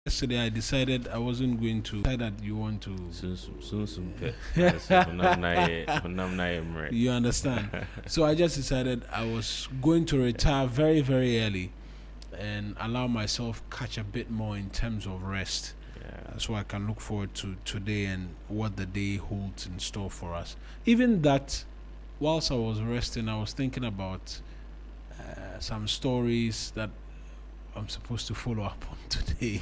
Yesterday, I decided I wasn't going to. That you want to. Soon, You understand? So I just decided I was going to retire very, very early and allow myself catch a bit more in terms of rest. So I can look forward to today and what the day holds in store for us. Even that, whilst I was resting, I was thinking about some stories that I'm supposed to follow up on today.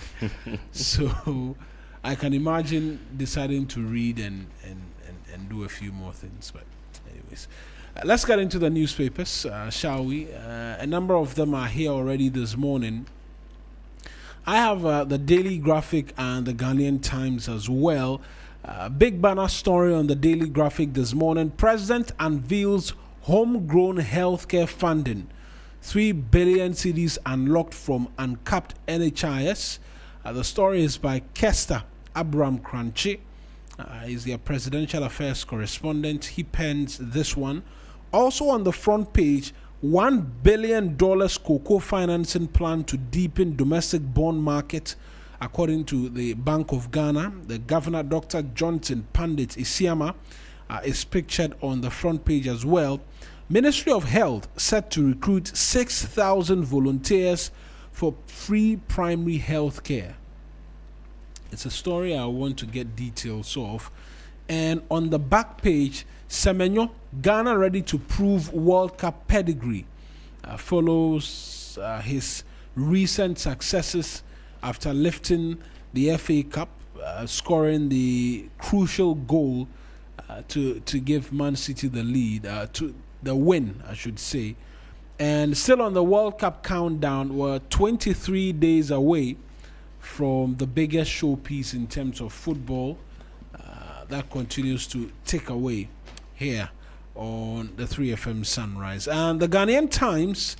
So I can imagine deciding to read and do a few more things. But anyways, let's get into the newspapers, shall we? A number of them are here already this morning. I have the Daily Graphic and the Ghanaian Times as well. Big banner story on the Daily Graphic this morning. President unveils homegrown healthcare funding. 3 billion cedis unlocked from uncapped NHIS. The story is by Kester Abram Kranchi. He's their presidential affairs correspondent. He pens this one. Also on the front page, $1 billion cocoa financing plan to deepen domestic bond market. According to the Bank of Ghana, the governor, Dr. Johnson Pandit Isiama, is pictured on the front page as well. Ministry of Health set to recruit 6,000 volunteers for free primary health care. It's a story I want to get details of. And on the back page, Semenyo, Ghana ready to prove World Cup pedigree. Follows his recent successes after lifting the FA Cup, scoring the crucial goal to give Man City the lead, to the win, I should say. And still on the World Cup countdown, we're 23 days away from the biggest showpiece in terms of football that continues to tick away here on the 3FM Sunrise. And the Ghanaian Times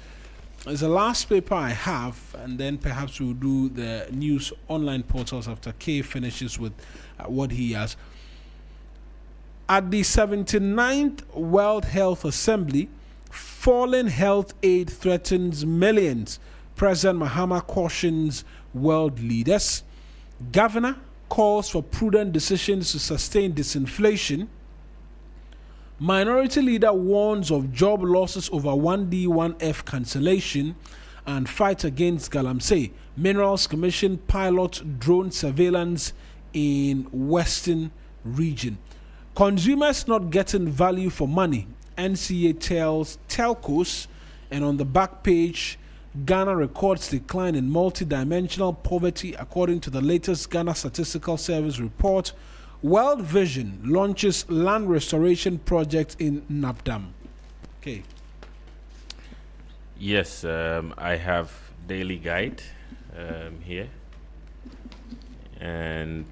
is the last paper I have, and then perhaps we'll do the news online portals after Kay finishes with what he has. At the 79th World Health Assembly, falling health aid threatens millions. President Mahama cautions world leaders. Governor calls for prudent decisions to sustain disinflation. Minority leader warns of job losses over 1D1F cancellation and fight against galamsey. Minerals Commission pilot drone surveillance in Western region. Consumers not getting value for money, NCA tells telcos. And on the back page, Ghana records decline in multidimensional poverty according to the latest Ghana Statistical Service report. World Vision launches land restoration project in Napdam. Okay. Yes, I have Daily Guide here, and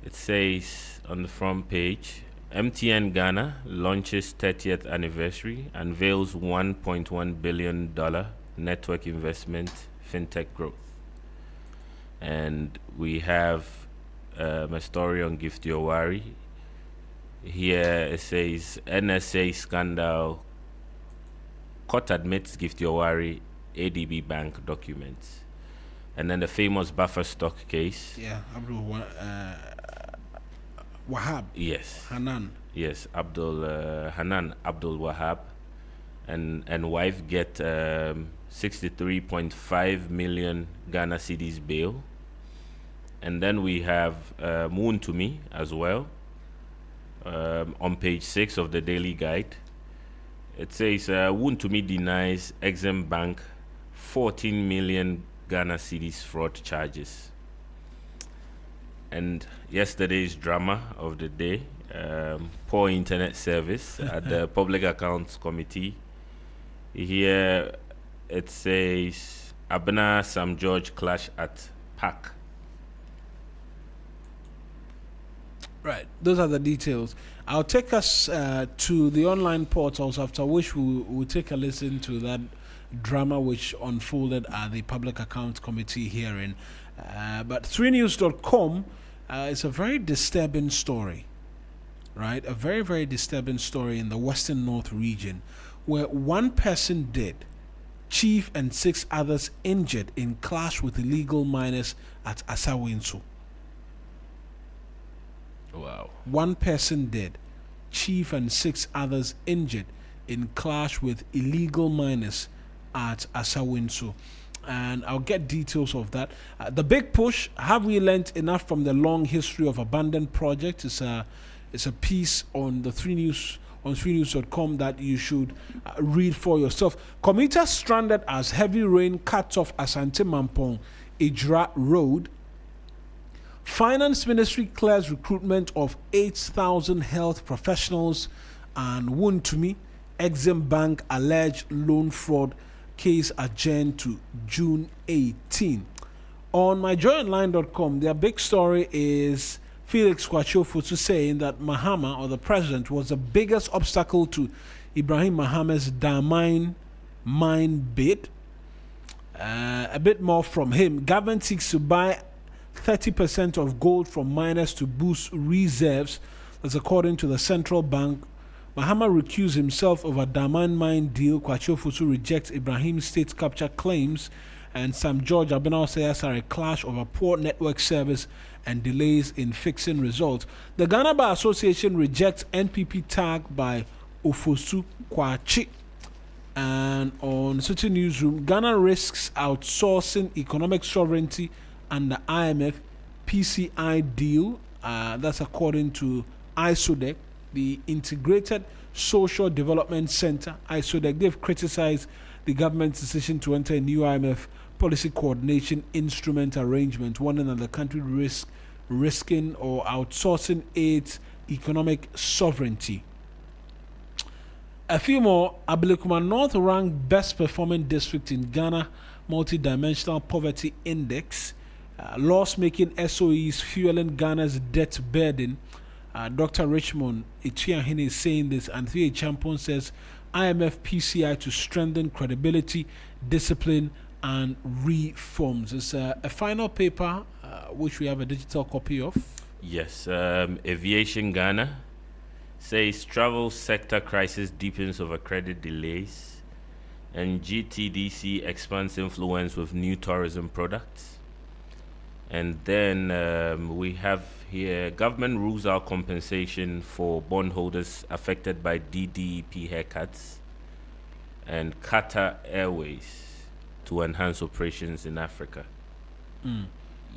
it says on the front page, MTN Ghana launches 30th anniversary, unveils $1.1 billion network investment, fintech growth. And we have a story on Gift Yowari. Here it says NSA scandal, court admits Gift Yowari ADB bank documents. And then the famous buffer stock case. Yeah, Abdul Wahab. Yes. Hanan. Yes, Hanan Abdul Wahab and wife get 63.5 million Ghana cedis bail. And then we have Moon to Me as well on page 6 of the Daily Guide. It says Woon to Me denies Exim Bank 14 million Ghana cedis fraud charges. And yesterday's drama of the day, poor internet service at the Public Accounts Committee. Here it says Abena Sam George clash at PAC. Right, those are the details. I'll take us to the online portals, after which we'll take a listen to that drama which unfolded at the Public Accounts Committee hearing. But 3news.com is a very disturbing story, right? A very, very disturbing story in the Western North region where one person dead Chief and 6 others injured in clash with illegal miners at Asawinso. Wow. 1 person dead. Chief and 6 others injured in clash with illegal miners at Asawinso. And I'll get details of that. The big push, have we learnt enough from the long history of abandoned projects? It's a piece on the 3 News, on 3news.com that you should read for yourself. Commuters stranded as heavy rain cuts off Asante Mampong Ijra Road. Finance Ministry clears recruitment of 8,000 health professionals. And Wontumi, Exim Bank alleged loan fraud case adjourned to June 18. On myjoyonline.com, their big story is Felix Kwachofutu saying that Mahama, or the president, was the biggest obstacle to Ibrahim Mahama's Damine mine bid. A bit more from him. Government seeks to buy 30% of gold from miners to boost reserves. That's according to the central bank. Mahama recused himself of a Daman mine deal. Kwachofutu rejects Ibrahim's state capture claims. And Sam George Abenao says are a clash over poor network service and delays in fixing results. The Ghana Bar Association rejects NPP tag by Ofosu Kwachi. And on City Newsroom, Ghana risks outsourcing economic sovereignty and the IMF PCI deal. That's according to ISODEC, the Integrated Social Development Center. ISODEC, they've criticized the government's decision to enter a new IMF policy coordination instrument arrangement, warning that the country risking or outsourcing its economic sovereignty. A few more. Ablekuma North ranked best performing district in Ghana multidimensional poverty index. Loss-making SOEs fueling Ghana's debt burden. Dr. Richmond Ichiahine is saying this, and Thea Champon says IMF PCI to strengthen credibility, discipline, and reforms. It's a final paper which we have a digital copy of. Yes, Aviation Ghana says travel sector crisis deepens over credit delays, and GTDC expands influence with new tourism products. And then we have here government rules out compensation for bondholders affected by DDP haircuts, and Qatar Airways to enhance operations in Africa.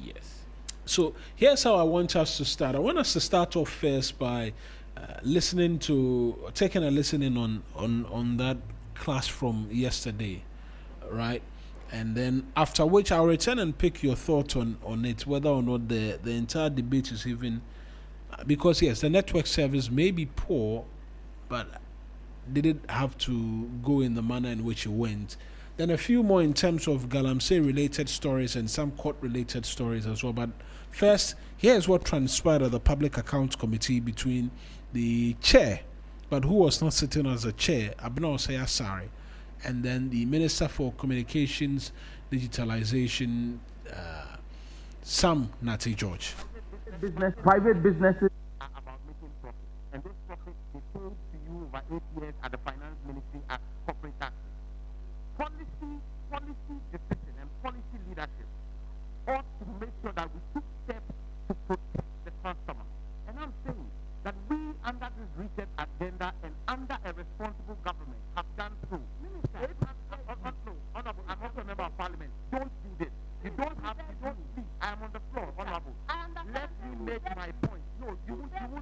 Yes. So here's how I want us to start. I want us to start off first by taking a listening on that class from yesterday, right? And then after which I'll return and pick your thoughts on it, whether or not the entire debate is even, because yes, the network service may be poor, but did it have to go in the manner in which it went? Then a few more in terms of galamsey related stories and some court related stories as well. But first, here's what transpired at the Public Accounts Committee between the chair, but who was not sitting as a chair, Abnao Sayasari, and then the Minister for Communications, Digitalization, Sam Nati George. Private businesses are about making profit, and those profits they paid to you over 8 years at the Finance Ministry as corporate taxes. Policy decision and policy leadership ought to make sure that we took steps to protect the customer. And I'm saying that we, under this reset agenda and under a responsible government, have done so. Honorable, I'm also a member of Parliament. Don't do this. You don't speak. I am on the floor, Honorable. Let me make my point. No, you won't tackle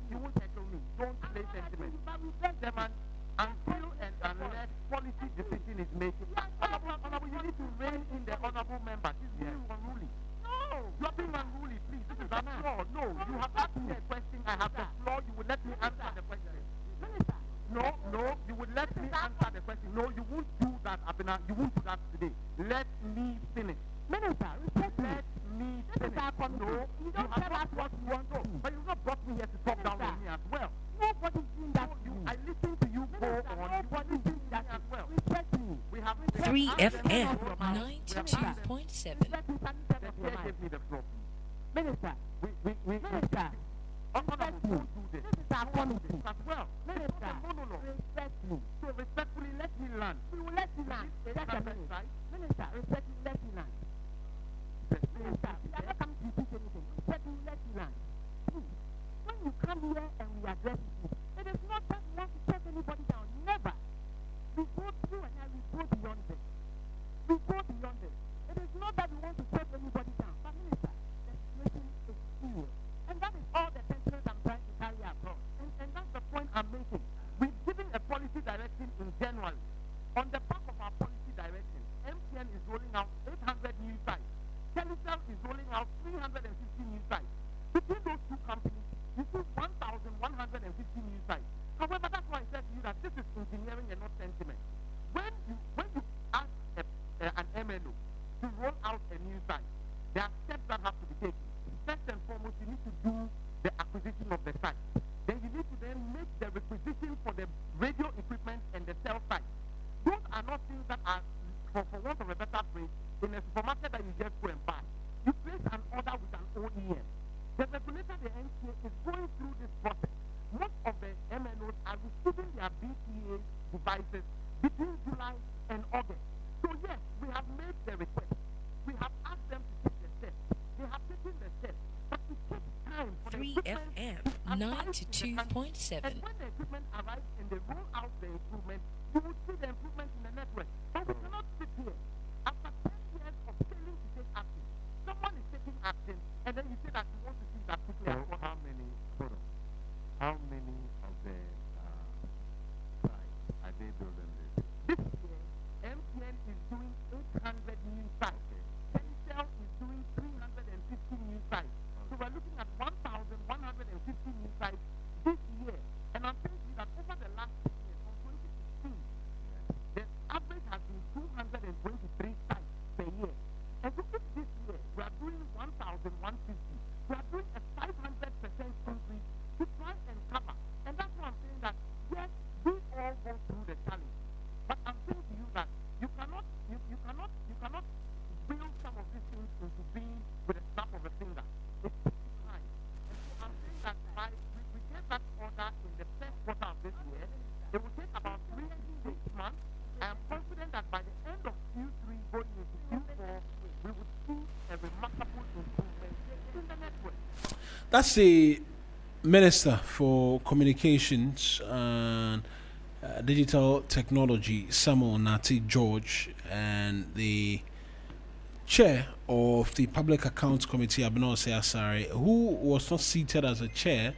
me. Don't play sentiment. Until and unless policy decision is made, Honorable, you need to rein in the honorable member. This is being unruly. No, you're being unruly, please. This is the floor. No, you have asked me a question. I have the floor. You will let me answer the question. No, you would let me answer the question. No, you won't do that, Abena. You won't do that today. Let me finish. Minister, let me finish. No, you have not what you want to do. But you've not brought me here to talk down on me as well. Nobody's doing that. I listen to you go on. You want to do that as well. Respect me. We have 3FM 92.7. Give me the floor. Minister, Minister. Honorable, don't do this. This is our policy as well. Minister, respect me. So respectfully, let me land. We will let you land. Just a minute, right? Minister, respect you, let you land. Minister, we are not coming to repeat anything. Respect you, let you land. Please, when you come here and we address you, it is not that we want to take anybody down. Never. We go through and then we go beyond this. We go beyond this. It is not that we want to take anybody down. But Minister, the situation is serious. And that is all the sentiments I'm trying to carry across. And that's the point I'm making. We've given a policy direction in January. On the back of our policy direction, MTN is rolling out 800 new sites. Telecel is rolling out 350 new sites. Between those two companies, you see 1,150 new sites. However, that's why I said to you that this is engineering and not sentiment. When you ask an MNO to roll out a new site, there are steps that have to be taken. First and foremost, you need to do the acquisition of the site. Then you need to then make the requisition for the radio equipment and the cell site. Those are not things that are, for want of a better phrase, in a supermarket that you just go and buy. You place an order with an OEM. The regulator, the NCA, is going through this process. Most of the MNOs are receiving their BTA devices between July and August. So yes, we have made the request. We have asked them to take the steps. They have taken the steps. But it takes time for the 3FM equipment to arrive in the country. 92.7. And when the equipment arrives and they roll out the improvement, you will see the improvement in the network. But we cannot sit here after 10 years of failing to take action. Someone is taking action, and then you say that you want to see that quickly. So how many of the sites are they building this? This year, MTN is doing 800 new sites. Telecel is doing 350 new sites. So we're looking at 1,150 new sites this year. And I'm saying to you that over the last 10 years, from 2016, the average has been 223 sites per year. And so if this year we are doing 1,150, we are doing a 500% increase to try and cover. And that's why I'm saying that, yes, we all go through the challenge. But I'm saying to you that you cannot build some of these things into being with a snap of a finger. It takes time. And so I'm saying that by we get that order in the first quarter of this year, it will take about 3 to 6 months. I am confident that by the end of Q3 going into Q4, we would see a remarkable improvement in the network. That's the Minister for Communications and Digital Technology, Samuel Nati George, and the chair of the Public Accounts Committee, Abinose Asare, who was not seated as a chair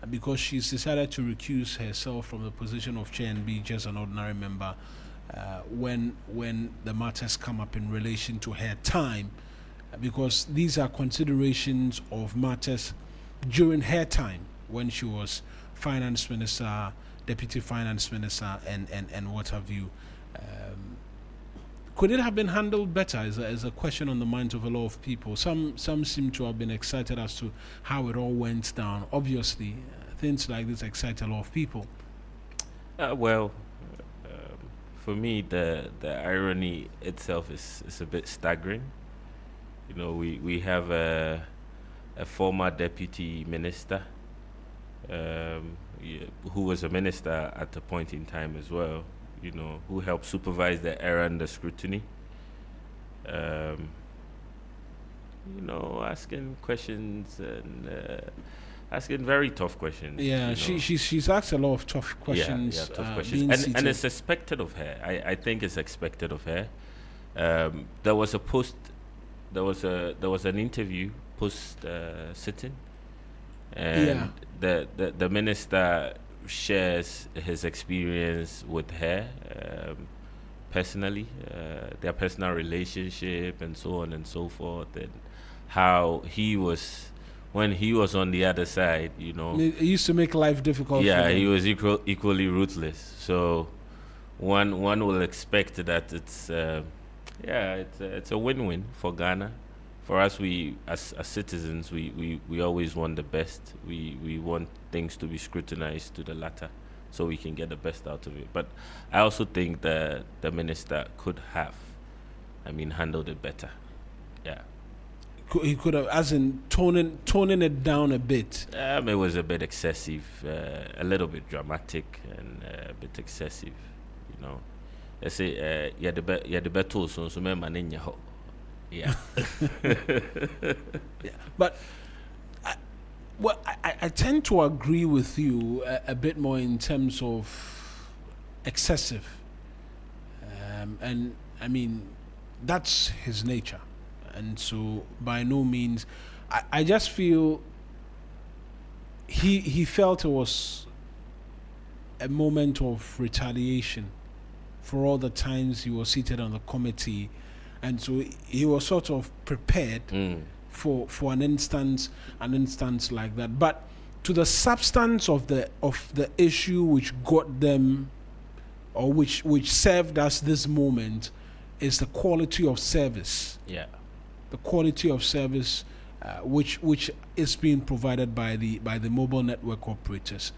because she's decided to recuse herself from the position of chair and be just an ordinary member when the matters come up in relation to her time, because these are considerations of matters during her time when she was finance minister, deputy finance minister, and what have you. Could it have been handled better is a question on the minds of a lot of people. Some seem to have been excited as to how it all went down. Obviously, things like this excite a lot of people. For me, the irony itself is a bit staggering. You know, we have a former deputy minister who was a minister at a point in time as well, you know, who helped supervise the era under scrutiny. You know, asking questions and asking very tough questions. Yeah, you know. she's asked a lot of tough questions. Yeah, tough questions, and it's expected of her. I think it's expected of her. There was a post. There was an interview post sitting, and the minister shares his experience with her personally, their personal relationship and so on and so forth, and how he was when he was on the other side. You know, it used to make life difficult. Yeah, for them. he was equally ruthless. So one will expect that it's a win-win for Ghana. For us, we as citizens, we always want the best. We want things to be scrutinized to the latter, so we can get the best out of it. But I also think that the minister could have, handled it better. Yeah. He could have, as in toning it down a bit. It was a bit excessive, a little bit dramatic, and a bit excessive. You know, I say, yeah, the better so me man yeah. Yeah. But I tend to agree with you a bit more in terms of excessive. And I mean, that's his nature. And so by no means, I just feel he felt it was a moment of retaliation for all the times he was seated on the committee, and so he was sort of prepared for an instance like that. But to the substance of the issue which got them, or which served us this moment, is the quality of service. Yeah. The quality of service which is being provided by the mobile network operators.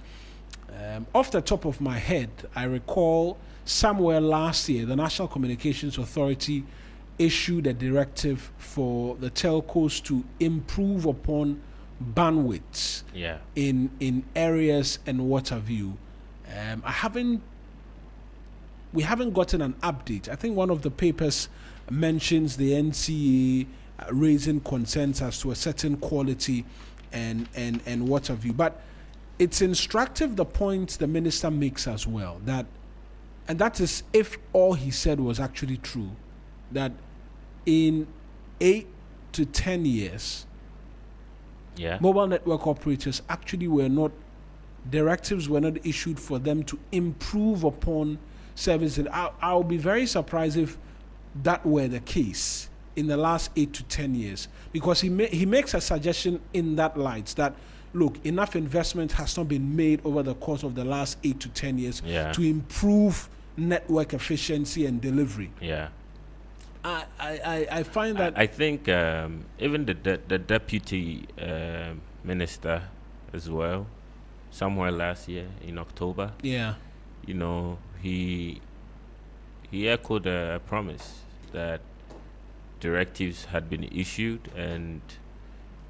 Off the top of my head, I recall somewhere last year, the National Communications Authority issued a directive for the telcos to improve upon bandwidths in areas and what have you. We haven't gotten an update. I think one of the papers mentions the NCA raising concerns as to a certain quality and what have you. But it's instructive, the point the minister makes as well, that is if all he said was actually true, that in 8 to 10 years, mobile network operators actually directives were not issued for them to improve upon services. I'll be very surprised if that were the case in the last 8 to 10 years, because he makes a suggestion in that light that, look, enough investment has not been made over the course of the last 8 to 10 years to improve network efficiency and delivery. Yeah. I find that... I think even the deputy minister as well, somewhere last year in October, you know, he echoed a promise that directives had been issued and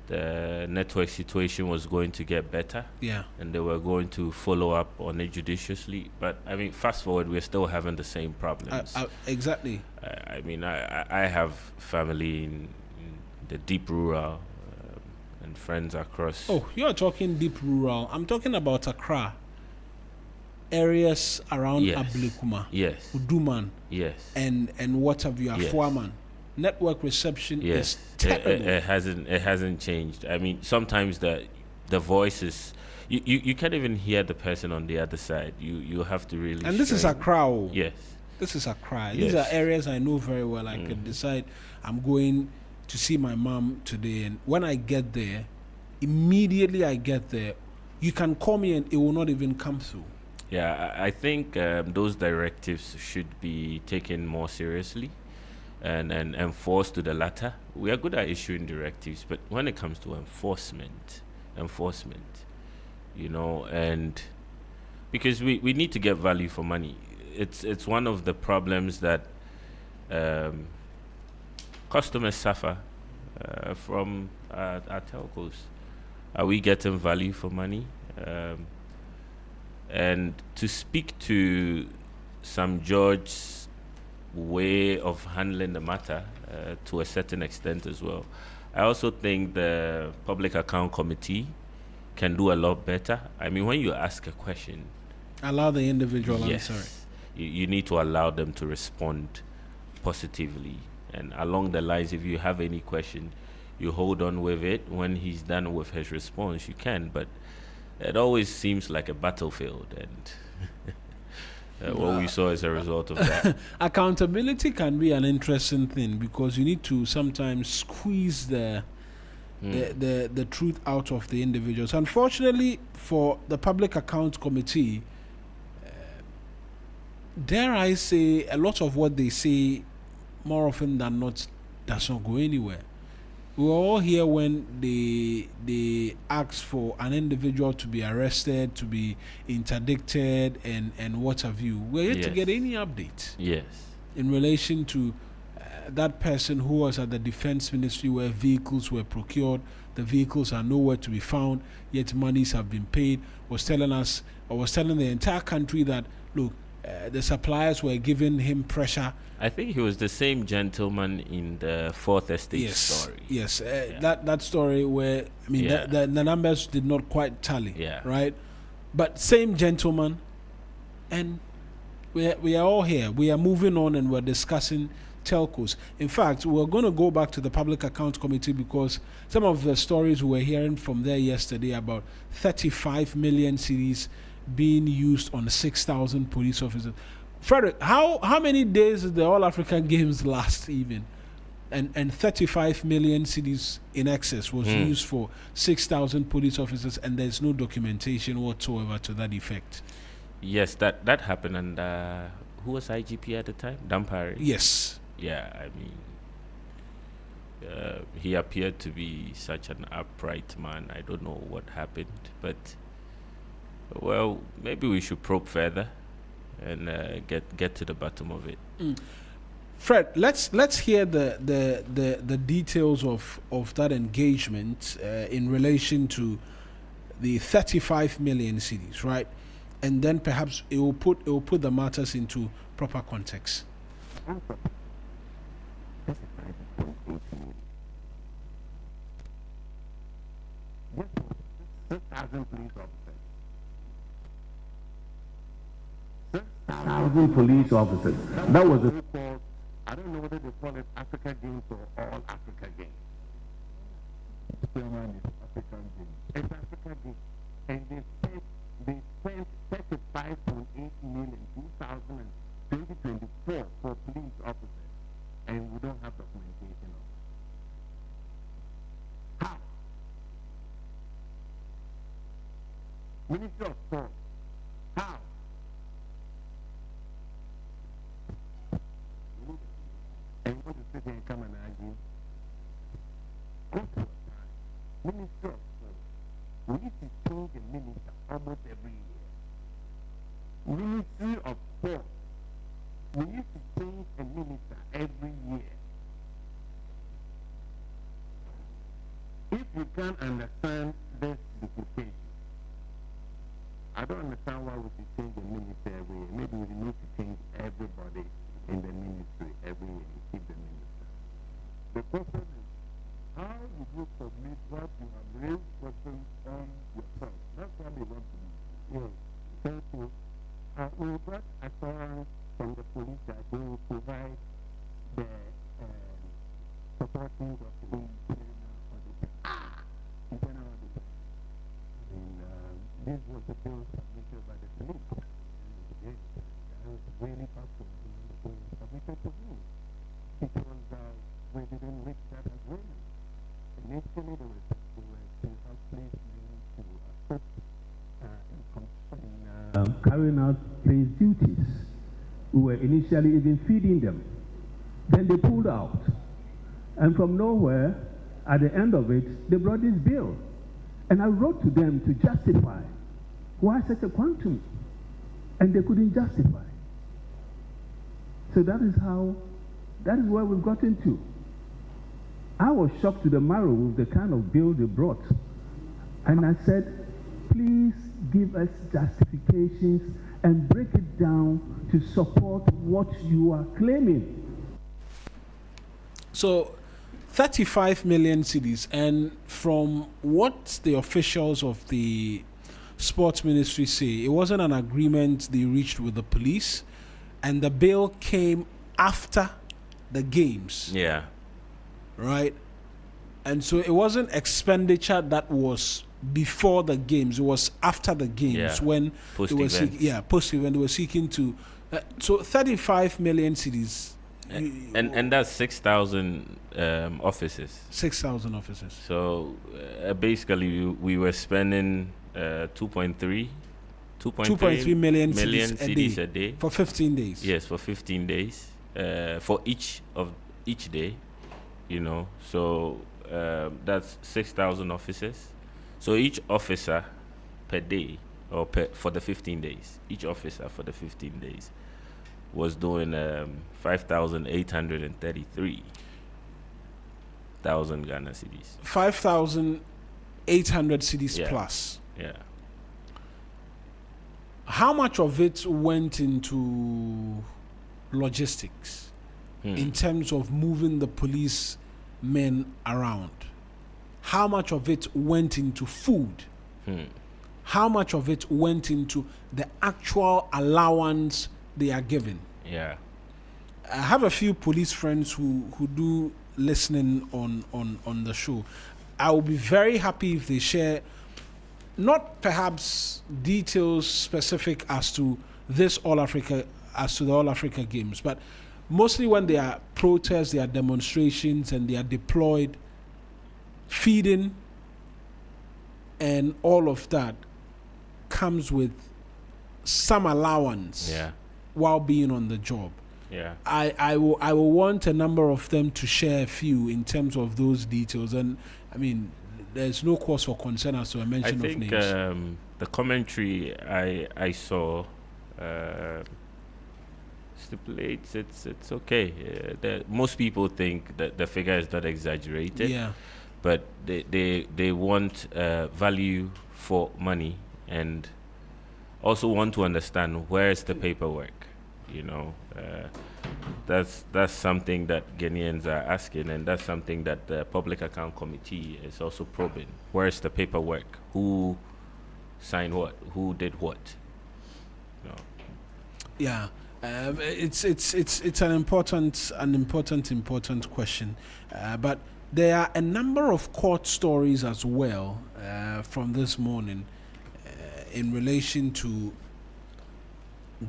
the network situation was going to get better. Yeah. And they were going to follow up on it judiciously. But, I mean, fast forward, we're still having the same problems. Exactly. I mean, I have family in the deep rural and friends across. Oh, you're talking deep rural. I'm talking about Accra. Areas around Ablekuma. Yes. Uduman. Yes. And what have you, Afuaman. Network reception is terrible. It hasn't changed. I mean, sometimes the voice is you can't even hear the person on the other side. You have to really. And this is Accra. Yes. This is Accra. These are areas I know very well. I can decide I'm going to see my mom today, and when I get there, immediately I get there, you can call me and it will not even come through. Yeah, I think those directives should be taken more seriously and enforced to the latter. We are good at issuing directives, but when it comes to enforcement, you know, and because we need to get value for money. It's one of the problems that customers suffer from our telcos. Are we getting value for money? And to speak to some judge's way of handling the matter to a certain extent as well, I also think the Public Account Committee can do a lot better. I mean, when you ask a question, allow the individual answer. You need to allow them to respond positively. And along the lines, if you have any question, you hold on with it. When he's done with his response, you can. But it always seems like a battlefield, and what we saw as a result of that. Accountability can be an interesting thing because you need to sometimes squeeze the truth out of the individuals. Unfortunately, for the Public Accounts Committee, dare I say, a lot of what they say, more often than not, does not go anywhere. We were all here when they asked for an individual to be arrested, to be interdicted, and what have you. We're yet to get any update. Yes. In relation to that person who was at the Defense Ministry where vehicles were procured, the vehicles are nowhere to be found, yet monies have been paid, was telling us, or was telling the entire country that, look, the suppliers were giving him pressure. I think he was the same gentleman in the Fourth Estate story. Yes, that story where, I mean, the numbers did not quite tally, right? But same gentleman, and we are all here. We are moving on and we're discussing telcos. In fact, we're going to go back to the Public Accounts Committee because some of the stories we were hearing from there yesterday about 35 million cedis being used on 6,000 police officers. Frederick, how many days did the All African Games last even? And 35 million cedis in excess was used for 6,000 police officers, and there's no documentation whatsoever to that effect. Yes, that happened. And who was IGP at the time? Dampare. Yes. Yeah, I mean, he appeared to be such an upright man. I don't know what happened, but well, maybe we should probe further and get to the bottom of it. Fred, let's hear the details of that engagement in relation to the 35 million cedis, right? And then perhaps it will put the matters into proper context. 6,000 police officers. 6,000 police officers. That was a called, I don't know whether they call it Africa Games or All Africa Games. African Games. It's Africa Games. And they spent 35.8 million in 2024 for police officers. And we don't have documentation of it. How? Minister of Sport. How? And what to sit here and come and argue? Go to a time. Minister of Sport. We need to change the minister almost every year. Ministry of Sport. We need to change a minister every year. If you can't understand this duplication, I don't understand why we should change the minister every year. Maybe we need to change everybody in the ministry every year and keep the minister. The question is, how would you submit what you have raised questions on yourself? That's what they want to do. Yes, thank you. We got assurance from the police that they will provide the supporting documents internal auditor. And this was a bill submitted by the police. Yes, I was really puzzled when the bill was submitted to me. Because we didn't reach that agreement. Initially, they were to have policemen to assist in carrying out police duties. We were initially even feeding them. Then they pulled out. And from nowhere, at the end of it, they brought this bill. And I wrote to them to justify why such a quantum. And they couldn't justify. So that is where we've gotten to. I was shocked to the marrow with the kind of bill they brought. And I said, please give us justifications and break it down to support what you are claiming. So 35 million cedis, and from what the officials of the sports ministry say, it wasn't an agreement they reached with the police, and the bill came after the games. Yeah. Right? And so it wasn't expenditure that was before the games, it was after the games when they were post-event they were seeking to so 35 million cedis. And that's 6,000 offices. 6,000 offices. So basically, we were spending 2.3 million cedis a day for 15 days. Yes, for 15 days. For each day, you know. So that's 6,000 officers. So each officer per day, or for the 15 days, each officer for the 15 days was doing 5,833,000 Ghana cedis. 5,800 cedis plus. Yeah. how much of it went into logistics in terms of moving the police men around? How much of it went into food? How much of it went into the actual allowance they are given? Yeah. I have a few police friends who do listening on the show. I will be very happy if they share, not perhaps details specific as to the All Africa Games, but mostly when there are protests, there are demonstrations, and they are deployed, feeding, and all of that comes with some allowance while being on the job. Yeah. I will want a number of them to share a few in terms of those details. And I mean, there's no cause for concern as to a mention of names. I think the commentary I saw stipulates it's okay. Most people think that the figure is not exaggerated. Yeah. But they want value for money, and also want to understand where is the paperwork. That's something that Ghanaians are asking, and that's something that the Public Account Committee is also probing. Where is the paperwork? Who signed what? Who did what? Yeah. It's an important question, but there are a number of court stories as well from this morning in relation to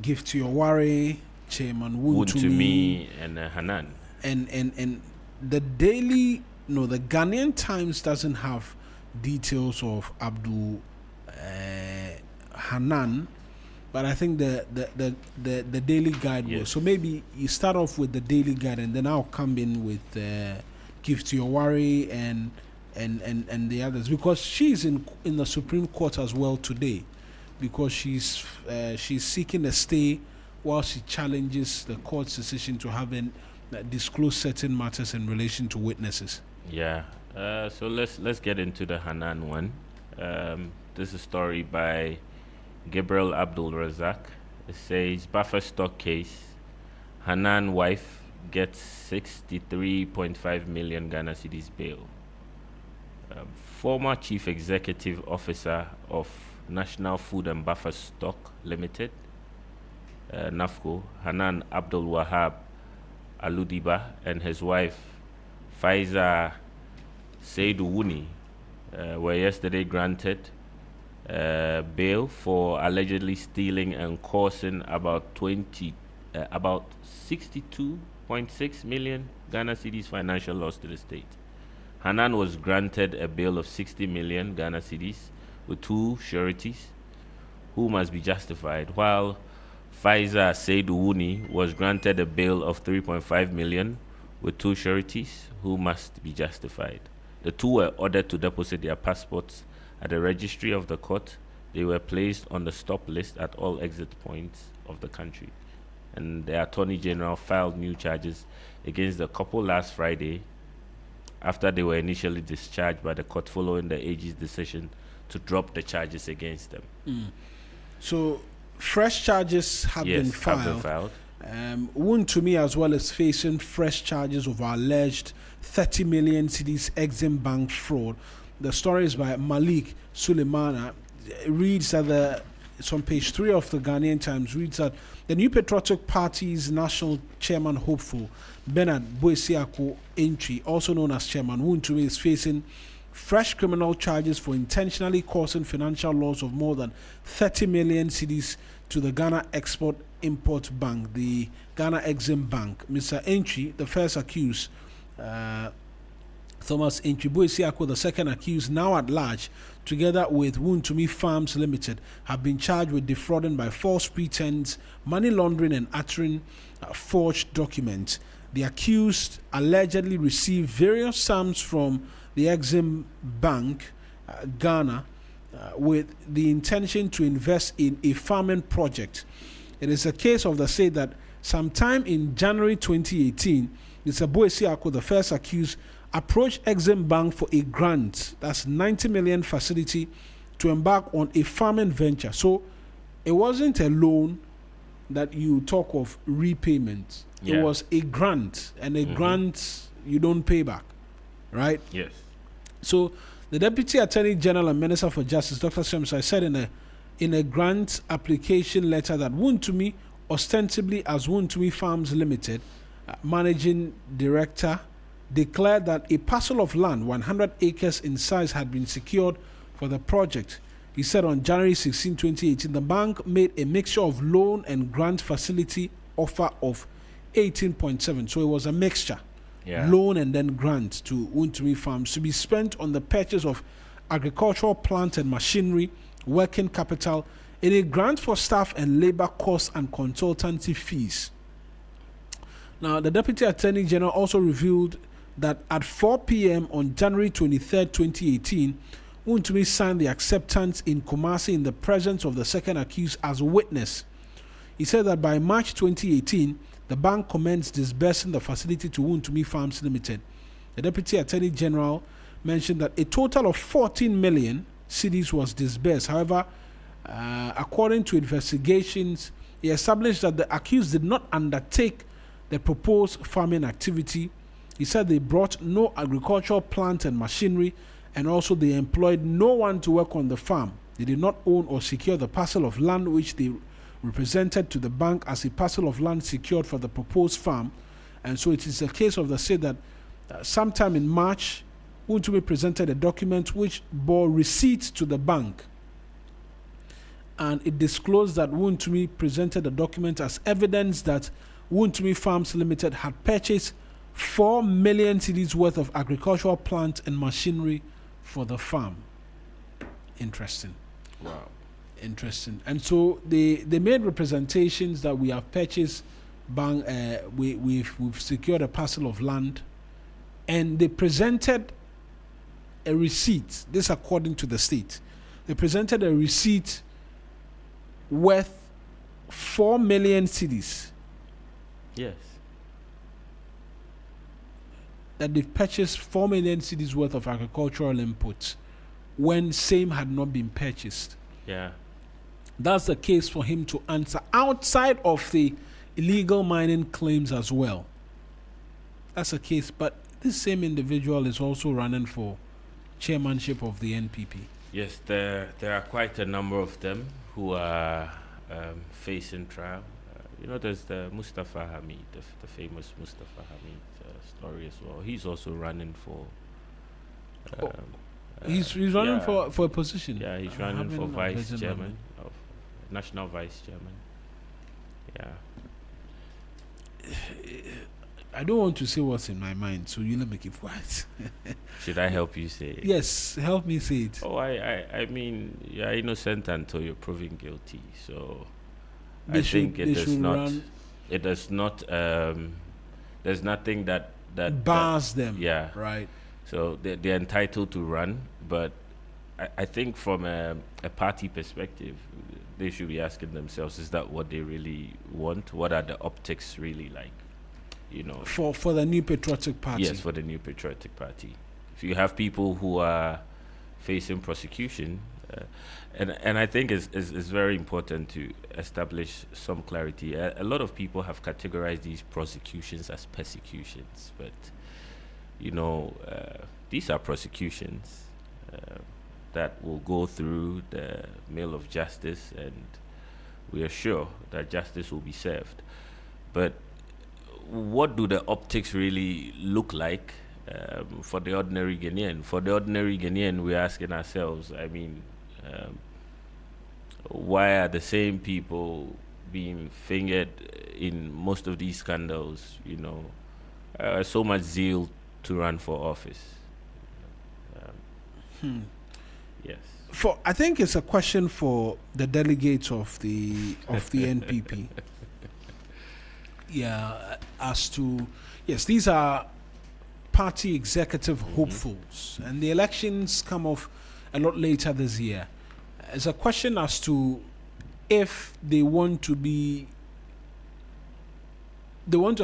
Gift Yoware, Chairman Wontumi, and Hanan. And the Ghanaian Times doesn't have details of Abdul Hanan, but I think the Daily Guide was. So maybe you start off with the Daily Guide, and then I'll come in with Gift Yoware and the others, because she's in the Supreme Court as well today, because she's seeking a stay while she challenges the court's decision to have disclose certain matters in relation to witnesses. Yeah. So let's get into the Hanan one. This is a story by Gabriel Abdul Razak. It says buffer stock case. Hanan wife gets 63.5 million Ghana cedis bail. Former Chief Executive Officer of National Food and Buffer Stock Limited, NAFCO, Hanan Abdul Wahab Aludiba, and his wife Faiza Seidu were yesterday granted bail for allegedly stealing and causing about 62.6 million Ghana cedis financial loss to the state. Hanan was granted a bail of 60 million Ghana cedis with two sureties who must be justified, while Faiza Seidu was granted a bail of 3.5 million with two sureties who must be justified. The two were ordered to deposit their passports at the registry of the court. They were placed on the stop list at all exit points of the country, and the Attorney General filed new charges against the couple last Friday after they were initially discharged by the court following the AG's decision to drop the charges against them. So fresh charges have been filed. Wontumi as well is facing fresh charges of alleged 30 million cedis Exim Bank fraud. The story is by Malik Suleimana. It reads that it's on page 3 of the Ghanaian Times, reads that the New Patriotic Party's national chairman hopeful Bernard Boesiako Entry, also known as Chairman Wontumi, is facing fresh criminal charges for intentionally causing financial loss of more than 30 million cedis to the Ghana Export-Import Bank, the Ghana Exim Bank. Mr. Entry, the first accused, Thomas Entry Boesiako, the second accused, now at large, together with Wontumi Farms Limited, have been charged with defrauding by false pretense, money laundering, and uttering forged documents. The accused allegedly received various sums from the Exim Bank, Ghana, with the intention to invest in a farming project. It is a case of the state that sometime in January 2018, Mr. Boesiako, the first accused, approached Exim Bank for a grant, that's 90 million facility, to embark on a farming venture. So it wasn't a loan that you talk of repayment. Yeah. It was a grant, and a grant you don't pay back, right? Yes. So the Deputy Attorney General and Minister for Justice, Dr. Shemsai, said in a grant application letter that Wontumi, ostensibly as Wontumi Farms Limited, Managing Director, declared that a parcel of land, 100 acres in size, had been secured for the project. He said on January 16, 2018, the bank made a mixture of loan and grant facility offer of 18.7. So it was a mixture, loan and then grant to Wontumi Farms to be spent on the purchase of agricultural plant and machinery, working capital, in a grant for staff and labor costs and consultancy fees. Now, the Deputy Attorney General also revealed that at 4 p.m. on January 23, 2018, Wontumi signed the acceptance in Kumasi in the presence of the second accused as a witness. He said that by March 2018, the bank commenced disbursing the facility to Wontumi Farms Limited. The Deputy Attorney General mentioned that a total of 14 million cedis was disbursed. However, according to investigations, he established that the accused did not undertake the proposed farming activity. He said they brought no agricultural plant and machinery, and also they employed no one to work on the farm. They did not own or secure the parcel of land which they represented to the bank as a parcel of land secured for the proposed farm. And so it is a case of the state that sometime in March, Wontumi presented a document which bore receipts to the bank. And it disclosed that Wontumi presented the document as evidence that Wontumi Farms Limited had purchased 4 million cedis worth of agricultural plant and machinery for the farm. Interesting. Wow. Interesting. And so they made representations that we have purchased, we've secured a parcel of land, and they presented a receipt. This according to the state. They presented a receipt worth 4 million cedis. Yes. That they've purchased 4 million cedis worth of agricultural inputs when same had not been purchased. Yeah. That's the case for him to answer outside of the illegal mining claims as well. That's a case, but this same individual is also running for chairmanship of the NPP. Yes, there are quite a number of them who are facing trial. There's the Mustafa Hamid, the famous Mustafa Hamid story as well. He's also running for. He's running for a position. Yeah, he's running for vice chairman, national vice chairman. Yeah. I don't want to say what's in my mind, so you let me keep quiet. Should I help you say it? Yes, help me say it. Oh, I mean, you're innocent until you're proven guilty. So They should run. It does not. There's nothing that bars them. Yeah. Right. So they're entitled to run, but I think from a party perspective, they should be asking themselves: is that what they really want? What are the optics really like? For the New Patriotic Party. Yes, for the New Patriotic Party. If you have people who are facing prosecution, and I think it's very important to establish some clarity. A lot of people have categorized these prosecutions as persecutions, but these are prosecutions that will go through the mill of justice, and we are sure that justice will be served. But what do the optics really look like for the ordinary Ghanaian? For the ordinary Ghanaian, we're asking ourselves, why are the same people being fingered in most of these scandals? So much zeal to run for office. Yes. I think it's a question for the delegates of the NPP. Yeah, as to these are party executive hopefuls, and the elections come off a lot later this year. It's a question as to if they want to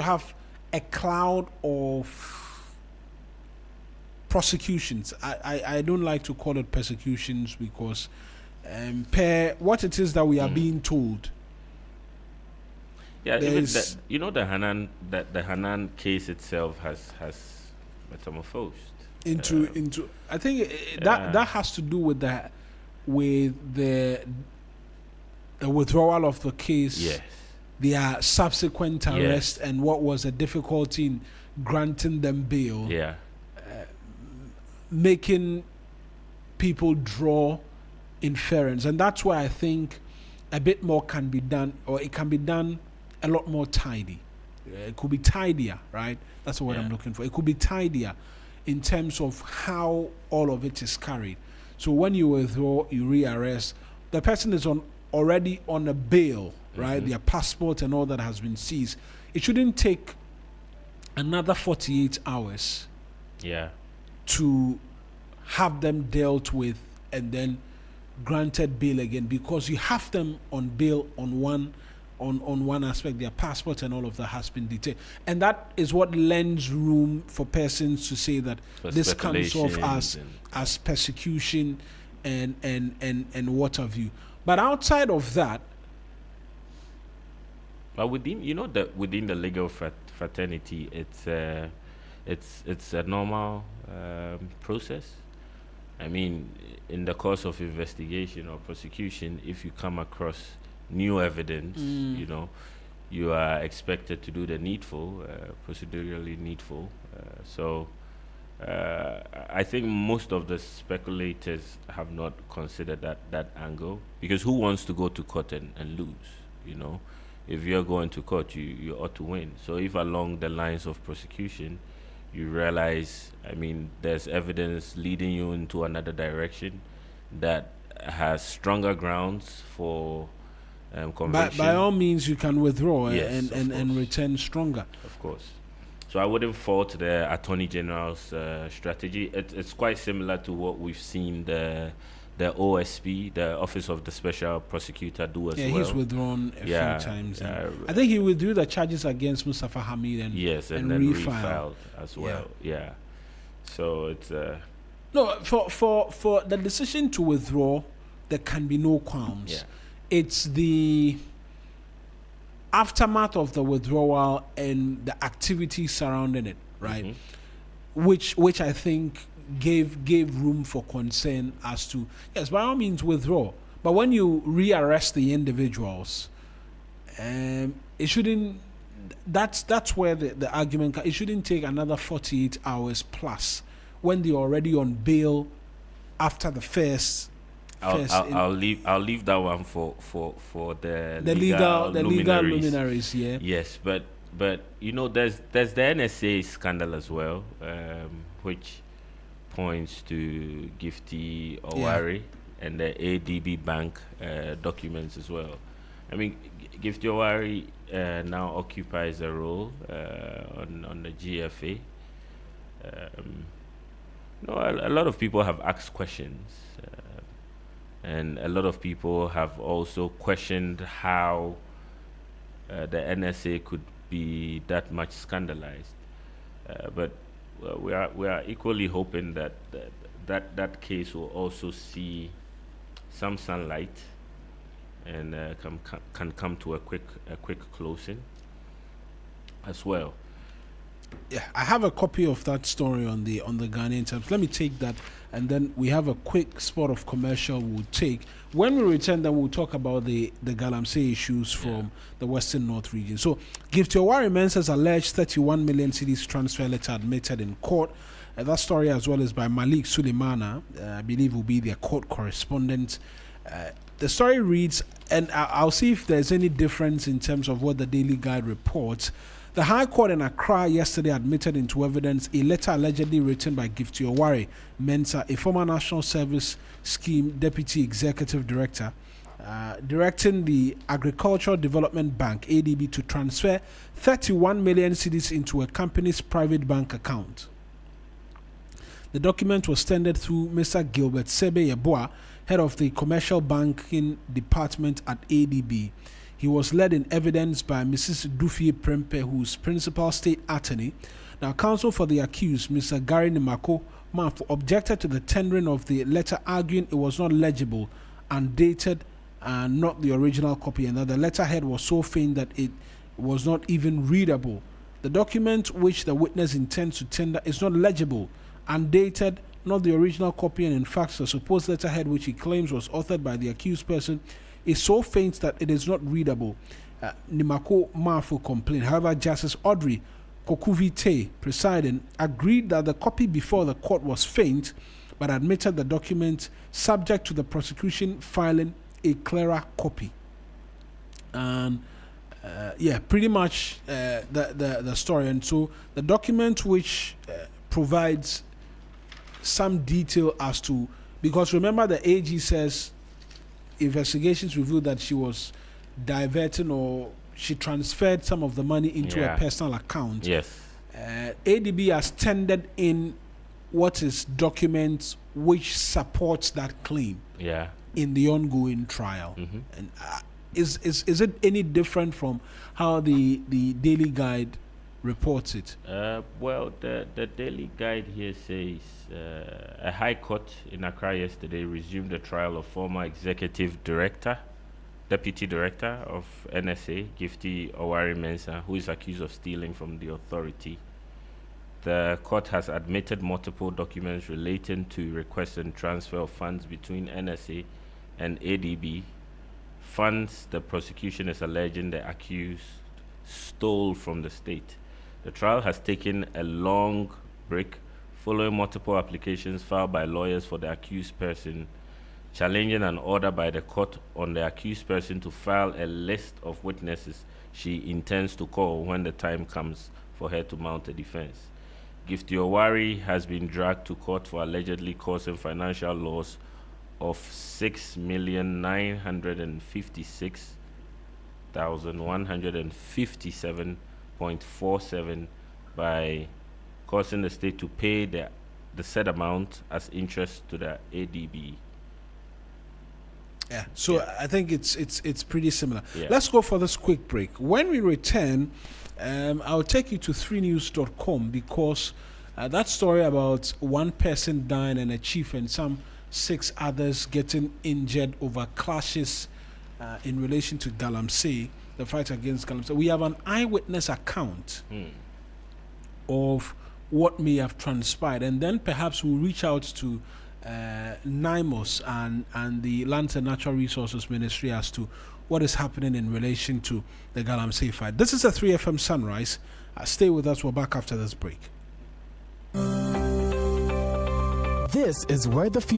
have a cloud of prosecutions. I don't like to call it persecutions because per what it is that we are being told. Yeah, even that, the Hanan case itself has metamorphosed into. I think that has to do with the withdrawal of the case. Yes. Their subsequent arrest and what was a difficulty in granting them bail. Yeah. Making people draw inference, and that's why I think a bit more can be done, or it can be done a lot more tidy. It could be tidier, right? That's what I'm looking for. It could be tidier in terms of how all of it is carried. So when you withdraw, you rearrest, the person is already on a bail, right? Their passport and all that has been seized. It shouldn't take another 48 hours to have them dealt with and then granted bail again, because you have them on bail on one aspect. Their passport and all of that has been detained, and that is what lends room for persons to say that this comes off as persecution and what have you. But outside of that, but within the legal fraternity, it's a normal process. I mean, in the course of investigation or prosecution, if you come across new evidence, you are expected to do the needful, procedurally needful. So I think most of the speculators have not considered that angle, because who wants to go to court and lose? If you're going to court, you ought to win. So if along the lines of prosecution you realize, I mean, there's evidence leading you into another direction that has stronger grounds for conviction, by all means you can withdraw Yes, and return stronger. Of course. So I wouldn't fault the Attorney General's strategy. It's quite similar to what we've seen the OSP, the Office of the Special Prosecutor, do as well. Yeah, he's withdrawn a few times. I think he withdrew the charges against Mustafa Hamid and then refiled as well. Yeah. So it's no, for the decision to withdraw, there can be no qualms. Yeah. It's the aftermath of the withdrawal and the activity surrounding it, right? Which I think gave room for concern as to, yes, by all means withdraw, but when you rearrest the individuals, it shouldn't. That's where the argument. It shouldn't take another 48 hours plus when they're already on bail after the first. I'll leave that one for the legal luminaries. Yeah. Yes, but there's the NSA scandal as well, which points to Gifty Owari and the ADB Bank documents as well. I mean, Gifty Owari now occupies a role on the GFA. A lot of people have asked questions, and a lot of people have also questioned how the NSA could be that much scandalized. But we are equally hoping that case will also see some sunlight and can come to a quick closing as well. Yeah, I have a copy of that story on the Ghanaian Times. Let me take that, and then we have a quick spot of commercial we'll take. When we return, then we'll talk about the galamsey issues from the Western North region. So, Gifty Owari Mensah's alleged 31 million cedis transfer letter admitted in court. That story, as well as by Malik Suleimana, I believe will be their court correspondent. The story reads, and I'll see if there's any difference in terms of what the Daily Guide reports. The High Court in Accra yesterday admitted into evidence a letter allegedly written by Gifty Owari Mensah, a former National Service Scheme Deputy Executive Director, directing the Agricultural Development Bank, ADB, to transfer 31 million cedis into a company's private bank account. The document was tendered through Mr. Gilbert Sebe Yeboah, head of the Commercial Banking Department at ADB. He was led in evidence by Mrs. Dufie Prempe, who's principal state attorney. Now, counsel for the accused, Mr. Gary Nimako Mafo, objected to the tendering of the letter, arguing it was not legible undated and not the original copy, and that the letterhead was so faint that it was not even readable. The document which the witness intends to tender is not legible, undated, not the original copy, and in fact the supposed letterhead which he claims was authored by the accused person is so faint that it is not readable. Nimako Mafu complained. However, Justice Audrey Kokuvite, presiding, agreed that the copy before the court was faint, but admitted the document subject to the prosecution filing a clearer copy. And pretty much the story. And so the document which provides some detail as to, because remember the AG says investigations revealed that she was diverting, or she transferred some of the money into a personal account. Yes. ADB has tendered in what is documents which supports that claim. Yeah. In the ongoing trial. Mm-hmm. And is it any different from how the Daily Guide reports it? Well, the Daily Guide here says a high court in Accra yesterday resumed the trial of former deputy director of NSA, Gifty Owari Mensah, who is accused of stealing from the authority. The court has admitted multiple documents relating to request and transfer of funds between NSA and ADB, funds the prosecution is alleging the accused stole from the state. The trial has taken a long break following multiple applications filed by lawyers for the accused person, challenging an order by the court on the accused person to file a list of witnesses she intends to call when the time comes for her to mount a defense. Gifty Owari has been dragged to court for allegedly causing financial loss of 6,956,157.47 by causing the state to pay the said amount as interest to the ADB. Yeah. So I think it's pretty similar. Yeah. Let's go for this quick break. When we return, I'll take you to 3news.com, because that story about one person dying and a chief and some 6 others getting injured over clashes in relation to galamsey, the fight against galamsey. We have an eyewitness account of what may have transpired, and then perhaps we'll reach out to NIMOS and the Lands and Natural Resources Ministry as to what is happening in relation to the galamsey fight. This is a 3FM Sunrise. Stay with us. We're back after this break. This is where the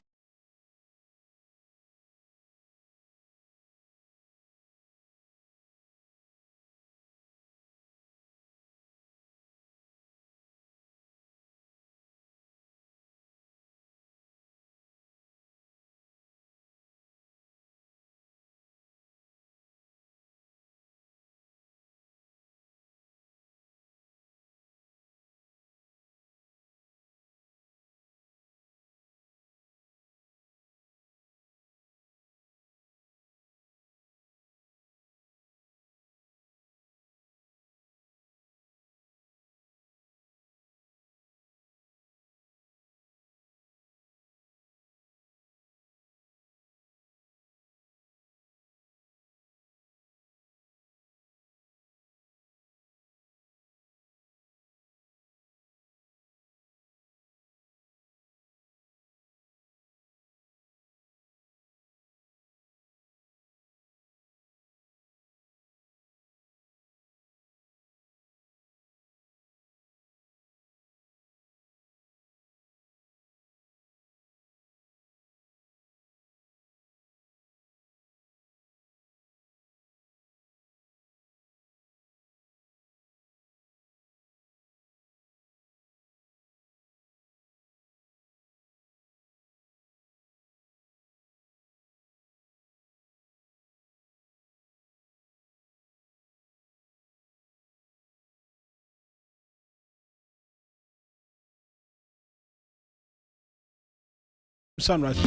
Sunrise.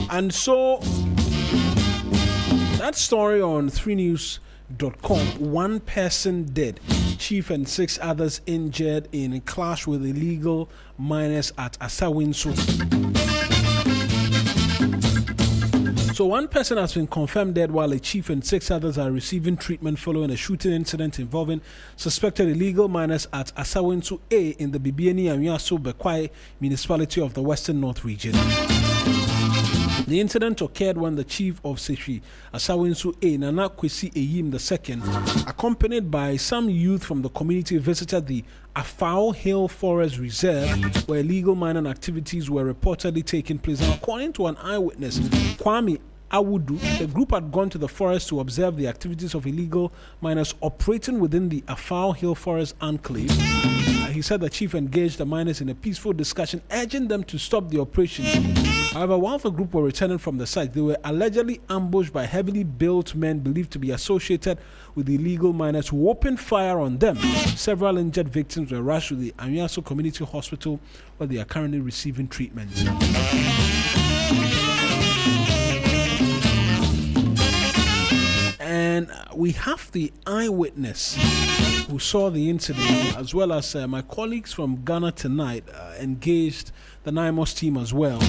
And so that story on 3news.com, one person dead, chief and 6 others injured in a clash with illegal miners at Asawinso. So one person has been confirmed dead while a chief and 6 others are receiving treatment following a shooting incident involving suspected illegal miners at Asawinsu A in the Bibiani and Yaso Bekwai municipality of the Western North region. The incident occurred when the chief of Seshi Asawinsu A, Nana Kwesi Eyim II, accompanied by some youth from the community, visited the Afao Hill Forest Reserve, where illegal mining activities were reportedly taking place. And according to an eyewitness, Kwame Awudu, the group had gone to the forest to observe the activities of illegal miners operating within the Afao Hill Forest enclave. He said the chief engaged the miners in a peaceful discussion, urging them to stop the operation. However, while the group were returning from the site, they were allegedly ambushed by heavily built men believed to be associated with the illegal miners, who opened fire on them. Several injured victims were rushed to the Anyaso Community Hospital, where they are currently receiving treatment. And we have the eyewitness who saw the incident, as well as my colleagues from Ghana Tonight engaged the NIMOS team as well.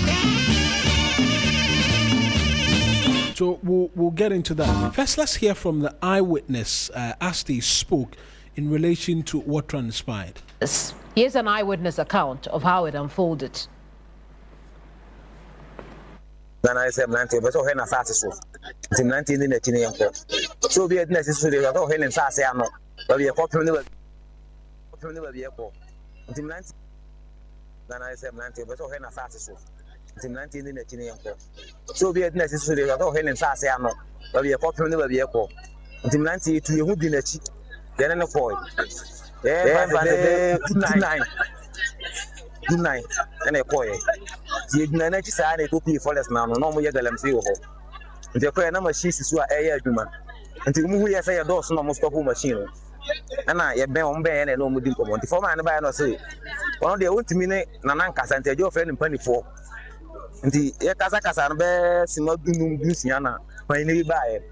So we'll get into that. First, let's hear from the eyewitness as they spoke in relation to what transpired. Here's an eyewitness account of how it unfolded. I said, but so when I started so, in 1980, so be it necessary to go ahead and say, I'm not, but we are popular. Until 19, then I said, but so when I started so, in 1980, so be it necessary to go ahead and say, I'm not, but we are popular. Until 92, you would be a cheat, then in a boy. Yeah, 9 and a boy. The energy side to be for us now, no more galamsey. The prayer number she's who are a human. Until we say a dose no most of machine. And I have been on ban and no more income. The former and by no say. One of the ultimate Nanankas and your friend in Penny 4. And the Kazakas and bear Simodum Luciana, finally by it.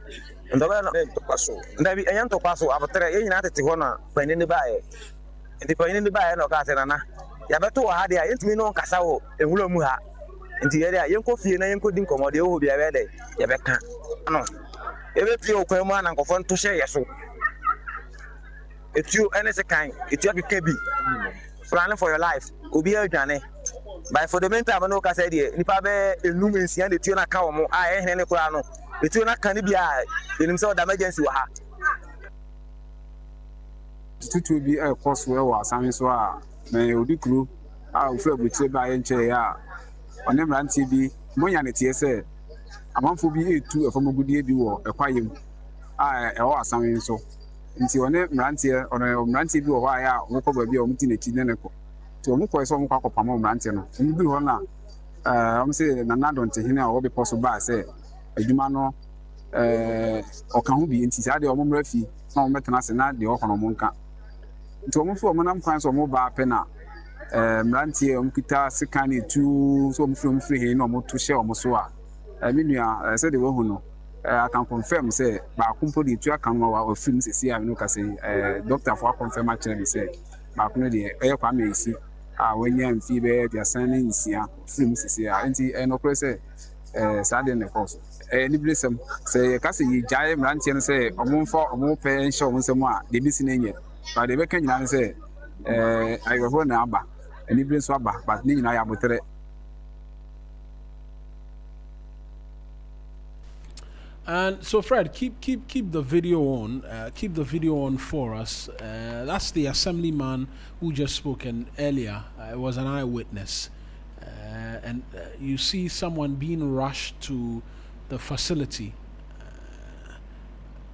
And the one of to pass. And I be a young to pass after a United Tijuana, finally by it. And the finally by no Casana. Yabato had the intimate Casao, a Ullo in the area, young coffee and young pudding come, they will be a ready. Yabeka. No. Every few Queman and Confront to share so. It's you and it's a kind, it's your KB. Planning for your life, will be a Johnnie. But for the meantime, no Casadia, Nipabe, Lumens, and the Tuna Cow, I ain't any Crano. The Tuna Canibia, in himself, the emergency. It will be a cost well, some so are. May you crew, I'll feel with you by NCA. On them run TV, Moyanity said, a month will be 2 from a good year, a quiet. I something so. Until on them run here on a run TV or wire, walk over your meeting a chinenico. To a more some cock of Pamo Rantiano. And you do honor. I'm saying, and I don't take him out, be possible by say, a Jumano or can be inside the home refi, some mechanism, not the Okan Monka. To move for Manam Quans or mobile penna. Rantier, Umkita, Sikani, 2 some film free, no more to share Mosua. I mean, I said the one I can confirm, say, but I couldn't put it to a camera or films. See, I know, say, doctor for confirm actually say, but the air may see, when you're in fever, they are sending here, films here, and no place, Saturday in the course. Any blessing, say, Cassie, giant rantier, say, a month for a more pay and show some more, the missing yet. But the weekend, say, I will run number, and it brings swabber, but Ning I am with it. And so, Fred, keep the video on. Keep the video on for us. That's the assemblyman who just spoken earlier. It was an eyewitness, and you see someone being rushed to the facility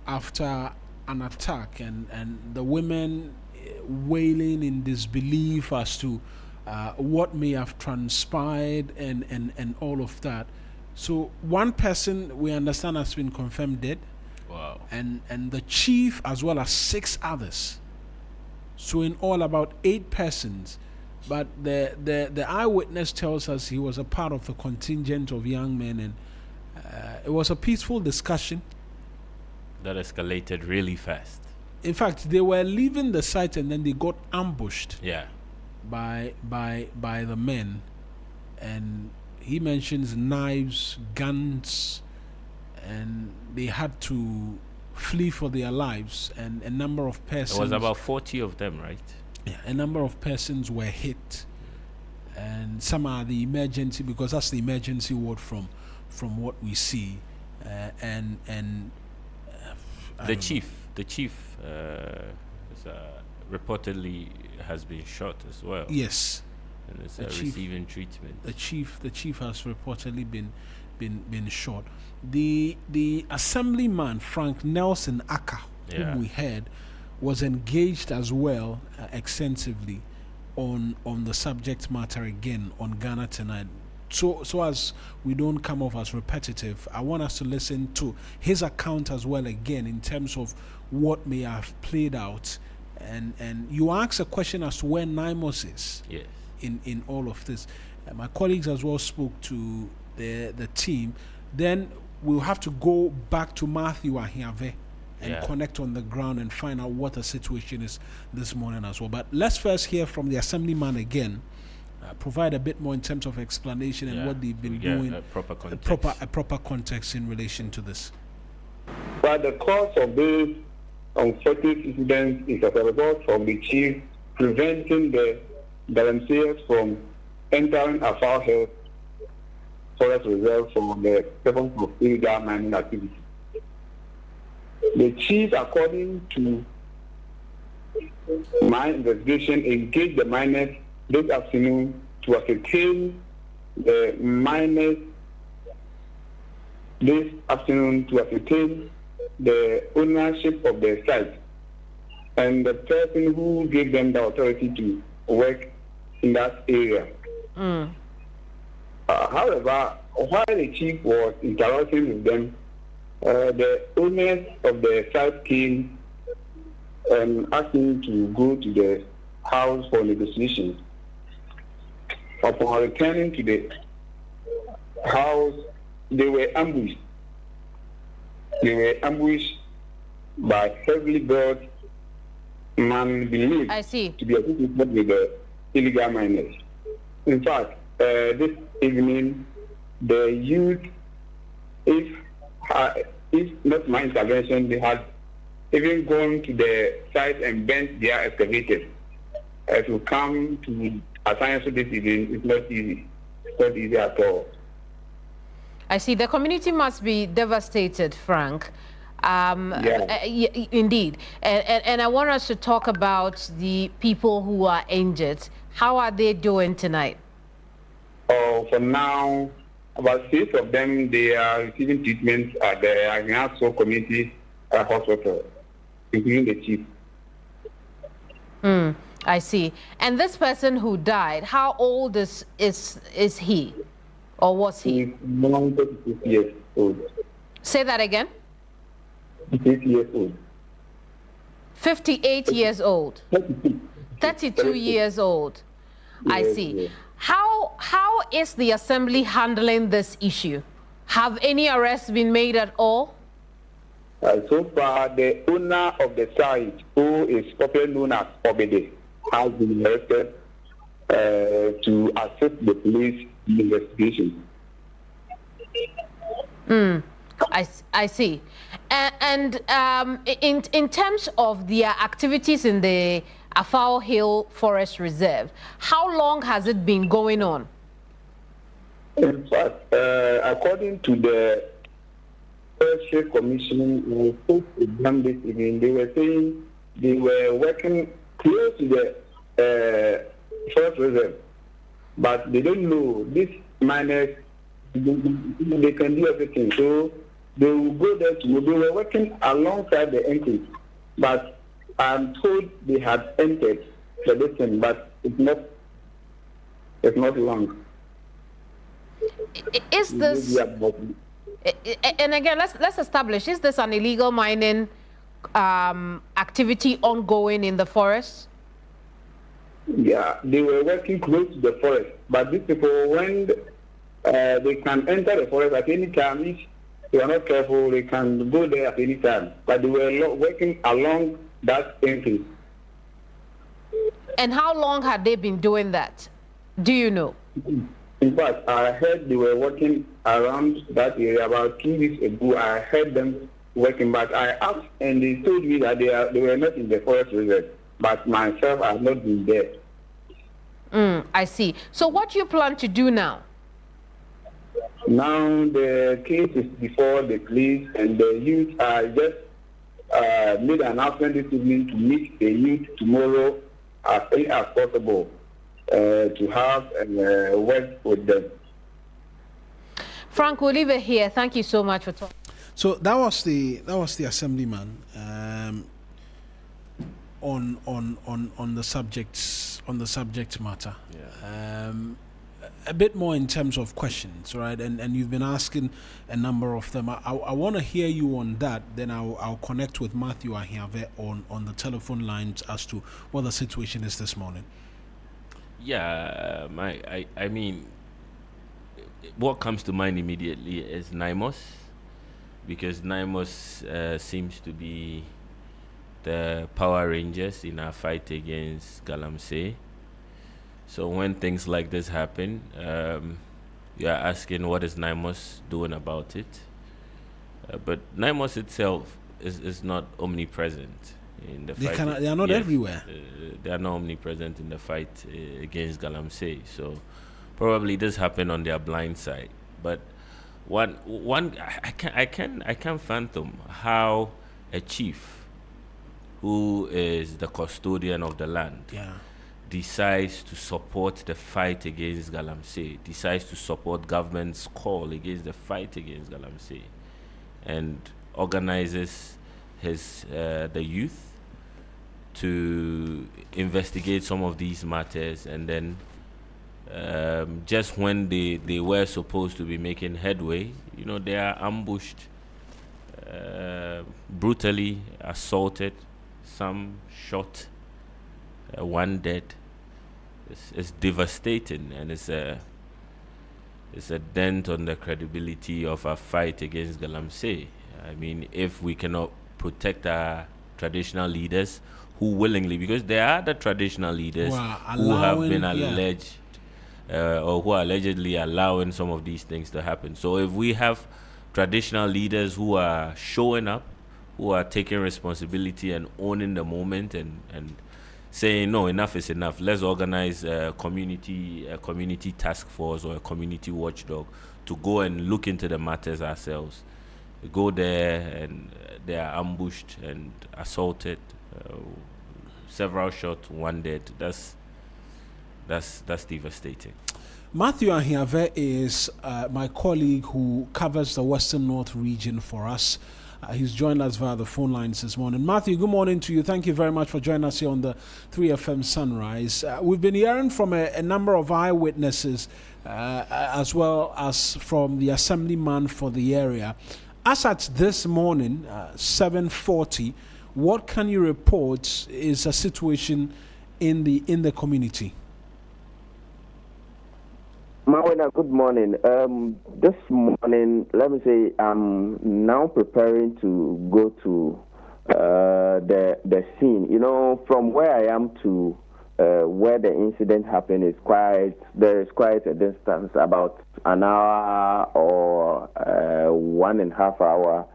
after an attack, and the women wailing in disbelief as to what may have transpired and all of that. So one person we understand has been confirmed dead. Wow. And the chief as well as 6 others. So in all about 8 persons. But the eyewitness tells us he was a part of the contingent of young men, and it was a peaceful discussion. That escalated really fast. In fact, they were leaving the site and then they got ambushed. Yeah. By the men, and he mentions knives, guns, and they had to flee for their lives, and a number of persons. It was about 40 of them, right? Yeah, a number of persons were hit, and some are the emergency, because that's the emergency ward from what we see, the chief reportedly has been shot as well. Yes, and is receiving treatment. The chief has reportedly been shot. The assemblyman Frank Nelson Aka, whom we heard, was engaged as well extensively on the subject matter again on Ghana Tonight. So as we don't come off as repetitive, I want us to listen to his account as well again in terms of what may have played out. And you asked a question as to where NIMOS is in all of this. My colleagues as well spoke to the team. Then we'll have to go back to Matthew Ahiave and connect on the ground and find out what the situation is this morning as well. But let's first hear from the assemblyman again, provide a bit more in terms of explanation and what they've been doing, a proper context in relation to this. But the cause of this unfortunate incident is as a result from the chief preventing the galamseyers from entering a Afar Hill Forest Reserve for the purpose of illegal mining activity. The chief, according to my investigation, engaged the miners this afternoon to ascertain the ownership of the site and the person who gave them the authority to work in that area. However, while the chief was interacting with them, the owners of the site came and asked him to go to the house for negotiations. Upon returning to the house, they were ambushed. They were ambushed by heavily built man believed to be associated with the illegal miners. In fact, this evening, the youth, if not my intervention, they had even gone to the site and bent their excavators. To come to a science this evening, it's not easy. It's not easy at all. I see. The community must be devastated, Frank. Indeed. And I want us to talk about the people who are injured. How are they doing tonight? For now, about 6 of them, they are receiving treatment at the Agnaso Community Hospital, including the chief. I see. And this person who died, how old is he? Or was he? He's 36 years old. Say that again? 58 years old. 58 years old. 32 years old. I see. Yes. How is the assembly handling this issue? Have any arrests been made at all? So far, the owner of the site, who is popularly known as Obede, has been arrested to assist the police in investigation. I see. And in terms of their activities in the Afar Hill Forest Reserve, how long has it been going on? In fact, according to the Forestry Commission, we spoke to them this evening. They were saying they were working close to the Forest Reserve, but they don't know these miners. They can do everything, so they will go there to. They were working alongside the entrance, but I'm told they had entered the distance, but it's not long. Is this? And again, let's establish: is this an illegal mining activity ongoing in the forest? Yeah, they were working close to the forest, but these people, when they can enter the forest at any time, if they are not careful, they can go there at any time. But they were working along that entrance. And how long had they been doing that? Do you know? In fact, I heard they were working around that area about 2 weeks ago. I heard them working, but I asked and they told me that they were not in the forest reserve. But myself, I have not been there. I see. So what do you plan to do now? Now the case is before the police, and the youth are just made an announcement this evening to meet the youth tomorrow as early as possible to have work with them. Frank, we'll leave it here. Thank you so much for talking. So that was the assemblyman on the subject matter. Yeah. A bit more in terms of questions, right? And you've been asking a number of them. I want to hear you on that. Then I'll connect with Matthew Ahiave on the telephone lines as to what the situation is this morning. Yeah, I mean, what comes to mind immediately is NIMOS, because NIMOS seems to be the Power Rangers in our fight against galamsey. So when things like this happen, you are asking what is NIMOS doing about it. But NIMOS itself is not omnipresent in the fight. They are not everywhere. They are not omnipresent in the fight against galamsey. So probably this happened on their blind side. But I can fathom how a chief who is the custodian of the land decides to support the fight against galamsey, decides to support government's call against the fight against galamsey, and organizes the youth to investigate some of these matters, and then just when they were supposed to be making headway, they are ambushed, brutally assaulted, some shot, one dead. It's devastating, and it's a dent on the credibility of our fight against galamsey. I mean, if we cannot protect our traditional leaders who willingly, because there are the traditional leaders who have been alleged or who are allegedly allowing some of these things to happen. So if we have traditional leaders who are showing up, who are taking responsibility and owning the moment and saying, no, enough is enough, let's organize a community task force or a community watchdog to go and look into the matters ourselves. We go there and they are ambushed and assaulted, several shot, one dead. That's devastating. Matthew Ahiave is my colleague who covers the Western North region for us. He's joined us via the phone lines this morning. Matthew, good morning to you. Thank you very much for joining us here on the 3FM Sunrise. We've been hearing from a number of eyewitnesses as well as from the assemblyman for the area. As at this morning, 7:40, what can you report is a situation in the community? Mawuena, good morning. This morning, let me say, I'm now preparing to go to the scene. From where I am to where the incident happened there is quite a distance, about an hour or 1.5 hours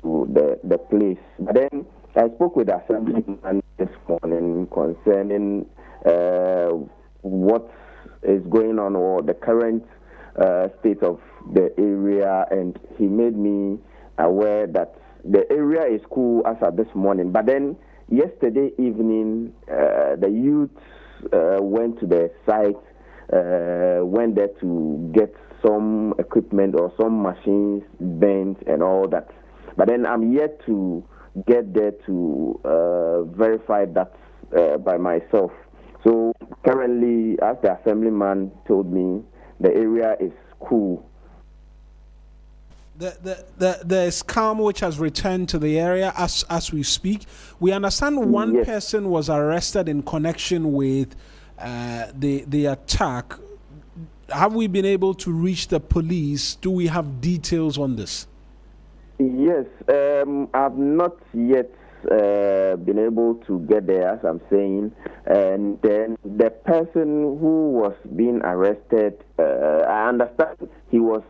to the place. But then I spoke with the assemblyman this morning concerning what is going on or the current state of the area, and he made me aware that the area is cool as of this morning. But then yesterday evening, the youth went to the site, went there to get some equipment or some machines bent and all that. But then I'm yet to get there to verify that by myself. So currently, as the assemblyman told me, the area is cool. There's calm which has returned to the area as we speak. We understand one person was arrested in connection with the attack. Have we been able to reach the police? Do we have details on this? Yes, I've not yet been able to get there, as I'm saying, and then the person who was being arrested, I understand he was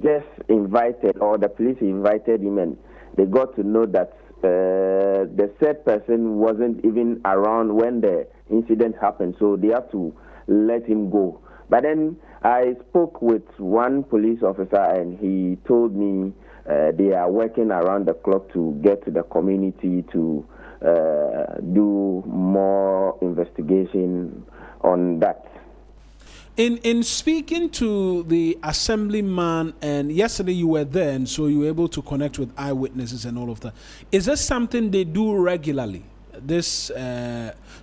just invited, or the police invited him, and they got to know that the said person wasn't even around when the incident happened, so they have to let him go. But then I spoke with one police officer, and he told me they are working around the clock to get to the community to do more investigation on that. In speaking to the assemblyman, and yesterday you were there, and so you were able to connect with eyewitnesses and all of that. Is this something they do regularly? This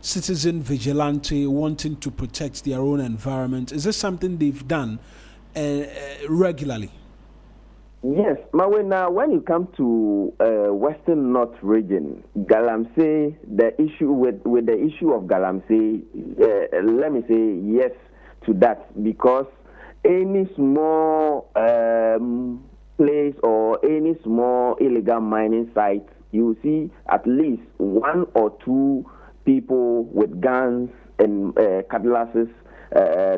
citizen vigilante wanting to protect their own environment, is this something they've done regularly? Yes, Mawuena, when you come to Western North region, galamsey, the issue with the issue of galamsey, let me say yes to that, because any small place or any small illegal mining site, you see at least one or two people with guns and cutlasses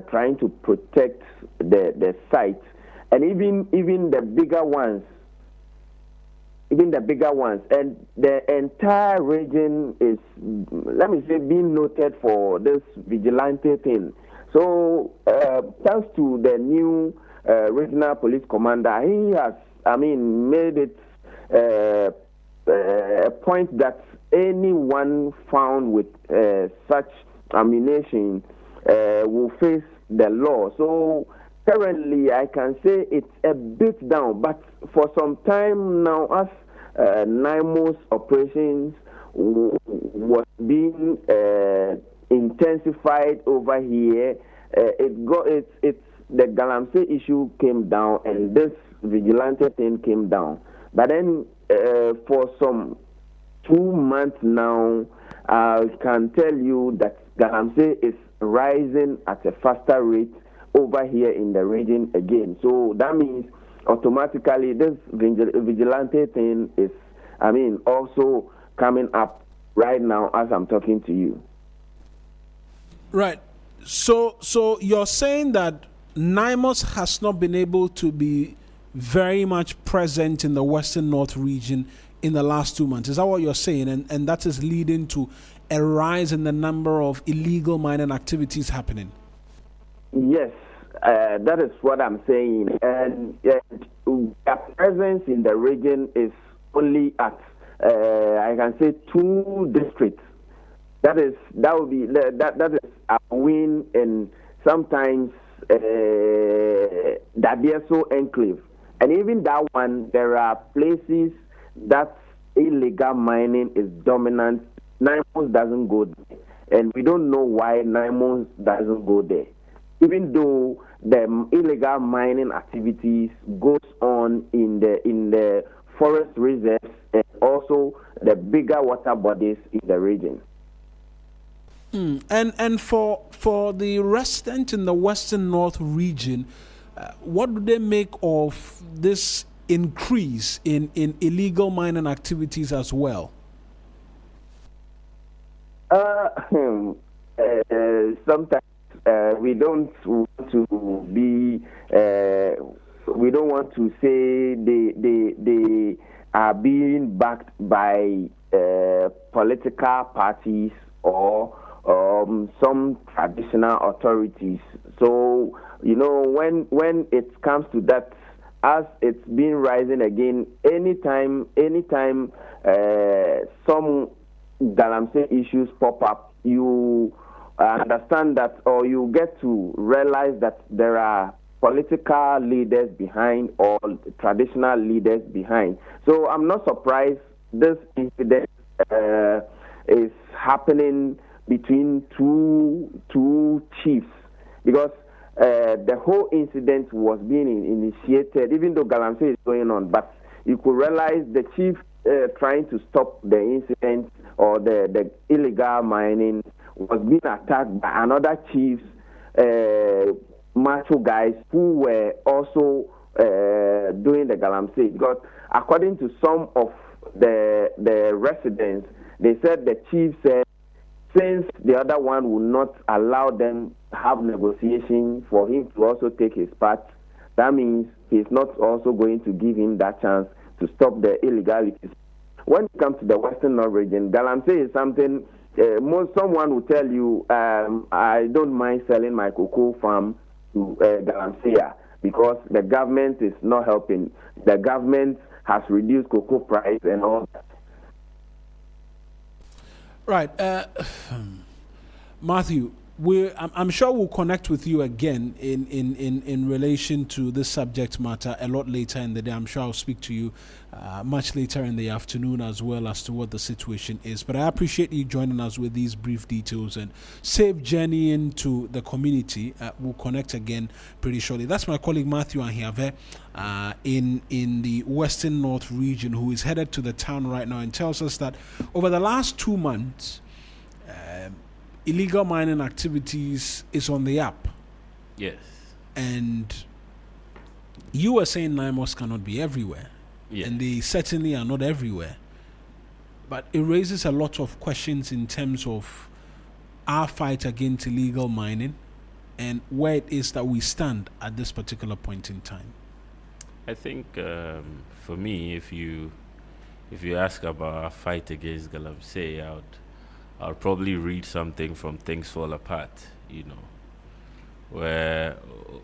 trying to protect the site. And even the bigger ones, and the entire region is, let me say, being noted for this vigilante thing. So, thanks to the new regional police commander, he has, made it a point that anyone found with such ammunition will face the law. So, currently, I can say it's a bit down, but for some time now, as NIMO's operations was being intensified over here, the galamsey issue came down, and this vigilante thing came down. But then, for some 2 months now, I can tell you that galamsey is rising at a faster rate over here in the region again. So that means automatically this vigilante thing is, also coming up right now as I'm talking to you. Right. So you're saying that NIMOS has not been able to be very much present in the Western North region in the last 2 months. Is that what you're saying? And that is leading to a rise in the number of illegal mining activities happening? Yes, that is what I'm saying. And their presence in the region is only at, I can say, 2 districts. That is a win, and sometimes Dabieso enclave. And even that one, there are places that illegal mining is dominant. NIMOS doesn't go there, and we don't know why NIMOS doesn't go there, even though the illegal mining activities goes on in the forest reserves and also the bigger water bodies in the region. And for the resident in the Western North region, what do they make of this increase in illegal mining activities as well? Sometimes we don't want to be. We don't want to say they are being backed by political parties or some traditional authorities. So, when it comes to that, as it's been rising again, anytime some galamsey issues pop up, you understand that, or you get to realize that there are political leaders behind or traditional leaders behind. So I'm not surprised this incident is happening between two chiefs, because the whole incident was being initiated, even though galamsey is going on, but you could realize the chief trying to stop the incident or the illegal mining was being attacked by another chief's macho guys who were also doing the galamsey. Because according to some of the residents, they said the chief said since the other one will not allow them have negotiation for him to also take his part, that means he's not also going to give him that chance to stop the illegalities. When it comes to the Western North region, galamsey is something, someone will tell you, I don't mind selling my cocoa farm to galamsey because the government is not helping. The government has reduced cocoa price and all that. Right. Matthew, I'm sure we'll connect with you again in relation to this subject matter a lot later in the day. I'm sure I'll speak to you much later in the afternoon as well as to what the situation is. But I appreciate you joining us with these brief details and safe journey into the community. We'll connect again pretty shortly. That's my colleague Matthew Ahiave in the Western North region, who is headed to the town right now and tells us that over the last 2 months, illegal mining activities is on the up. Yes. And you were saying NIMOS cannot be everywhere. Yeah. And they certainly are not everywhere. But it raises a lot of questions in terms of our fight against illegal mining and where it is that we stand at this particular point in time. I think for me, if you ask about our fight against galamsey, I'll probably read something from Things Fall Apart, where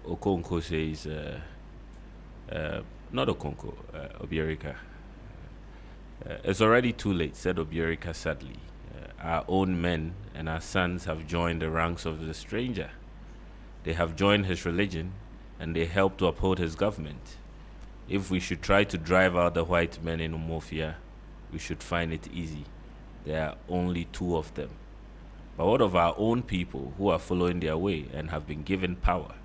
Okonkwo says, not Okonkwo, Obiorika. It's already too late, said Obiorika sadly. Our own men and our sons have joined the ranks of the stranger. They have joined his religion and they help to uphold his government. If we should try to drive out the white men in Umofia, we should find it easy. There are only 2 of them. But what of our own people who are following their way and have been given power?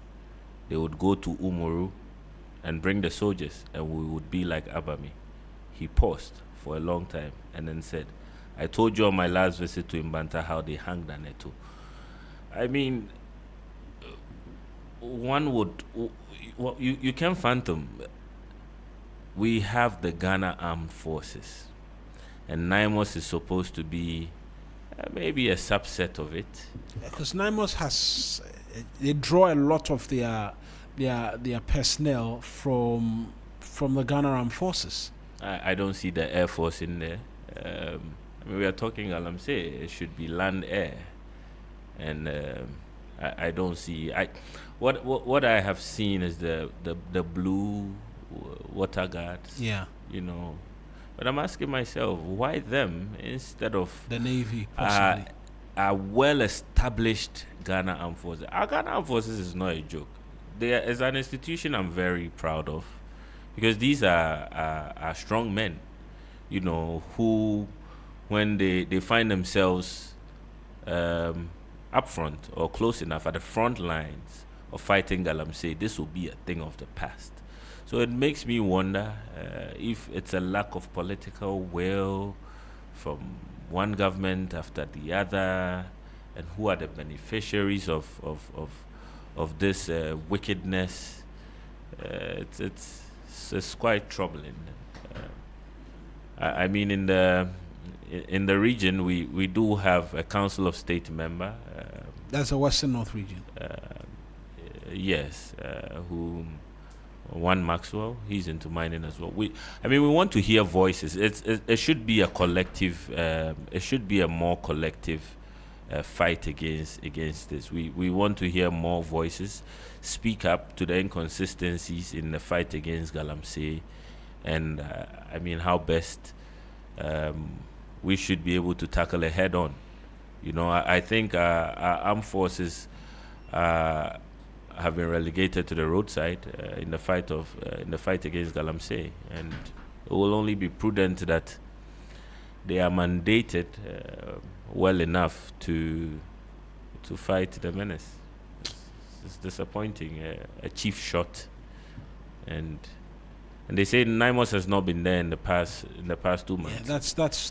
They would go to Umoru and bring the soldiers, and we would be like Abami. He paused for a long time and then said, I told you on my last visit to Imbanta how they hanged Aneto. I mean, one would, you can fathom, we have the Ghana Armed Forces. And NIMOS is supposed to be maybe a subset of it. Because NIMOS they draw a lot of their personnel from the Ghana Armed Forces. I don't see the Air Force in there. We are talking galamsey. It should be land air, and I don't see. What I have seen is the blue water guards. Yeah. But I'm asking myself, why them instead of the Navy, possibly? A well-established Ghana Armed Forces. Our Ghana Armed Forces is not a joke. As an institution, I'm very proud of, because these are strong men, who, when they find themselves up front or close enough at the front lines of fighting galamsey, this will be a thing of the past. So it makes me wonder if it's a lack of political will from one government after the other, and who are the beneficiaries of this wickedness. It's quite troubling. I mean, in the region, we do have a Council of State member. That's the Western North region. Yes, who. One Maxwell, he's into mining as well. We want to hear voices. It should be a collective. It should be a more collective fight against this. We want to hear more voices speak up to the inconsistencies in the fight against galamsey, and how best we should be able to tackle it head on. I think our armed forces have been relegated to the roadside in the fight against galamsey, and it will only be prudent that they are mandated well enough to fight the menace. It's disappointing. A chief shot, and they say NIMOS has not been there in the past 2 months. Yeah,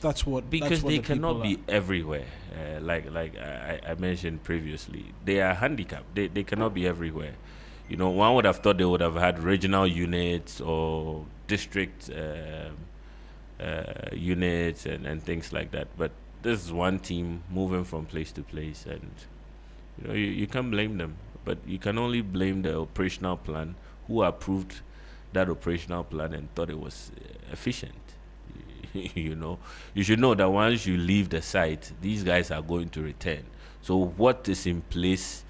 that's what, because they cannot be are. everywhere. Like I mentioned previously, they are handicapped. They cannot be everywhere. One would have thought they would have had regional units or district units and things like that. But this is one team moving from place to place, and you can't blame them. But you can only blame the operational plan, who approved that operational plan and thought it was efficient. You should know that once you leave the site, these guys are going to return. So what is in place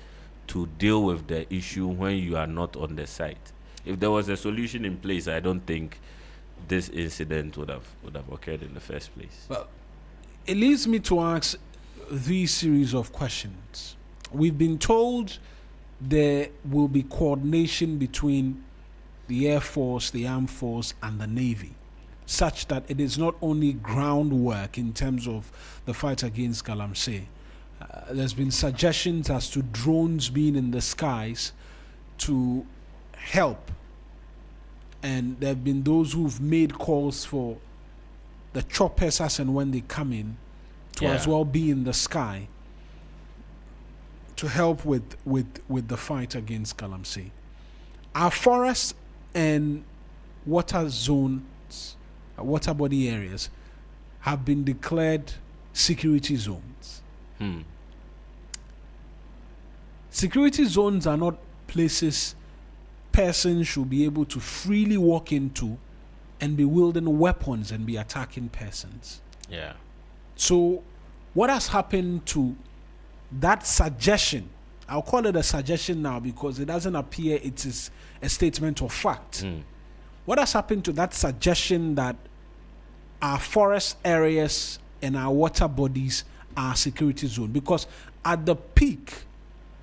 to deal with the issue when you are not on the site? If there was a solution in place, I don't think this incident would have occurred in the first place. Well, it leads me to ask these series of questions. We've been told there will be coordination between the Air Force, the Armed Force, and the Navy, such that it is not only groundwork in terms of the fight against galamsey. There's been suggestions as to drones being in the skies to help. And there have been those who've made calls for the choppers as and when they come in to as well be in the sky to help with the fight against galamsey. Our forests and water zones, water body areas have been declared security zones. Security zones are not places persons should be able to freely walk into and be wielding weapons and be attacking persons. Yeah. So what has happened to that suggestion? I'll call it a suggestion now because it doesn't appear it is a statement of fact. What has happened to that suggestion that our forest areas and our water bodies are security zone? Because at the peak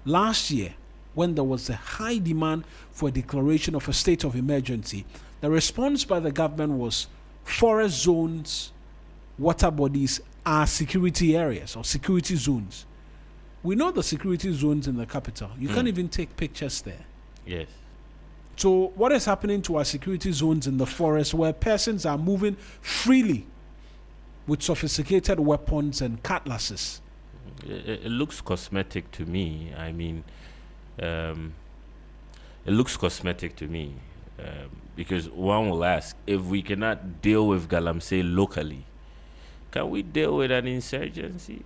last year, when there was a high demand for a declaration of a state of emergency, the response by the government was forest zones, water bodies are security areas or security zones. We know the security zones in the capital. You can't even take pictures there. Yes. So what is happening to our security zones in the forest where persons are moving freely with sophisticated weapons and cutlasses? It looks cosmetic to me. I mean, it looks cosmetic to me because one will ask, if we cannot deal with galamsey locally, can we deal with an insurgency?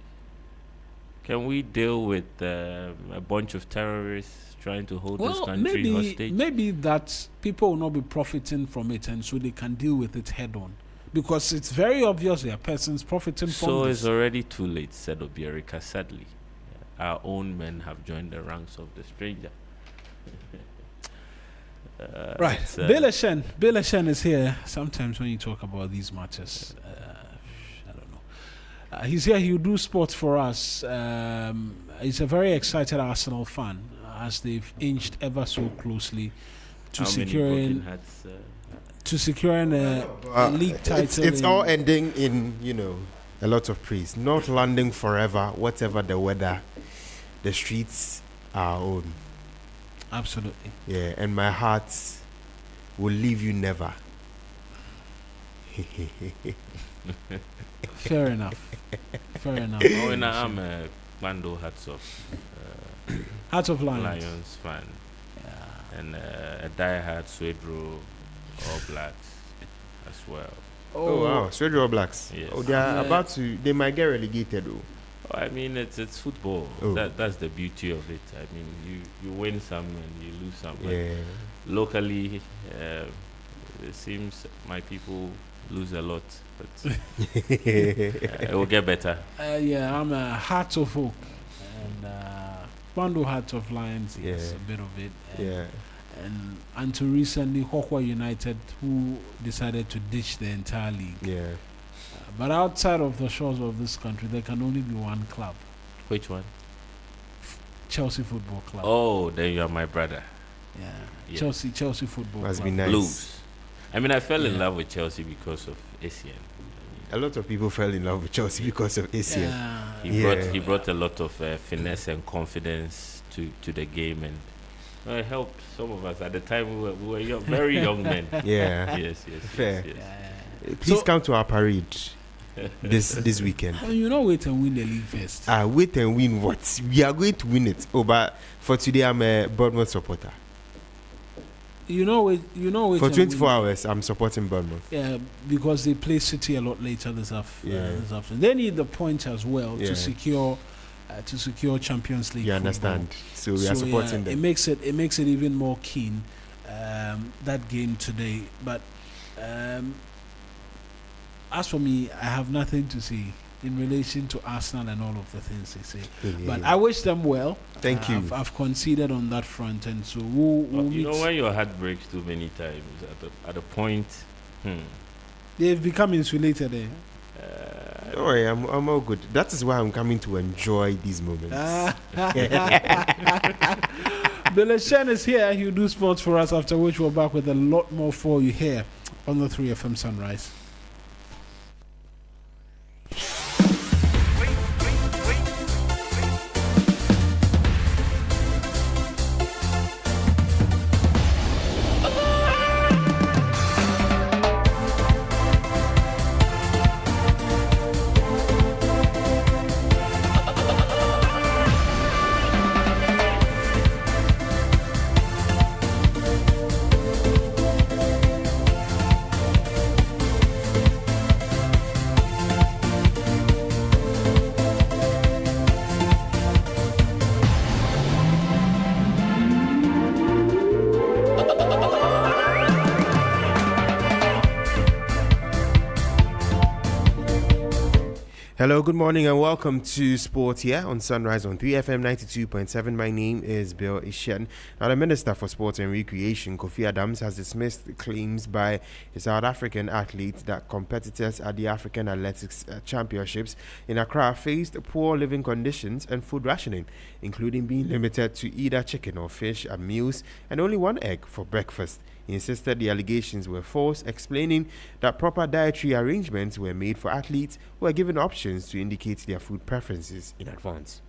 Can we deal with a bunch of terrorists trying to hold this country hostage? Maybe that people will not be profiting from it, and so they can deal with it head on. Because it's very obvious there are persons profiting from So this. it's already too late, said Obiorika, sadly. Our own men have joined the ranks of the stranger. Right. Beleshen is here. Sometimes when you talk about these matters, I don't know. He's here. He'll do sports for us. He's a very excited Arsenal fan, as they've inched ever so closely to securing a league title. It's all ending in a lot of praise. Not landing forever, whatever the weather. The streets are our own. Absolutely. Yeah, and my heart will leave you never. Fair enough. Mawuena, I'm a Bando Hearts of Lions fan. Yeah. And a diehard Swedro All Blacks as well. Oh wow, Swedro All Blacks. Yes. Oh, they are they might get relegated though. I mean, it's football. That's the beauty of it. I mean, you win some and you lose some. Yeah. Locally, it seems my people lose a lot, but it will get better. I'm a Heart of Oak and Bando Heart of Lions. Yes, a bit of it. And until recently, Hokwa United, who decided to ditch the entire league. Yeah. But outside of the shores of this country, there can only be one club. Which one? Chelsea Football Club. Oh, then you are my brother. Yeah. Chelsea Football Must Club. be nice. Blues. I mean, I fell in love with Chelsea because of ACN. A lot of people fell in love with Chelsea because of ACN. He brought a lot of finesse and confidence to the game, and it helped some of us. At the time, we were young, very young men. Yeah. Yes. Fair. Please come to our parade this weekend. Wait and win the league first. Wait and win what? We are going to win it. Oh, but for today, I'm a Bournemouth supporter. For 24 hours, I'm supporting Bournemouth. Yeah, because they play City a lot later this afternoon. They need the point as well to secure Champions League. You understand? So we are supporting them. It makes it even more keen, that game today. But as for me, I have nothing to say in relation to Arsenal and all of the things they say. But I wish them well. Thank you. I've conceded on that front, and so we'll you know when your heart breaks too many times at a point, they've become insulated. Don't worry, I'm all good. That is why I'm coming to enjoy these moments. Billy Shen is here. He'll do sports for us, after which we're back with a lot more for you here on the 3FM Sunrise. Hello, good morning and welcome to Sport here on Sunrise on 3FM 92.7. My name is Bill Ishen. Now, the Minister for Sport and Recreation, Kofi Adams, has dismissed claims by a South African athlete that competitors at the African Athletics Championships in Accra faced poor living conditions and food rationing, including being limited to either chicken or fish at meals and only one egg for breakfast. He insisted the allegations were false, explaining that proper dietary arrangements were made for athletes who were given options to indicate their food preferences in advance.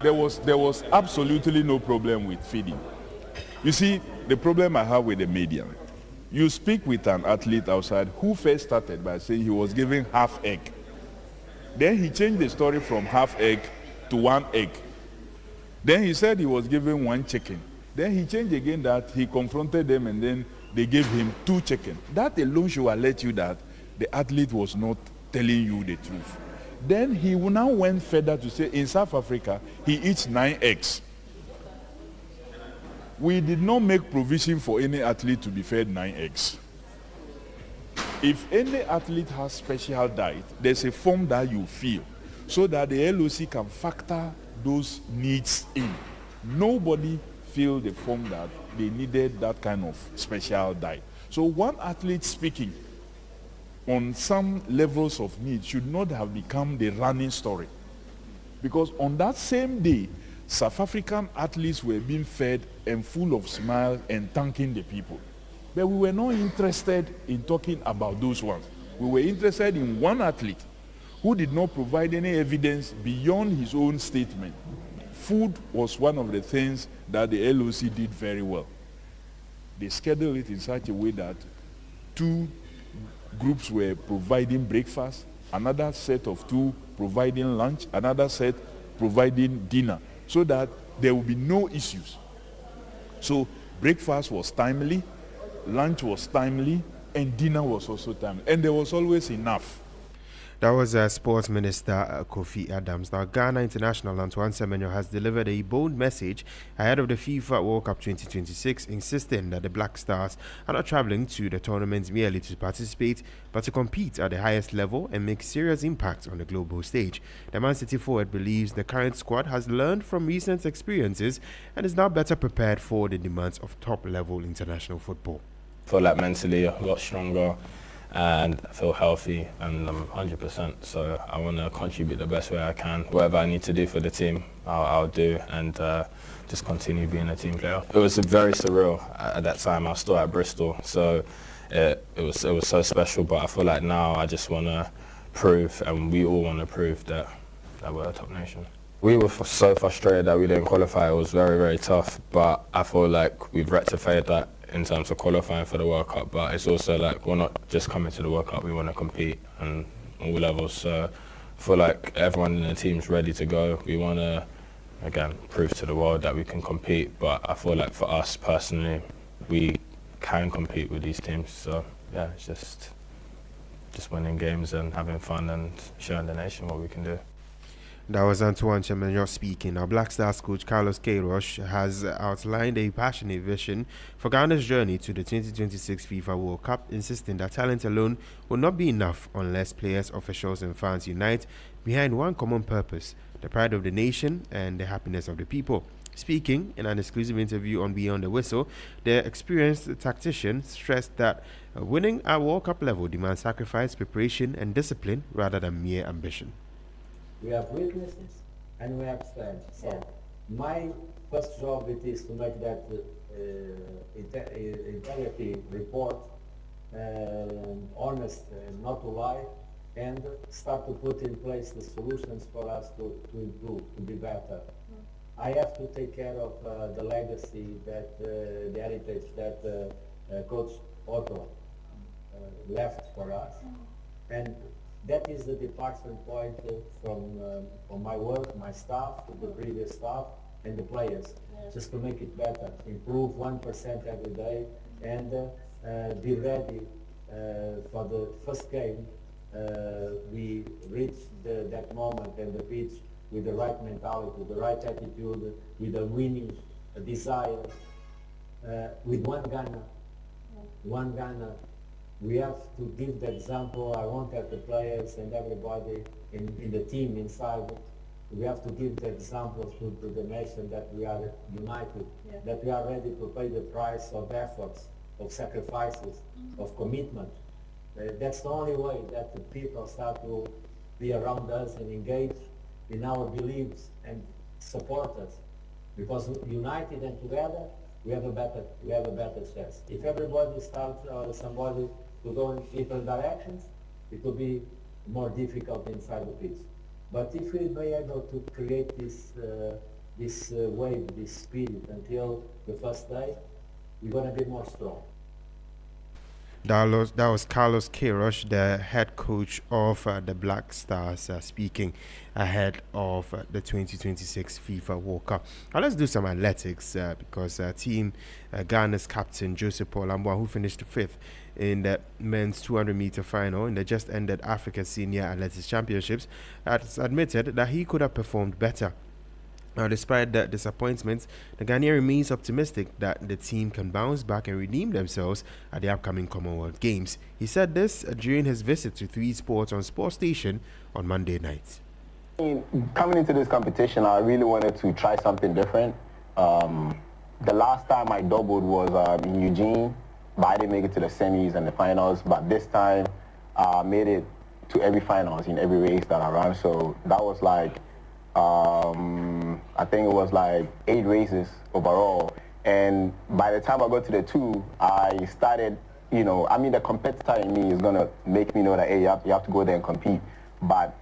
There was absolutely no problem with feeding. You see, the problem I have with the media, you speak with an athlete outside who first started by saying he was given half egg. Then he changed the story from half egg to 1 egg. Then he said he was given 1 chicken. Then he changed again that he confronted them and then they gave him 2 chicken. That alone should alert you that the athlete was not telling you the truth. Then he now went further to say in South Africa, he eats 9 eggs. We did not make provision for any athlete to be fed 9 eggs. If any athlete has special diet, there's a form that you fill so that the LOC can factor those needs in. Nobody feel the form that they needed that kind of special diet. So one athlete speaking on some levels of need should not have become the running story. Because on that same day, South African athletes were being fed and full of smiles and thanking the people. But we were not interested in talking about those ones. We were interested in one athlete who did not provide any evidence beyond his own statement. Food was one of the things that the LOC did very well. They scheduled it in such a way that 2 groups were providing breakfast, another set of 2 providing lunch, another set providing dinner, so that there will be no issues. So breakfast was timely, lunch was timely, and dinner was also timely. And there was always enough. That was Sports Minister Kofi Adams. Now, Ghana international Antoine Semenyo has delivered a bold message ahead of the FIFA World Cup 2026, insisting that the Black Stars are not travelling to the tournament merely to participate, but to compete at the highest level and make serious impact on the global stage. The Man City forward believes the current squad has learned from recent experiences and is now better prepared for the demands of top-level international football. I feel like mentally a lot stronger, and I feel healthy and I'm 100%, so I want to contribute the best way I can. Whatever I need to do for the team, I'll do, and just continue being a team player. It was very surreal at that time. I was still at Bristol, so it was so special, but I feel like now I just want to prove, and we all want to prove that we're a top nation. We were so frustrated that we didn't qualify. It was very, very tough, but I feel like we've rectified that in terms of qualifying for the World Cup, but it's also like we're not just coming to the World Cup, we want to compete on all levels. So I feel like everyone in the team's ready to go. We want to, again, prove to the world that we can compete, but I feel like for us personally, we can compete with these teams. So yeah, it's just winning games and having fun and showing the nation what we can do. That was Antoine Chemenyo speaking. Now, Black Stars coach Carlos Queiroz has outlined a passionate vision for Ghana's journey to the 2026 FIFA World Cup, insisting that talent alone will not be enough unless players, officials and fans unite behind one common purpose, the pride of the nation and the happiness of the people. Speaking in an exclusive interview on Beyond the Whistle, the experienced tactician stressed that winning at World Cup level demands sacrifice, preparation and discipline rather than mere ambition. We have weaknesses and we have strengths. So my first job it is to make that integrity report honest, not to lie, and start to put in place the solutions for us to improve, to be better. I have to take care of the legacy, that the heritage that Coach Otto left for us, and that is the departure point from my work, my staff, the previous staff, and the players, just to make it better, improve 1% every day, and be ready for the first game. We reach that moment and the pitch with the right mentality, the right attitude, with a winning desire, with one Ghana. We have to give the example. I want that the players and everybody in the team inside, we have to give the example to the nation that we are united, that we are ready to pay the price of efforts, of sacrifices, of commitment. That's the only way that the people start to be around us and engage in our beliefs and support us. Because united and together, we have a better chance. If everybody starts somebody to go in different directions, it will be more difficult inside the pitch. But if we be able to create this wave, this spirit until the first day, we're going to be more strong. That was Carlos Queiroz, the head coach of the Black Stars, speaking ahead of the 2026 FIFA World Cup. Now let's do some athletics because Team Ghana's captain Joseph Paul Amboa, who finished 5th in the men's 200-meter final in the just ended Africa Senior Athletics Championships, has admitted that he could have performed better. Now, despite the disappointments, the Ghanaian remains optimistic that the team can bounce back and redeem themselves at the upcoming Commonwealth Games. He said this during his visit to 3 Sports on Sports Station on Monday night. Coming into this competition, I really wanted to try something different. The last time I doubled was in Eugene, but I didn't make it to the semis and the finals. But this time, I made it to every finals in every race that I ran. So that was like, I think it was like 8 races overall. And by the time I got to the 2, I started, the competitor in me is gonna make me know that, hey, you have to go there and compete. But,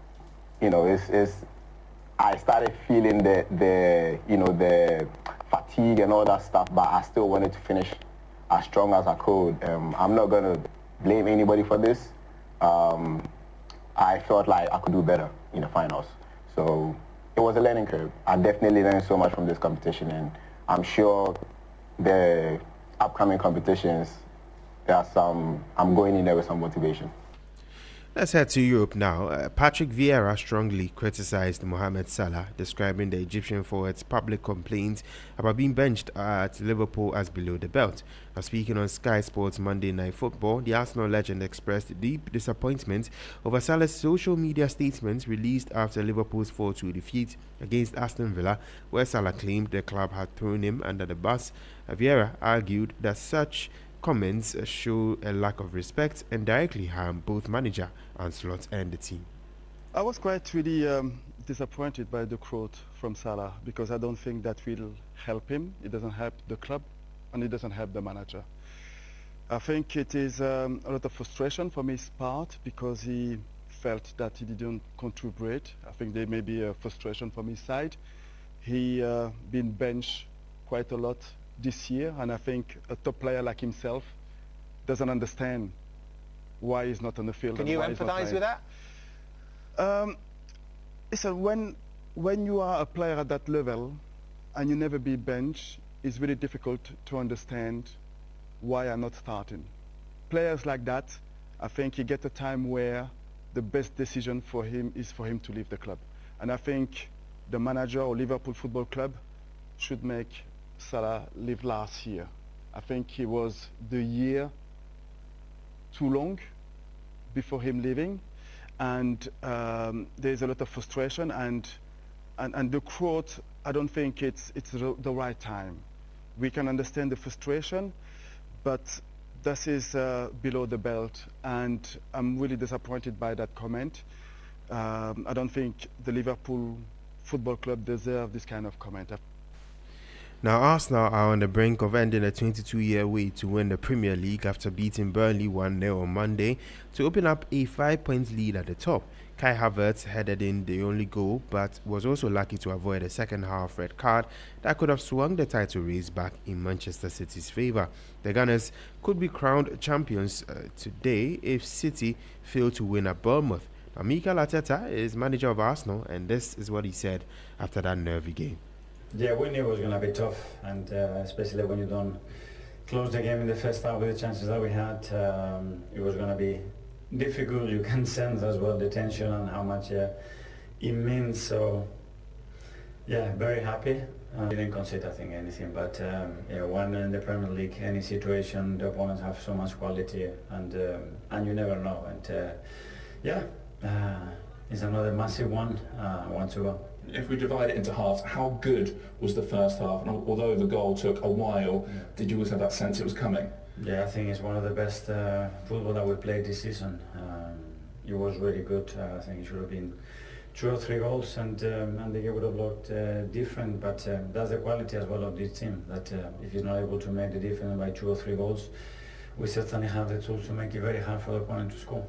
I started feeling the fatigue and all that stuff, but I still wanted to finish as strong as I could. I'm not gonna blame anybody for this. I felt like I could do better in the finals. So it was a learning curve. I definitely learned so much from this competition, and I'm sure the upcoming competitions, I'm going in there with some motivation. Let's head to Europe now. Patrick Vieira strongly criticized Mohamed Salah, describing the Egyptian forward's public complaints about being benched at Liverpool as below the belt. Now, speaking on Sky Sports Monday Night Football, the Arsenal legend expressed deep disappointment over Salah's social media statements released after Liverpool's 4-2 defeat against Aston Villa, where Salah claimed the club had thrown him under the bus. Vieira argued that such comments show a lack of respect and directly harm both manager Ancelotti and the team. I was quite really disappointed by the quote from Salah, because I don't think that will help him. It doesn't help the club and it doesn't help the manager. I think it is a lot of frustration from his part because he felt that he didn't contribute. I think there may be a frustration from his side. He been benched quite a lot this year, and I think a top player like himself doesn't understand why he's not on the field. Can you empathise with that? Listen, when you are a player at that level and you never be benched, it's really difficult to understand why I'm not starting. Players like that, I think he get a time where the best decision for him is for him to leave the club. And I think the manager or Liverpool Football Club should make Salah leave last year. I think he was the year too long before him leaving, and there's a lot of frustration, and the quote, I don't think it's the right time. We can understand the frustration, but this is below the belt, and I'm really disappointed by that comment. I don't think the Liverpool Football Club deserve this kind of comment. Now, Arsenal are on the brink of ending a 22-year wait to win the Premier League after beating Burnley 1-0 on Monday to open up a 5-point lead at the top. Kai Havertz headed in the only goal, but was also lucky to avoid a second-half red card that could have swung the title race back in Manchester City's favour. The Gunners could be crowned champions today if City fail to win at Bournemouth. Now, Mikel Arteta is manager of Arsenal, and this is what he said after that nervy game. Yeah, we knew it was going to be tough, and especially when you don't close the game in the first half with the chances that we had, it was going to be difficult. You can sense as well the tension and how much it means. So, yeah, very happy. Didn't concede, I think, anything, but yeah, one in the Premier League, any situation, the opponents have so much quality, and you never know. And yeah, it's another massive one to go. If we divide it into halves, how good was the first half? And although the goal took a while, did you always have that sense it was coming? Yeah, I think it's one of the best football that we played this season. It was really good. I think it should have been 2 or 3 goals, and the game would have looked different. But that's the quality as well of this team, that if you're not able to make the difference by 2 or 3 goals, we certainly have the tools to make it very hard for the opponent to score.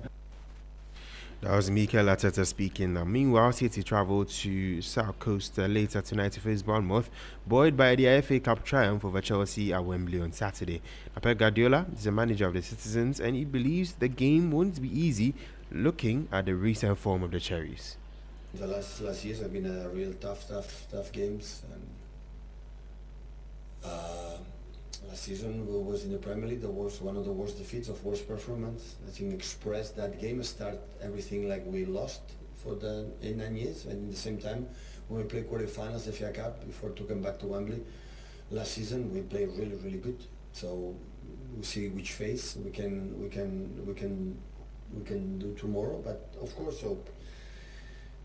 That was Mikel Arteta speaking. Now, meanwhile, City travel to South Coast later tonight to face Bournemouth, buoyed by the FA Cup triumph over Chelsea at Wembley on Saturday. Pep Guardiola is the manager of the Citizens, and he believes the game won't be easy, looking at the recent form of the Cherries. The last years have been a real tough games. And, last season was in the Premier League. That was one of the worst defeats, of worst performance. I think expressed that game, start everything like we lost for the 8-9 years, and at the same time when we played quarterfinals, the FA Cup, before to come back to Wembley last season, we played really good. So we'll see which phase we can do tomorrow. But of course,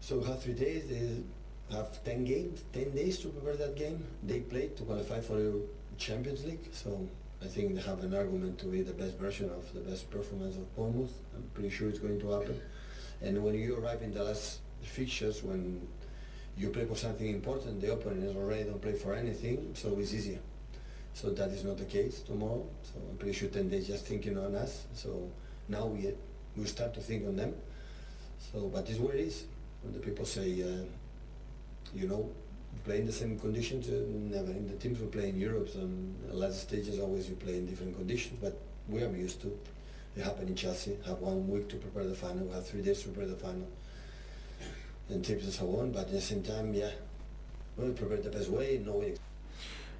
so we have 3 days. They have 10 days to prepare that game. They played to qualify for the Champions League, so I think they have an argument to be the best version of the best performance of Bournemouth. I'm pretty sure it's going to happen. And when you arrive in the last fixtures, when you play for something important, the opponent already don't play for anything, so it's easier. So that is not the case tomorrow. So I'm pretty sure 10 days just thinking on us. So now we start to think on them. So, but it's what it is. When the people say, you know, play in the same conditions, never. In the teams we play in Europe, so in the last stages always you play in different conditions, but we are used to. It happened in Chelsea, have 1 week to prepare the final, we have 3 days to prepare the final, and tips and so on, but at the same time, yeah, we'll prepare the best way, knowing.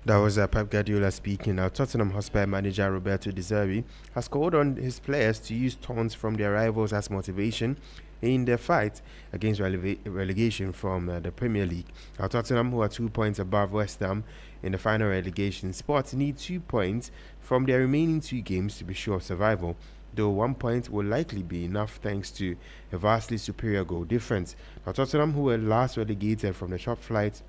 That was Pep Guardiola speaking. Now, Tottenham Hotspur manager Roberto De Zerbi has called on his players to use taunts from their rivals as motivation in their fight against relegation from the Premier League. Now, Tottenham, who are 2 points above West Ham in the final relegation spot, need 2 points from their remaining 2 games to be sure of survival, though 1 point will likely be enough thanks to a vastly superior goal difference. Now, Tottenham, who were last relegated from the top flight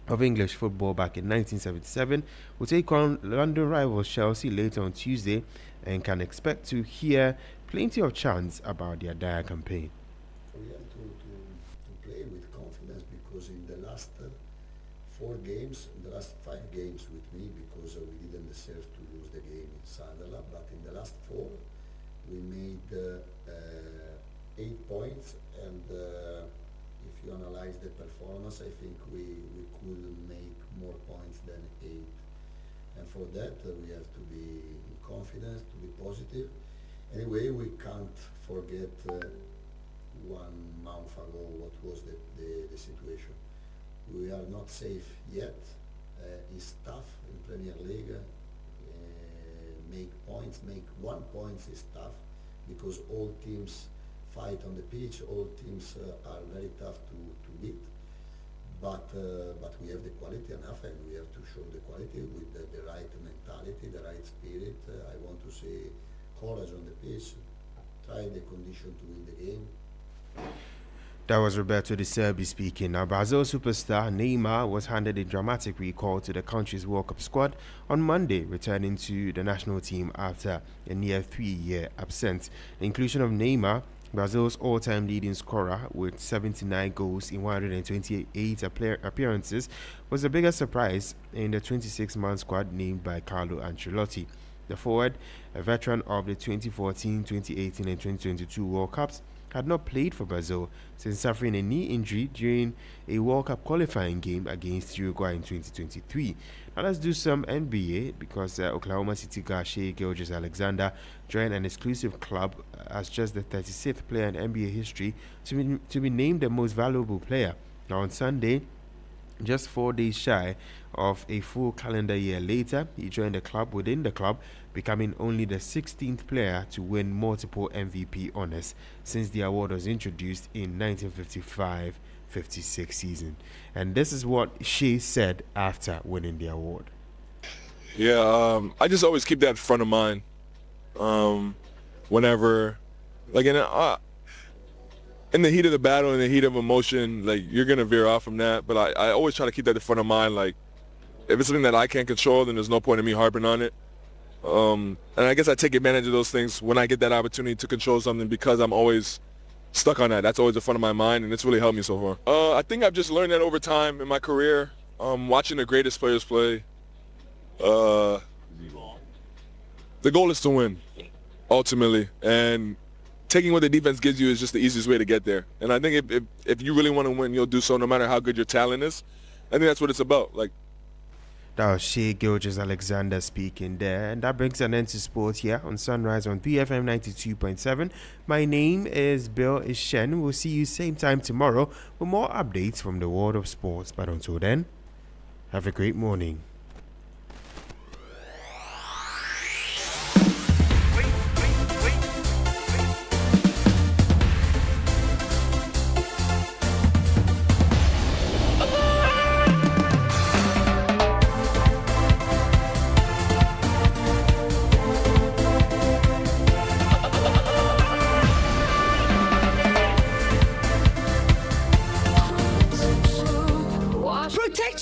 of English football back in 1977, will take on London rivals Chelsea later on Tuesday and can expect to hear plenty of chants about their dire campaign. We have to play with confidence, because in the last 4 games, in the last 5 games with me, because we didn't deserve to lose the game in Sunderland, but in the last 4 we made 8 points, and if you analyze the performance, I think we could make more points than 8. And for that, we have to be confident, to be positive. Anyway, we can't forget 1 month ago what was the situation. We are not safe yet. It's tough in Premier League. make points. Make 1 point is tough because all teams fight on the pitch. All teams are very tough to beat. But we have the quality enough, and we have to show the quality with the right mentality, the right spirit. I want to see courage on the pitch, try the condition to win the game. That was Roberto De Serbi speaking. Now, Brazil superstar Neymar was handed a dramatic recall to the country's World Cup squad on Monday, returning to the national team after a near 3-year absence. The inclusion of Neymar, Brazil's all-time leading scorer with 79 goals in 128 appearances, was the biggest surprise in the 26-man squad named by Carlo Ancelotti. The forward, a veteran of the 2014, 2018 and 2022 World Cups, had not played for Brazil since suffering a knee injury during a World Cup qualifying game against Uruguay in 2023. Now let's do some NBA because Oklahoma City guard Shai Gilgeous-Alexander joined an exclusive club as just the 36th player in NBA history to be named the most valuable player. Now on Sunday, just 4 days shy of a full calendar year later, he joined the club within the club, becoming only the 16th player to win multiple MVP honors since the award was introduced in 1955-56 season. And this is what Shai said after winning the award. Yeah, I just always keep that front of mind. Whenever, like in the heat of the battle, in the heat of emotion, like you're gonna veer off from that. But I always try to keep that in front of mind. Like if it's something that I can't control, then there's no point in me harping on it. And I guess I take advantage of those things when I get that opportunity to control something because I'm always stuck on that. That's always the front of my mind, and it's really helped me so far. I think I've just learned that over time in my career, watching the greatest players play. The goal is to win, ultimately, and taking what the defense gives you is just the easiest way to get there. And I think if you really want to win, you'll do so no matter how good your talent is. I think that's what it's about. Like. That was Shai Gilgeous-Alexander speaking there. And that brings an end to sports here on Sunrise on 3FM 92.7. My name is Bill Ishen. We'll see you same time tomorrow with more updates from the world of sports. But until then, have a great morning.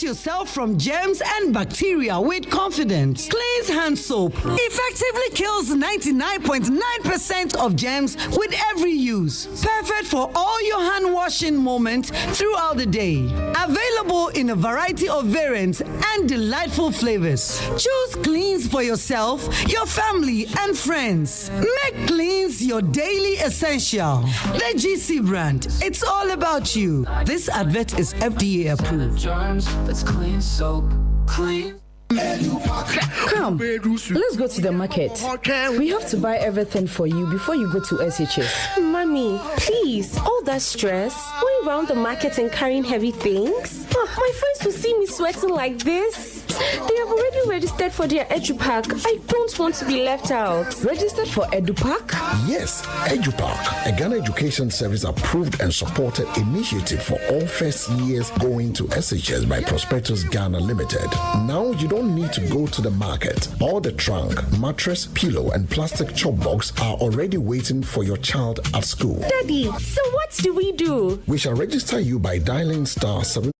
Yourself from germs and bacteria with confidence. Cleanse hand soap effectively kills 99.9% of germs with every use. Perfect for all your hand washing moments throughout the day. Available in a variety of variants and delightful flavors. Choose Cleanse for yourself, your family, and friends. Make Cleanse your daily essential. The GC brand. It's all about you. This advert is FDA approved. Let's clean soap, clean. Come, let's go to the market. We have to buy everything for you before you go to SHS. Mommy, please, all that stress, going around the market and carrying heavy things. My friends will see me sweating like this. They have already registered for their EduPack. I don't want to be left out. Registered for EduPack? Yes, EduPack, a Ghana Education Service approved and supported initiative for all first years going to SHS by Prospectus Ghana Limited. Now you don't need to go to the market. All the trunk, mattress, pillow, and plastic chop box are already waiting for your child at school. Daddy, so what do we do? We shall register you by dialing *7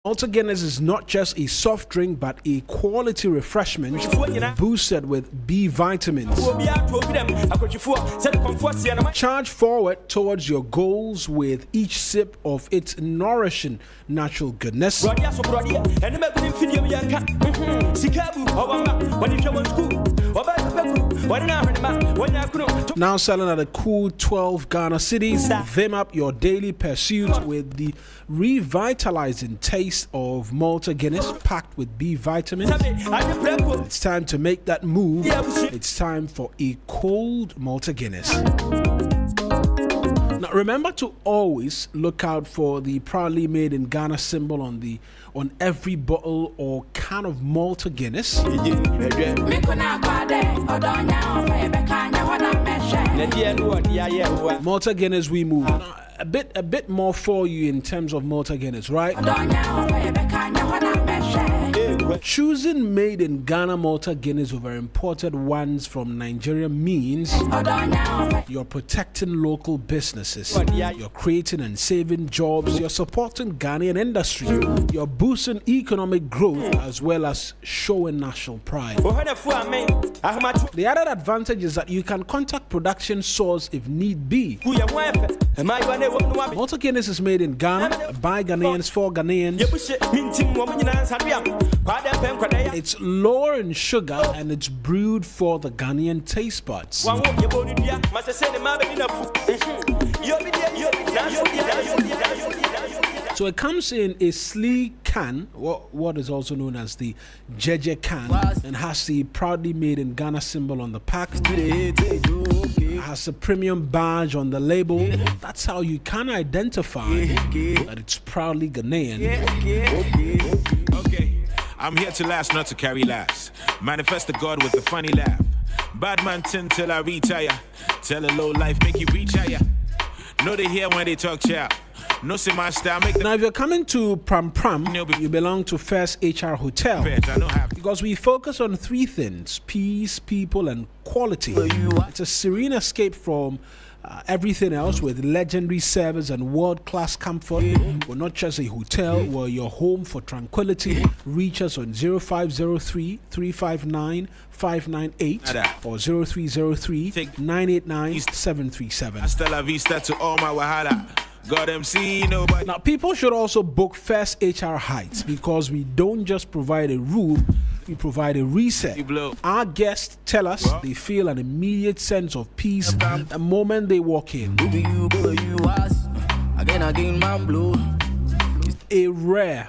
Malta Guinness is not just a soft drink but a quality refreshment boosted with B vitamins. Charge forward towards your goals with each sip of its nourishing natural goodness. Now selling at a cool 12 Ghana cities, vim up your daily pursuit with the revitalizing taste of Malta Guinness packed with B vitamins. It's time to make that move. It's time for a cold Malta Guinness. Now remember to always look out for the proudly made in Ghana symbol on every bottle or can of Malta Guinness. Malta Guinness, we move. A bit more for you in terms of Malta Guinness, right? Choosing made in Ghana Malta Guinness over imported ones from Nigeria means you're protecting local businesses, you're creating and saving jobs, you're supporting Ghanaian industry, you're boosting economic growth as well as showing national pride. The added advantage is that you can contact production source if need be. Malta Guinness is made in Ghana by Ghanaians for Ghanaians. It's lower in sugar and it's brewed for the Ghanaian taste buds. So it comes in a sleek can, what is also known as the Jeje can, and has the proudly made in Ghana symbol on the pack. It has a premium badge on the label. That's how you can identify that it's proudly Ghanaian. Okay, I'm here to last, not to carry last. Manifest the God with a funny laugh. Bad man tin till I retire. Tell a low life, make you reach higher. Know they hear when they talk chow. No see my style, make now if you're coming to Pram Pram, you belong to First HR Hotel. Because we focus on three things: peace, people, and quality. It's a serene escape from everything else with legendary service and world-class comfort. We're not just a hotel, we're your home for tranquility. Reach us on 0503 359 598 or 0303 989 737. Hasta la vista to all my wahala. God MC, nobody. Now, people should also book First HR Heights because we don't just provide a room, we provide a reset. Our guests tell us they feel an immediate sense of peace the moment they walk in. A rare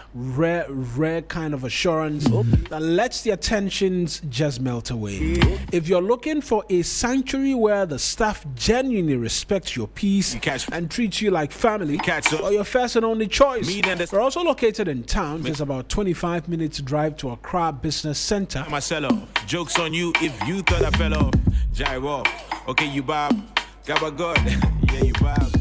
kind of assurance that lets their tensions just melt away. If you're looking for a sanctuary where the staff genuinely respects your peace and treats you like family, or your first and only choice. We're also located in town, just about 25 minutes drive to Accra Business Center. Jokes on you if you thought I fell off. Gyro, okay, you bob. Gabba God, yeah, you bob.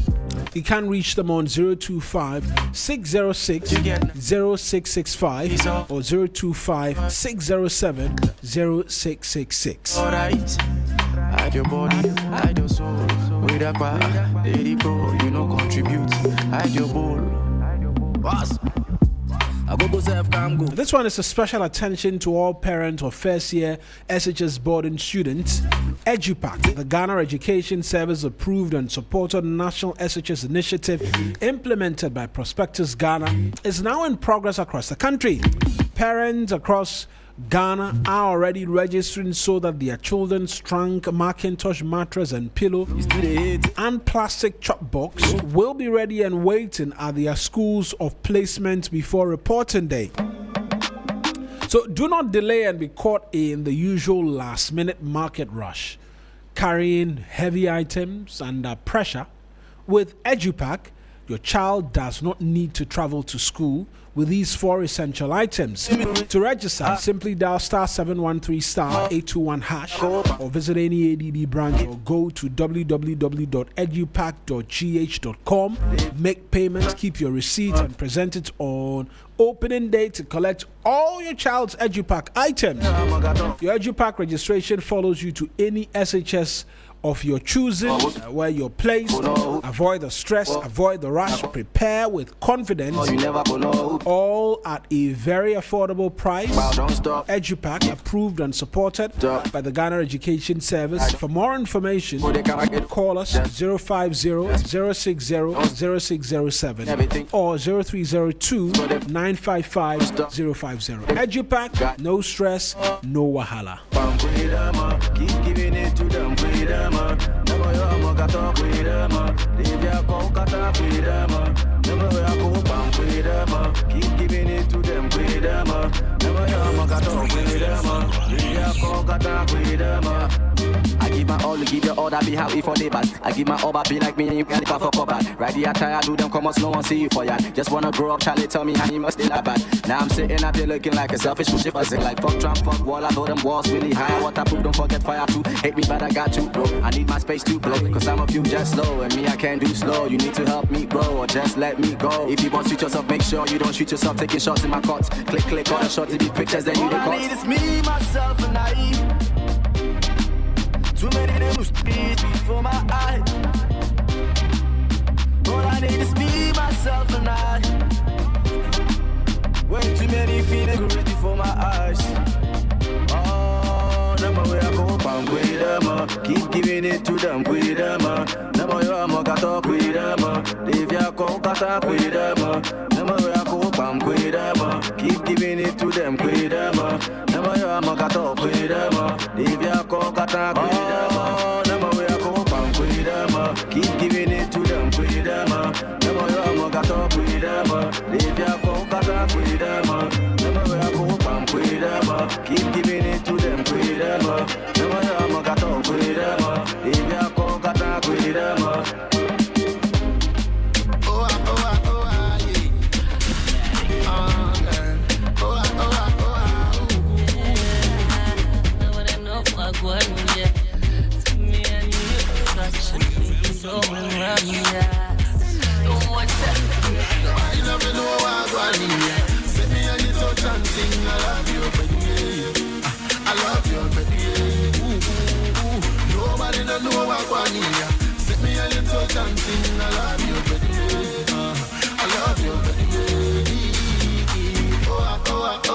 You can reach them on 025-606-0665 or 025-607-0666. Alright, hide your body, hide your soul. With a bar, lady bro, you know contribute. Hide your bowl. Boss. This one is a special attention to all parents of first year SHS boarding students. EduPack, the Ghana Education Service approved and supported national SHS initiative implemented by Prospectus Ghana, is now in progress across the country. Parents across Ghana are already registering so that their children's trunk, Macintosh mattress and pillow and plastic chop box will be ready and waiting at their schools of placement before reporting day. So do not delay and be caught in the usual last-minute market rush, carrying heavy items under pressure. With EduPack, your child does not need to travel to school with these 4 essential items. To register, simply dial *713*821# or visit any ADB branch or go to www.edupack.gh.com. Make payments, keep your receipt, and present it on opening day to collect all your child's EduPack items. Your EduPack registration follows you to any SHS of your choosing, where you're placed. Avoid the stress, avoid the rush. Prepare with confidence, all at a very affordable price. EduPack, approved and supported by the Ghana Education Service. For more information, call us 050-060-0607 or 0302-955-050. EduPack, no stress, no wahala. Keep giving it to them, freedom. Never your mugata, freedom. Leave your kokata, freedom. Never your kopam, freedom. Keep giving it to them, freedom. Never your mugata, freedom. Leave your kokata, freedom. I give my all, to give you all that be happy for the bad. I give my all, but be like me, you can't for bad. Right the attire, do them come out, no one see you for ya. Just wanna grow up, Charlie, tell me how you must still that bad. Now I'm sitting up here looking like a selfish pussy. I say like fuck Trump, fuck wall, I know them walls really high. Waterproof, don't forget fire too. Hate me, but I got to, bro. I need my space to blow, cause I'm a few just slow. And me, I can't do slow. You need to help me grow, or just let me go. If you want to shoot yourself, make sure you don't shoot yourself. Taking shots in my cots. Click, click on the shot to be pictures, then you the all I need is me, myself, and I. Too many little speeds before my eyes. All I need is me, myself, and I. Way too many feelings before my eyes. Oh, number where I go, bang with them. Keep giving it to them, with them. Number you am got up with them. Leave your coca with them. Number where I go, bang with them. Keep giving it to them, with them. Number you am got up with them. Leave your coca with them. Number where I go, bang with them. Keep giving it to them, with them. Number you am got up with them. Leave your coca with them. Number where I go, bang with them. Keep giving it to them, with them. Number you am got up with them. Leave your coca with them. Nobody don't know what I need. Set me a little dancing. I love you, baby. I love you, baby. Oh, oh, oh, oh.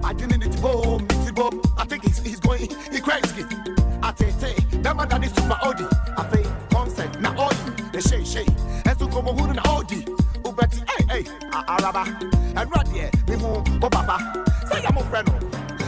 I didn't need to bomb, I think he's going, he crazy. I take, that man that is super Audi. I think concept, now all you, the shay, and to come on the Audi. Ubeti, hey, Araba, and right here, me home, Baba, say I'm a friend.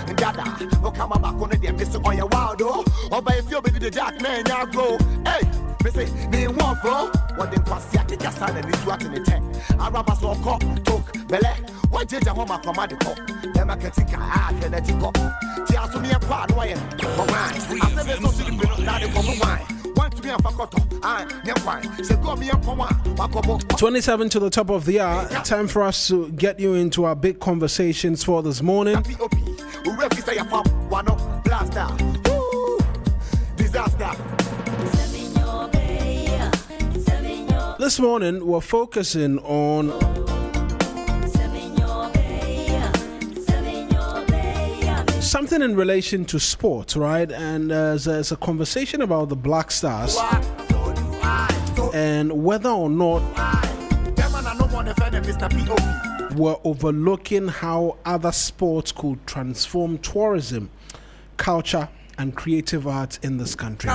And Dada, oh, come back on the Mr. on your wild, or by if you're the jack man, now go, hey. Me say, me want for what them pass ya take a stand and it's what in the tent. Araba so cop, talk, belle. Why did you want my command cop? Them I can think I can let you go. Tia to me a part, why? I said there's no silly bit of that, come wine. Want to be a facoto, I never wine. Say, go me a poma, 27 to the top of the hour. Time for us to get you into our big conversations for this morning. Disaster. This morning, we're focusing on something in relation to sport, right? And there's a conversation about the Black Stars and whether or not we're overlooking how other sports could transform tourism, culture, and creative arts in this country,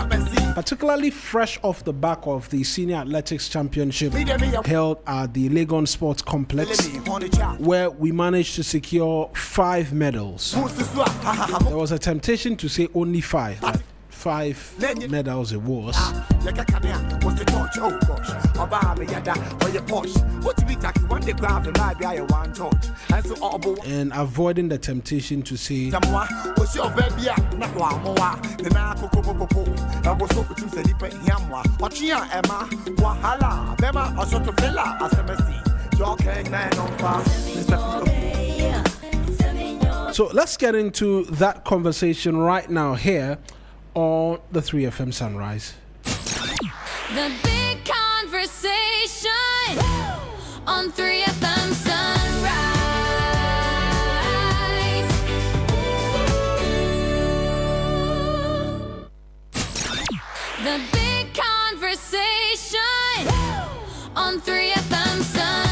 particularly fresh off the back of the Senior Athletics Championship held at the Legon Sports Complex, where we managed to secure 5 medals. There was a temptation to say only 5, but 5 medals it was. And avoiding the temptation to say so let's get into that conversation right now here on the 3FM Sunrise. The big conversation on 3FM Sunrise. The big conversation on 3FM Sunrise.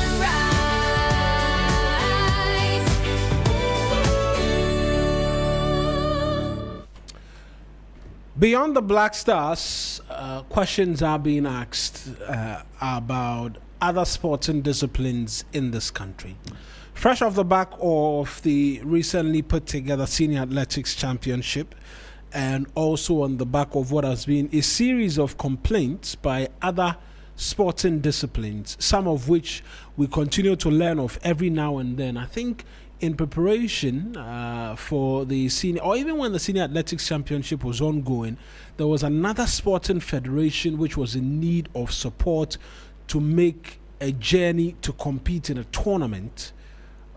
Beyond the Black Stars, questions are being asked about other sporting disciplines in this country. Fresh off the back of the recently put together Senior Athletics Championship, and also on the back of what has been a series of complaints by other sporting disciplines, some of which we continue to learn of every now and then. I think in preparation for the senior, or even when the Senior Athletics Championship was ongoing, there was another sporting federation which was in need of support to make a journey to compete in a tournament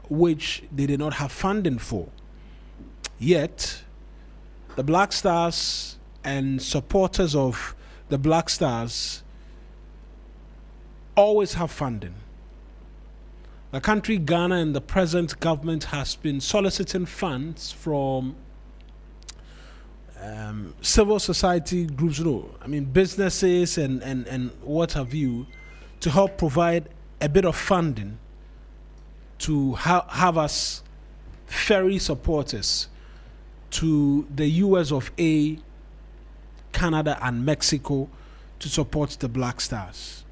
which they did not have funding for. Yet, the Black Stars and supporters of the Black Stars always have funding. The country, Ghana, and the present government has been soliciting funds from civil society groups, businesses and what have you, to help provide a bit of funding to have us ferry supporters to the US of A, Canada, and Mexico to support the Black Stars.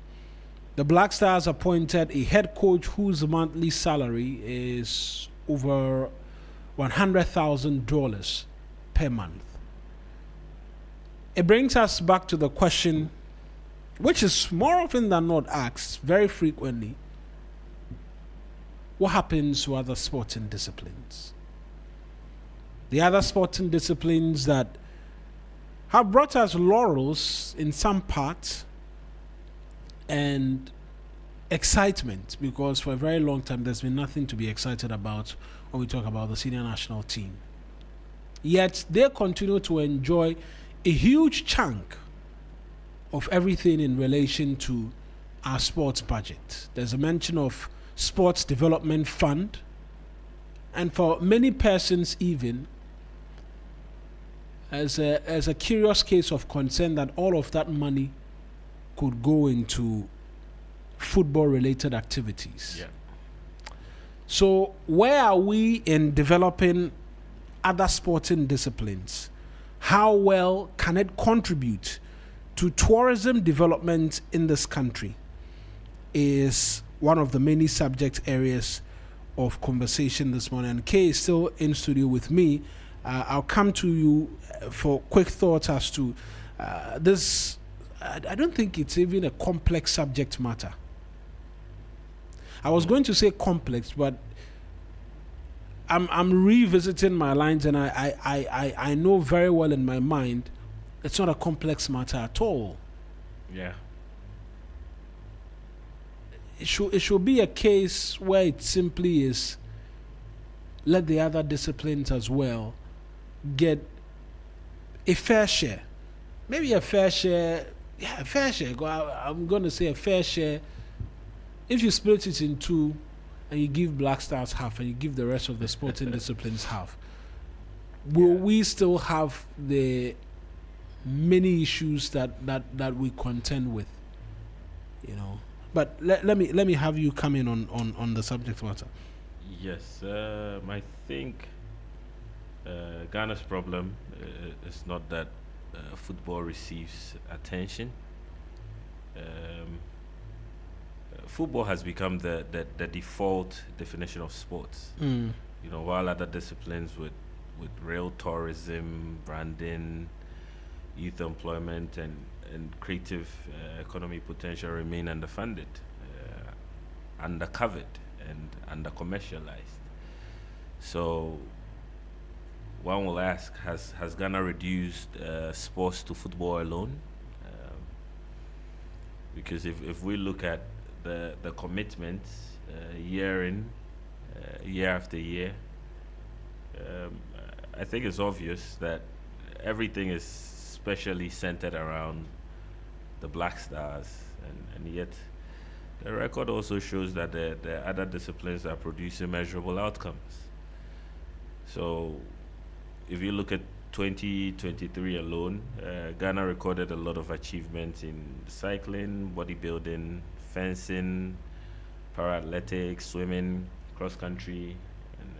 The Black Stars appointed a head coach whose monthly salary is over $100,000 per month. It brings us back to the question, which is more often than not asked very frequently: what happens to other sporting disciplines? The other sporting disciplines that have brought us laurels in some part and excitement, because for a very long time there's been nothing to be excited about when we talk about the senior national team. Yet they continue to enjoy a huge chunk of everything in relation to our sports budget. There's a mention of Sports Development Fund, and for many persons even as a curious case of concern that all of that money could go into football related activities. Yeah. So where are we in developing other sporting disciplines? How well can it contribute to tourism development in this country is one of the many subject areas of conversation this morning. And Kay is still in studio with me. I'll come to you for quick thoughts as to this. I don't think it's even a complex subject matter. I was going to say complex, but I'm revisiting my lines, and I know very well in my mind it's not a complex matter at all. Yeah. It should be a case where it simply is let the other disciplines as well get a fair share. Maybe a fair share. Yeah, a fair share. I'm going to say a fair share. If you split it in two and you give Black Stars half and you give the rest of the sporting disciplines half, will we still have the many issues that we contend with? You know. But let me have you come in on the subject matter. Yes, I think Ghana's problem is not that football receives attention. Football has become the default definition of sports. Mm. You know, while other disciplines with real tourism, branding, youth employment, and creative economy potential remain underfunded, undercovered, and under-commercialized. So one will ask, has Ghana reduced sports to football alone? Because if we look at the commitments year in, year after year, I think it's obvious that everything is especially centered around the Black Stars, and yet the record also shows that the other disciplines are producing measurable outcomes. So if you look at 2023 alone, Ghana recorded a lot of achievements in cycling, bodybuilding, fencing, para-athletics, swimming, cross-country,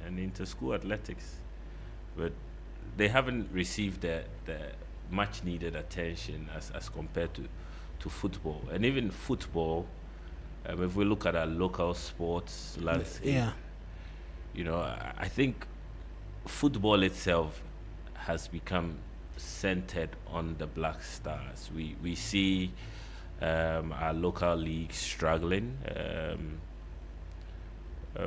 and inter-school athletics. But they haven't received the much needed attention as compared to football. And even football, if we look at our local sports landscape, you know, I think football itself has become centered on the Black Stars. We see our local leagues struggling,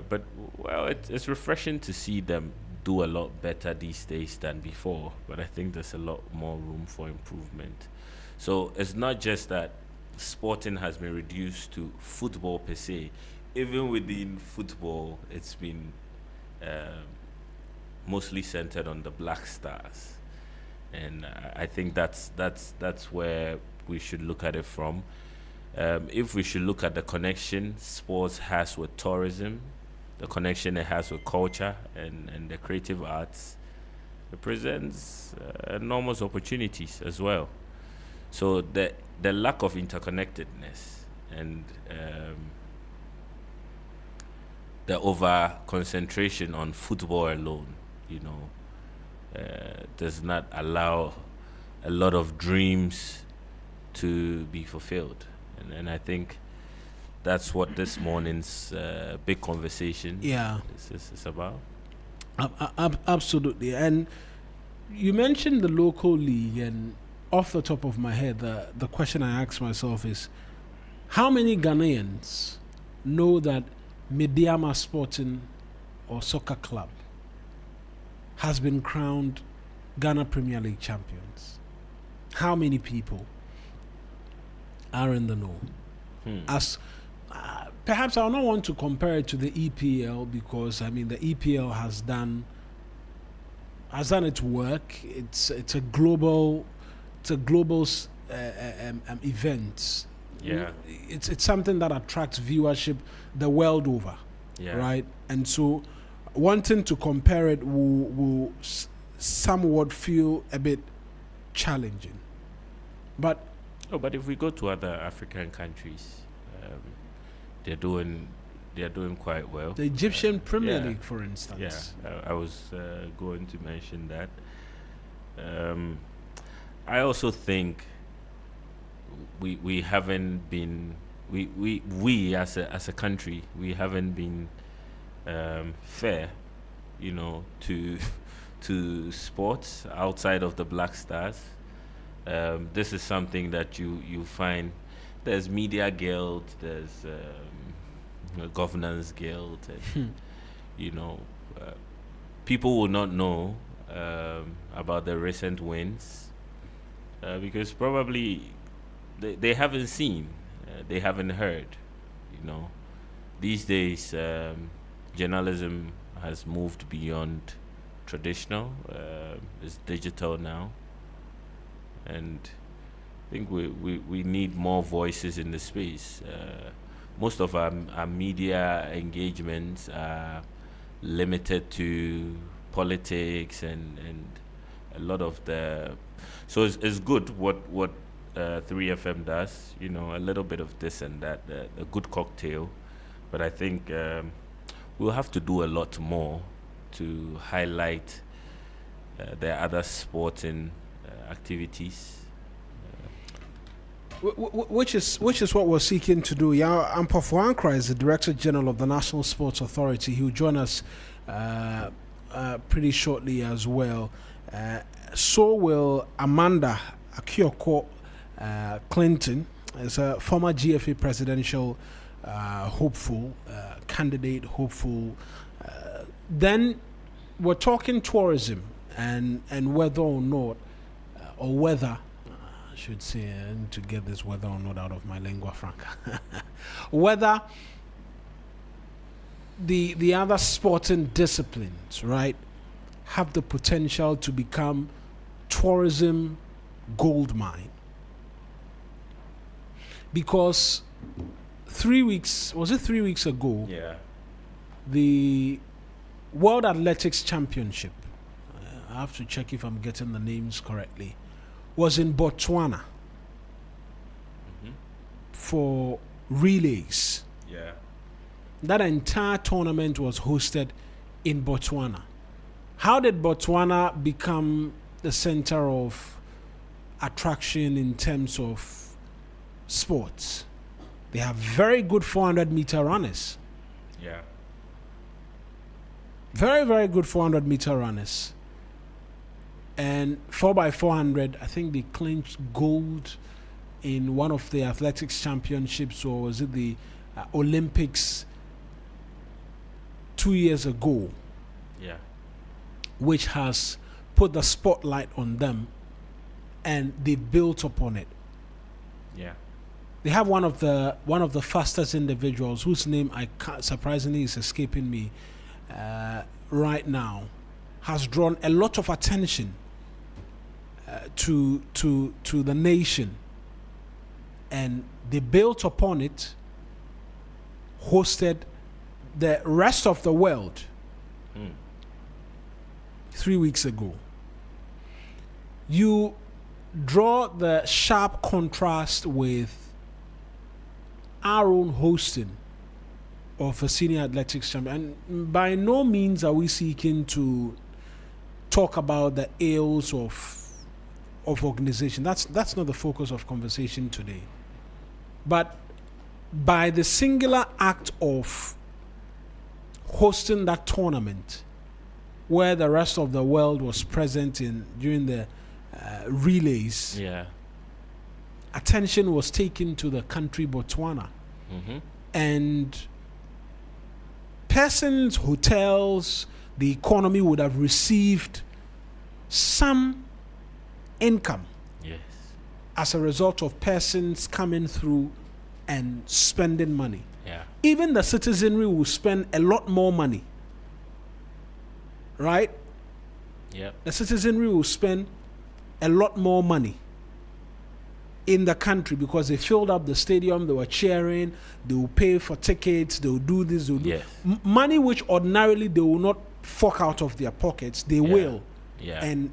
but well, it's refreshing to see them do a lot better these days than before, but I think there's a lot more room for improvement. So it's not just that sporting has been reduced to football per se. Even within football, it's been mostly centered on the Black Stars, and I think that's where we should look at it from. If we should look at the connection sports has with tourism, the connection it has with culture and the creative arts, it presents enormous opportunities as well. So the lack of interconnectedness and the over concentration on football alone, you know, does not allow a lot of dreams to be fulfilled. And I think that's what this morning's big conversation is about. Absolutely. And you mentioned the local league, and off the top of my head, the question I ask myself is, how many Ghanaians know that Mediama Sporting or Soccer Club has been crowned Ghana Premier League champions? How many people are in the know? As perhaps I don't want to compare it to the EPL, because I mean the EPL has done its work. It's a global event. Yeah. It's something that attracts viewership the world over. Yeah. Right? And so wanting to compare it will somewhat feel a bit challenging. But if we go to other African countries, they're doing quite well. The Egyptian Premier League, for instance. Yeah, I was going to mention that. I also think we haven't been we as a country, we haven't been fair, to sports outside of the Black Stars. This is something that you find. There's media guild, there's governance guild, and people will not know about the recent wins because probably they haven't seen, they haven't heard. These days journalism has moved beyond traditional. It's digital now, and I think we need more voices in the space. Most of our media engagements are limited to politics and a lot of the. So it's good what 3FM does. A little bit of this and that, a good cocktail. But I think we'll have to do a lot more to highlight their other sporting activities. Which is what we're seeking to do. Yeah, Ampofo Ankra is the Director General of the National Sports Authority. He will join us pretty shortly as well. So will Amanda Akioko Clinton, is a former GFA presidential hopeful, candidate hopeful. Then we're talking tourism and whether or not, or whether, I should say, I need to get this whether or not out of my lingua franca, whether the other sporting disciplines, right, have the potential to become tourism gold mine. Because 3 weeks ago, the World Athletics Championship, I have to check if I'm getting the names correctly, was in Botswana for relays. Yeah. That entire tournament was hosted in Botswana. How did Botswana become the center of attraction in terms of sports? They have very good 400-meter runners. Yeah. Very, very good 400-meter runners. And 4x400, I think they clinched gold in one of the athletics championships, or was it the Olympics 2 years ago? Yeah. Which has put the spotlight on them, and they built upon it. Yeah. They have one of the fastest individuals whose name surprisingly is escaping me right now, has drawn a lot of attention to the nation, and they built upon it, hosted the rest of the world 3 weeks ago. You draw the sharp contrast with our own hosting of a senior athletics champion, and by no means are we seeking to talk about the ills of organization. That's not the focus of conversation today. But by the singular act of hosting that tournament, where the rest of the world was present during the relays, attention was taken to the country Botswana. And persons, hotels, the economy would have received some income as a result of persons coming through and spending money. Yeah. Even the citizenry will spend a lot more money. Right? Yep. The citizenry will spend a lot more money in the country because they filled up the stadium, they were cheering, they will pay for tickets, they will do this, they will do money which ordinarily they will not fork out of their pockets, they will. Yeah. And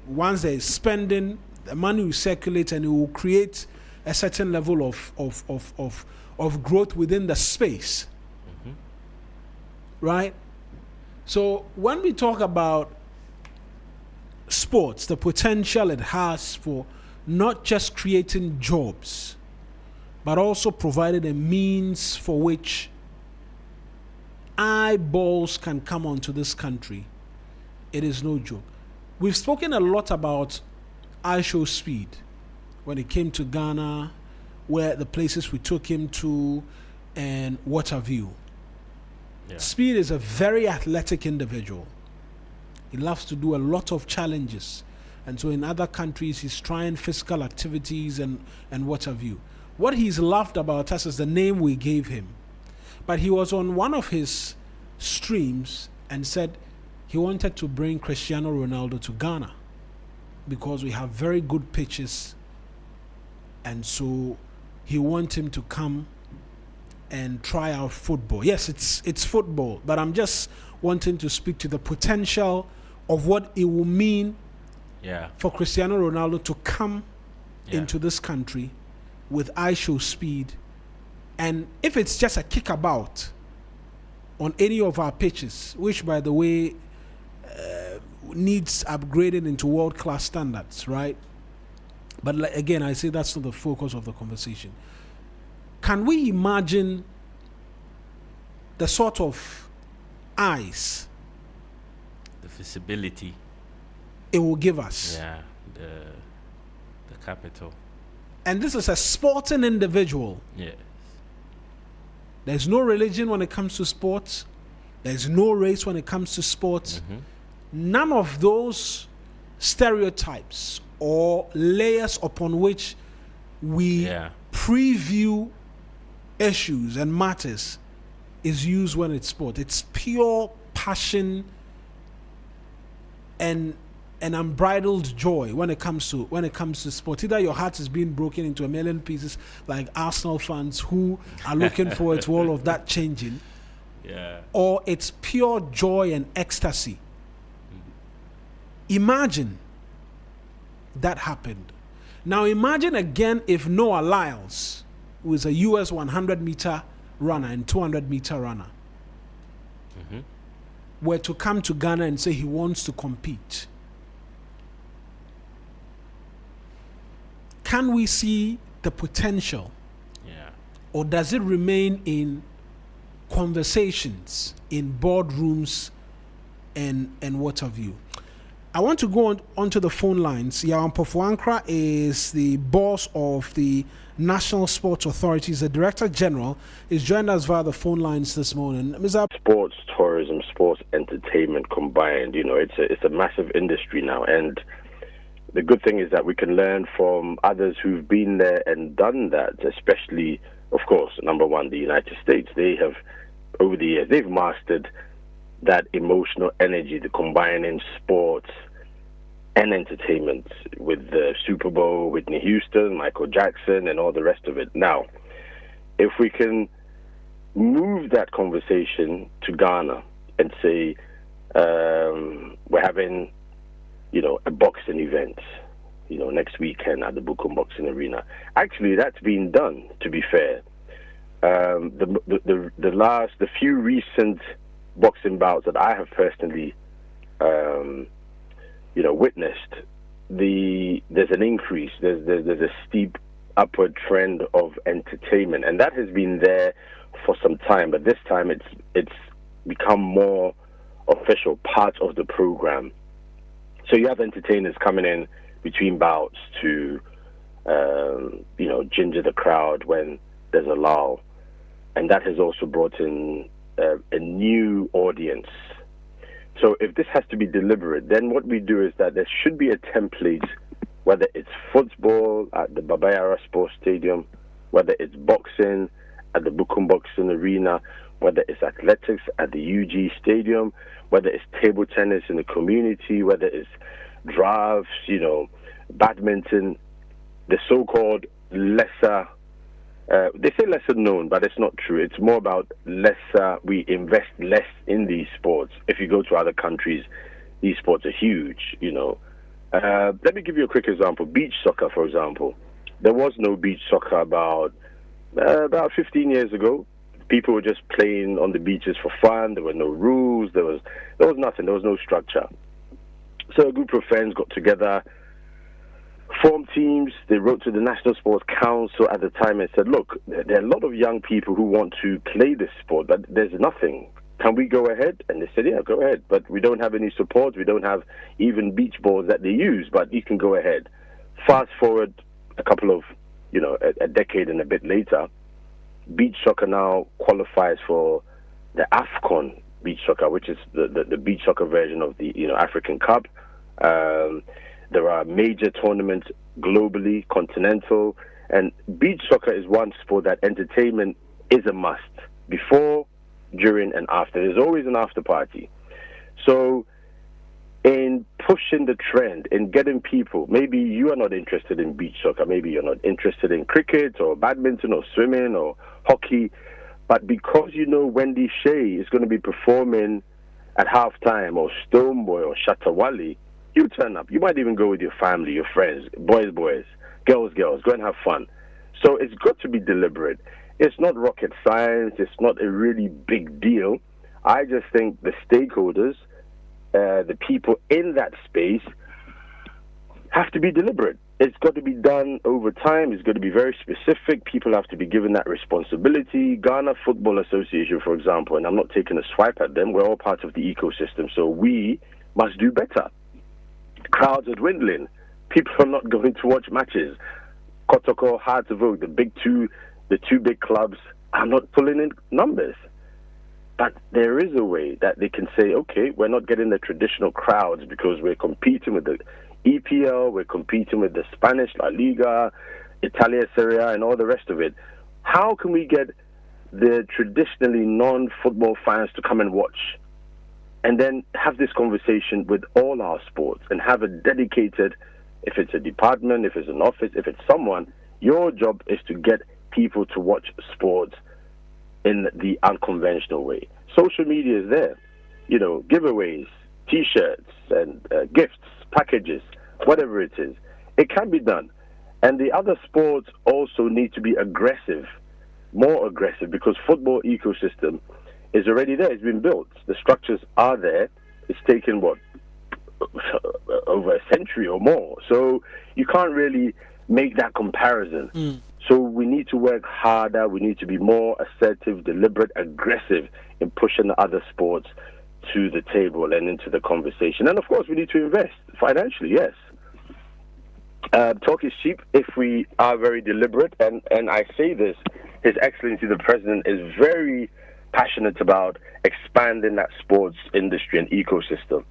once they're spending, the money will circulate and it will create a certain level of growth within the space. Right? So when we talk about sports, the potential it has for not just creating jobs, but also providing a means for which eyeballs can come onto this country, it is no joke. We've spoken a lot about I Show Speed when it came to Ghana, where the places we took him to and what have you. Yeah. Speed is a very athletic individual. He loves to do a lot of challenges. And so in other countries, he's trying physical activities and what have you. What he's loved about us is the name we gave him. But he was on one of his streams and said he wanted to bring Cristiano Ronaldo to Ghana because we have very good pitches. And so he wants him to come and try out football. Yes, it's football, but I'm just wanting to speak to the potential of what it will mean for Cristiano Ronaldo to come into this country with I Show Speed. And if it's just a kickabout on any of our pitches, which by the way needs upgrading into world-class standards, right? But again, I say that's not the focus of the conversation. Can we imagine the sort of eyes, the visibility it will give us? Yeah, the capital. And this is a sporting individual. Yes. There's no religion when it comes to sports. There's no race when it comes to sports. None of those stereotypes or layers upon which we preview issues and matters is used when it's sport. It's pure passion and an unbridled joy when it comes to sport. Either your heart is being broken into a million pieces like Arsenal fans who are looking forward to all of that changing, or it's pure joy and ecstasy. Imagine that happened. Now imagine again if Noah Lyles, who is a US 100-meter runner and 200-meter runner, were to come to Ghana and say he wants to compete. Can we see the potential? Or does it remain in conversations, in boardrooms, and what have you? I want to go onto the phone lines. Yawan Pofuankra is the boss of the National Sports Authorities. The Director General is joined us via the phone lines this morning. Mr. Sports tourism, sports entertainment combined, it's a massive industry now. And the good thing is that we can learn from others who've been there and done that, especially, of course, number one, the United States. They have, over the years, they've mastered that emotional energy, the combining sports and entertainment with the Super Bowl, Whitney Houston, Michael Jackson, and all the rest of it. Now, if we can move that conversation to Ghana and say we're having, a boxing event, next weekend at the Bukum Boxing Arena. Actually, that's been done, to be fair. The few recent boxing bouts that I have personally, witnessed, there's an increase. There's a steep upward trend of entertainment, and that has been there for some time. But this time, it's become more official, part of the program. So you have entertainers coming in between bouts to, ginger the crowd when there's a lull. And that has also brought in a new audience. So if this has to be deliberate, then what we do is that there should be a template, whether it's football at the Babayara Sports Stadium, whether it's boxing at the Bukum Boxing Arena, whether it's athletics at the UG Stadium, whether it's table tennis in the community, whether it's drafts, badminton, the so-called lesser, they say lesser known, but it's not true. It's more about lesser, we invest less in these sports. If you go to other countries, these sports are huge, Let me give you a quick example. Beach soccer, for example. There was no beach soccer about 15 years ago. People were just playing on the beaches for fun. There were no rules. There was nothing. There was no structure. So a group of friends got together, formed teams. They wrote to the National Sports Council at the time and said, look, there are a lot of young people who want to play this sport, but there's nothing. Can we go ahead? And they said, yeah, go ahead. But we don't have any support. We don't have even beach balls that they use, but you can go ahead. Fast forward a couple of, a decade and a bit later, beach soccer now qualifies for the AFCON beach soccer, which is the beach soccer version of the African Cup. There are major tournaments globally, continental, and beach soccer is one sport that entertainment is a must. Before, during, and after. There's always an after party. So in pushing the trend, in getting people, maybe you are not interested in beach soccer, maybe you're not interested in cricket or badminton or swimming or hockey, but because Wendy Shea is going to be performing at halftime, or Stoneboy or Shatawali, you turn up. You might even go with your family, your friends, boys, girls, go and have fun. So it's got to be deliberate. It's not rocket science. It's not a really big deal. I just think the stakeholders, the people in that space, have to be deliberate. It's got to be done over time. It's got to be very specific. People have to be given that responsibility. Ghana Football Association, for example, and I'm not taking a swipe at them, we're all part of the ecosystem, so we must do better. Crowds are dwindling. People are not going to watch matches. Kotoko, Harteville, the two big clubs are not pulling in numbers. But there is a way that they can say, okay, we're not getting the traditional crowds because we're competing with the EPL, we're competing with the Spanish La Liga, Italia Serie A, and all the rest of it. How can we get the traditionally non-football fans to come and watch? And then have this conversation with all our sports and have a dedicated, if it's a department, if it's an office, if it's someone, your job is to get people to watch sports in the unconventional way. Social media is there, giveaways, T-shirts and gifts, packages, whatever it is. It can be done. And the other sports also need to be aggressive, more aggressive, because football ecosystem is already there. It's been built. The structures are there. It's taken, over a century or more. So you can't really make that comparison. So we need to work harder. We need to be more assertive, deliberate, aggressive in pushing the other sports to the table and into the conversation. And of course, we need to invest financially, yes. Talk is cheap if we are very deliberate. And I say this, His Excellency the President is very passionate about expanding that sports industry and ecosystem.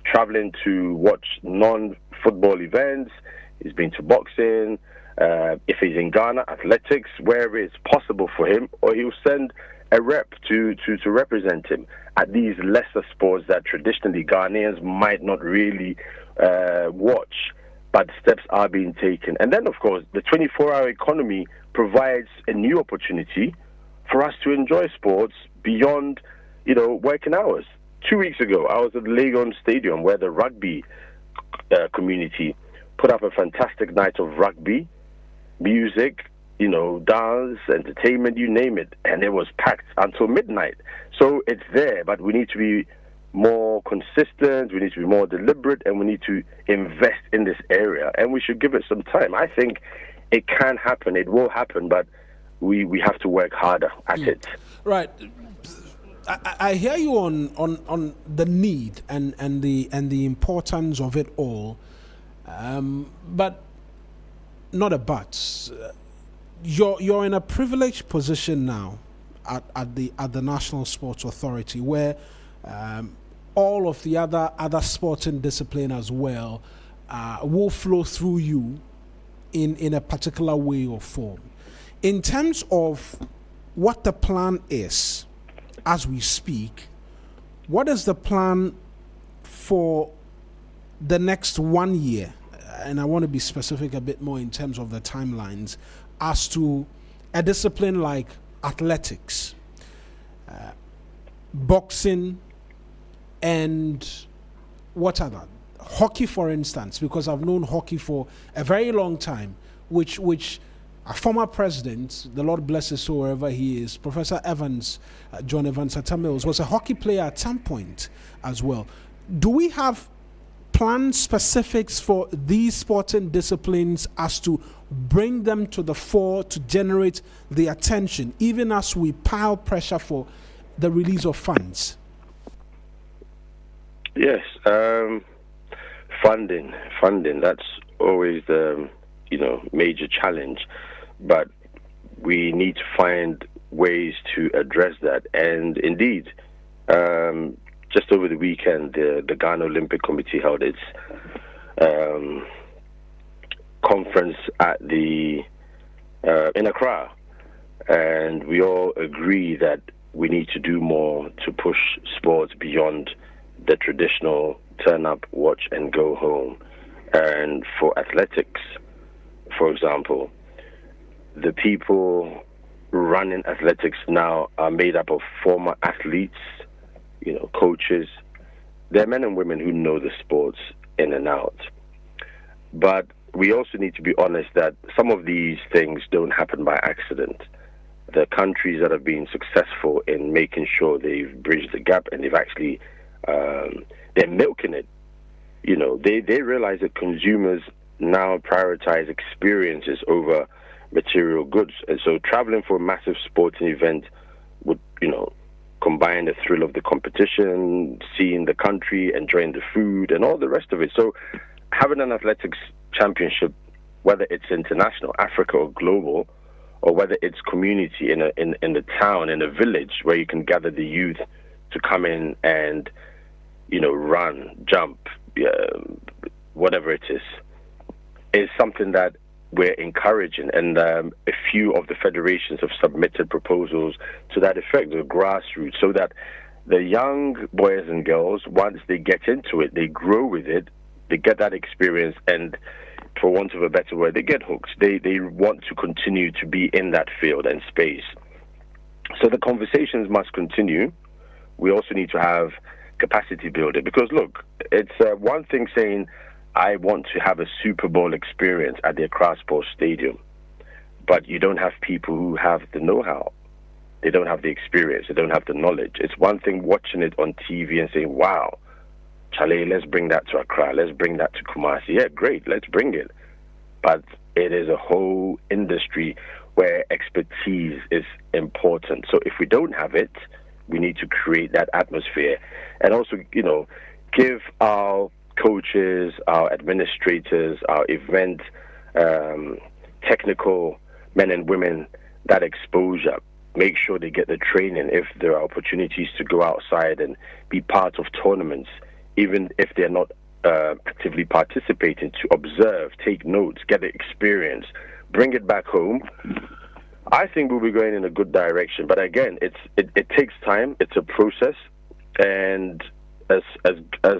Traveling to watch non-football events. He's been to boxing. If he's in Ghana, athletics, wherever it's possible for him, or he'll send a rep to represent him at these lesser sports that traditionally Ghanaians might not really watch, but steps are being taken. And then, of course, the 24-hour economy provides a new opportunity for us to enjoy sports beyond, working hours. 2 weeks ago, I was at the Legon Stadium where the rugby community put up a fantastic night of rugby, music, dance, entertainment, you name it, and it was packed until midnight. So it's there, but we need to be more consistent, we need to be more deliberate, and we need to invest in this area, and we should give it some time. I think it can happen, it will happen, but we have to work harder at it. Right. I hear you on the need and the importance of it all, but not a but. You're in a privileged position now at the National Sports Authority, where all of the other sporting discipline as well will flow through you in a particular way or form. In terms of what the plan is as we speak, what is the plan for the next 1 year? And I want to be specific a bit more in terms of the timelines as to a discipline like athletics, boxing, and what other? Hockey, for instance, because I've known hockey for a very long time, which a former president, the Lord bless his soul wherever he is, Professor Evans, John Evans Atamils, was a hockey player at some point as well. Do we have plan specifics for these sporting disciplines as to bring them to the fore to generate the attention, even as we pile pressure for the release of funds? Yes, funding. That's always the major challenge, but we need to find ways to address that. And indeed, just over the weekend, the Ghana Olympic Committee held its conference at in Accra, and we all agree that we need to do more to push sports beyond the traditional turn up, watch, and go home. And for athletics, for example, the people running athletics now are made up of former athletes, coaches. They're men and women who know the sports in and out. But we also need to be honest that some of these things don't happen by accident. The countries that have been successful in making sure they've bridged the gap and they've actually, they're milking it. They realize that consumers now prioritize experiences over material goods. And so traveling for a massive sporting event would, combine the thrill of the competition, seeing the country, enjoying the food, and all the rest of it. So having an athletics championship, whether it's international, Africa, or global, or whether it's community in the town, in a village, where you can gather the youth to come in and, run, jump, whatever it is something that we're encouraging. And a few of the federations have submitted proposals to that effect, the grassroots, so that the young boys and girls, once they get into it, they grow with it, they get that experience, and for want of a better word, they get hooked. They want to continue to be in that field and space. So the conversations must continue. We also need to have capacity building, because look, it's one thing saying, I want to have a Super Bowl experience at the Accra Sports Stadium, but you don't have people who have the know-how. They don't have the experience. They don't have the knowledge. It's one thing watching it on TV and saying, wow, Chale, let's bring that to Accra. Let's bring that to Kumasi. Yeah, great, let's bring it. But it is a whole industry where expertise is important. So if we don't have it, we need to create that atmosphere. And also, give our coaches, our administrators, our event technical men and women that exposure. Make sure they get the training if there are opportunities to go outside and be part of tournaments, even if they're not actively participating, to observe, take notes, get the experience, bring it back home. I think we'll be going in a good direction. But again, it takes time. It's a process. And as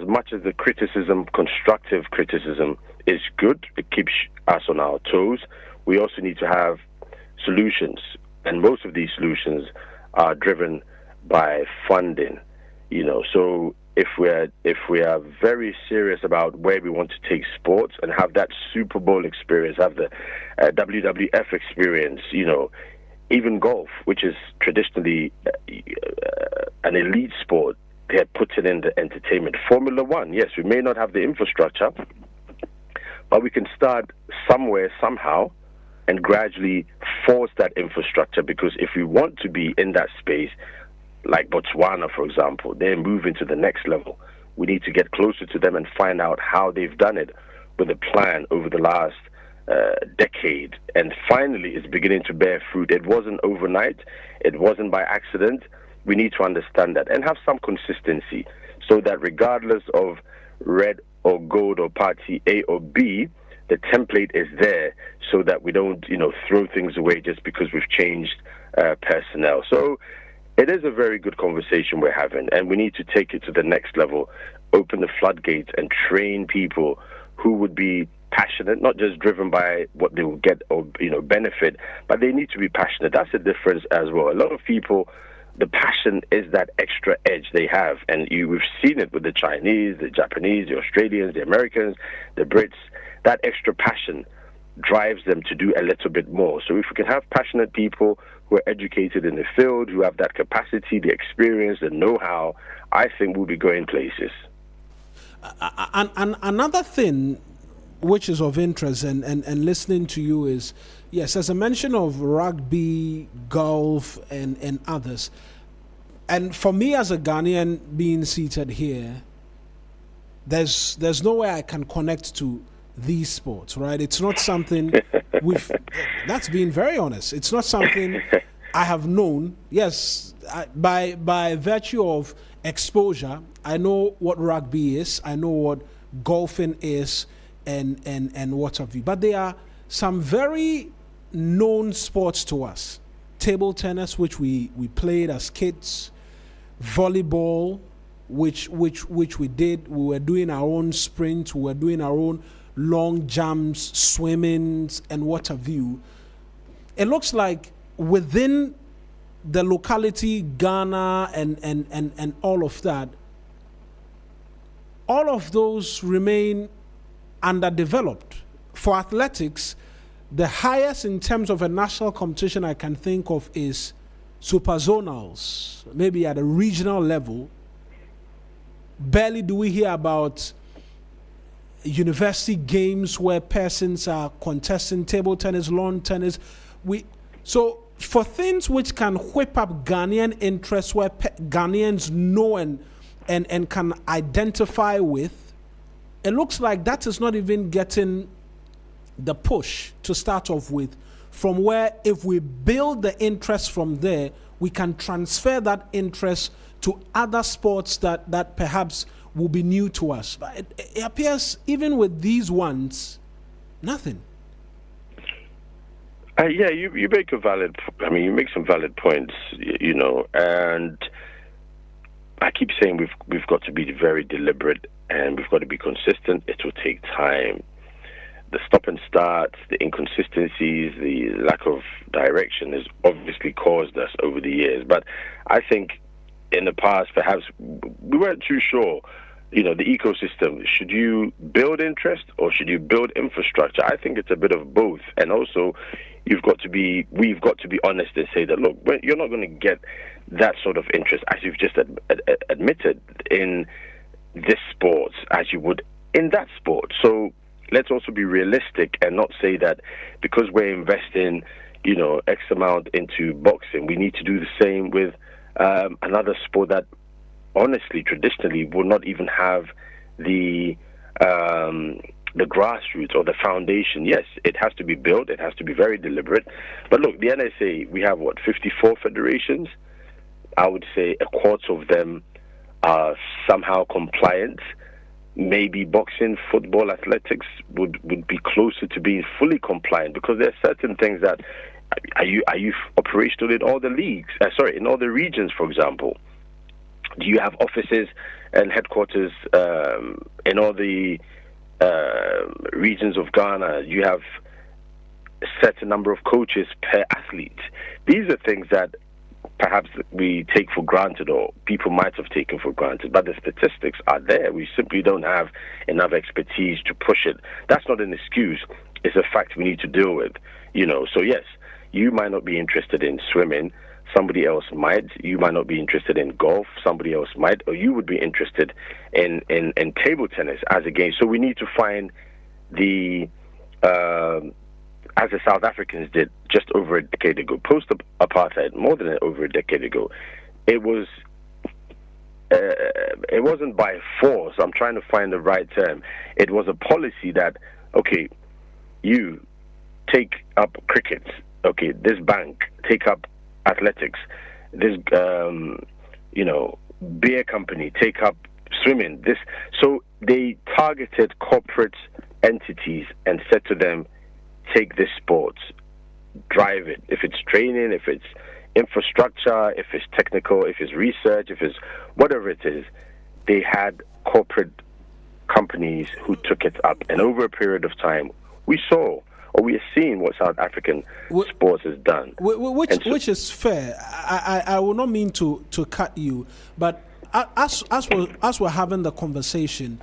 much as the criticism, constructive criticism, is good, it keeps us on our toes, we also need to have solutions. And most of these solutions are driven by funding. So if we are very serious about where we want to take sports and have that Super Bowl experience, have the WWF experience, even golf, which is traditionally an elite sport, they're putting in the entertainment. Formula One, yes, we may not have the infrastructure, but we can start somewhere, somehow, and gradually force that infrastructure, because if we want to be in that space, like Botswana, for example, they're moving to the next level. We need to get closer to them and find out how they've done it with a plan over the last decade, and finally it's beginning to bear fruit. It wasn't overnight. It wasn't by accident. We need to understand that and have some consistency so that regardless of red or gold or party A or B, the template is there so that we don't, throw things away just because we've changed personnel. So it is a very good conversation we're having, and we need to take it to the next level, open the floodgates and train people who would be passionate, not just driven by what they will get or benefit, but they need to be passionate. That's the difference as well. A lot of people, the passion is that extra edge they have, and we've seen it with the Chinese, the Japanese, the Australians, the Americans, the Brits. That extra passion drives them to do a little bit more. So if we can have passionate people who are educated in the field, who have that capacity, the experience, the know-how, I think we'll be going places. And another thing which is of interest and listening to you is, yes, as a mention of rugby, golf, and others. And for me as a Ghanaian being seated here, there's no way I can connect to these sports, right? It's not something that's being very honest. It's not something I have known. Yes, by virtue of exposure, I know what rugby is, I know what golfing is, and what have you. But there are some very known sports to us. Table tennis, which we played as kids, volleyball, which we did. We were doing our own sprints, we were doing our own long jumps, swimmings, and what have you. It looks like within the locality, Ghana, and all of that, all of those remain underdeveloped. For athletics, the highest in terms of a national competition I can think of is super zonals, maybe at a regional level. Barely do we hear about university games where persons are contesting table tennis, lawn tennis. So for things which can whip up Ghanaian interests, where Ghanaians know and can identify with, it looks like that is not even getting the push to start off with, from where if we build the interest from there, we can transfer that interest to other sports that perhaps will be new to us. But it appears even with these ones, nothing. Yeah, you make you make some valid points, and I keep saying we've got to be very deliberate and we've got to be consistent. It will take time. The stop and start, the inconsistencies, the lack of direction has obviously caused us over the years. But I think in the past, perhaps we weren't too sure. The ecosystem, should you build interest or should you build infrastructure? I think it's a bit of both. And also, we've got to be honest and say that, look, you're not going to get that sort of interest, as you've just admitted, in this sport as you would in that sport. So let's also be realistic and not say that because we're investing, X amount into boxing, we need to do the same with another sport that honestly, traditionally, will not even have the grassroots or the foundation. Yes, it has to be built. It has to be very deliberate. But look, the NSA, we have 54 federations. I would say a quarter of them are somehow compliant. Maybe boxing, football, athletics would be closer to being fully compliant, because there are certain things that are you operational in all the leagues? In all the regions, for example. Do you have offices and headquarters in all the regions of Ghana? You have a certain number of coaches per athlete. These are things that perhaps we take for granted, or people might have taken for granted, but the statistics are there. We simply don't have enough expertise to push it. That's not an excuse. It's a fact we need to deal with. So yes, you might not be interested in swimming. Somebody else might. You might not be interested in golf. Somebody else might. Or you would be interested in table tennis as a game. So we need to find as the South Africans did just over a decade ago, post-apartheid, more than over a decade ago. It wasn't by force. I'm trying to find the right term. It was a policy that, okay, you take up cricket. Okay, this bank take up athletics. This beer company take up swimming. So they targeted corporate entities and said to them, take this sport, drive it. If it's training, if it's infrastructure, if it's technical, if it's research, if it's whatever it is, they had corporate companies who took it up. And over a period of time, we are seeing what South African sports has done. Which is fair. I will not mean to cut you, but as we're having the conversation,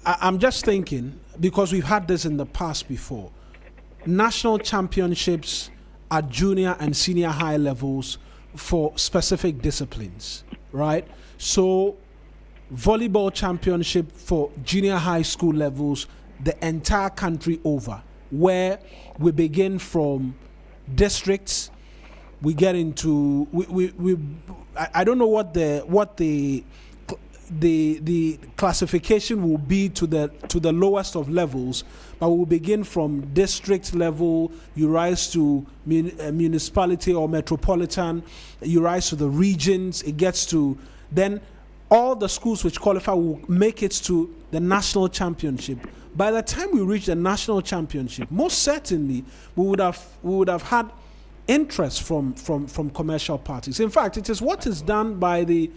I'm just thinking, because we've had this in the past before, national championships at junior and senior high levels for specific disciplines, right? So volleyball championship for junior high school levels, the entire country over, where we begin from districts, we get into I don't know what the classification will be to the lowest of levels, but we'll begin from district level, you rise to municipality or metropolitan, you rise to the regions, it gets to, then all the schools which qualify will make it to the national championship. By the time we reach the national championship, most certainly we would have had interest from commercial parties. In fact, it is what is done by the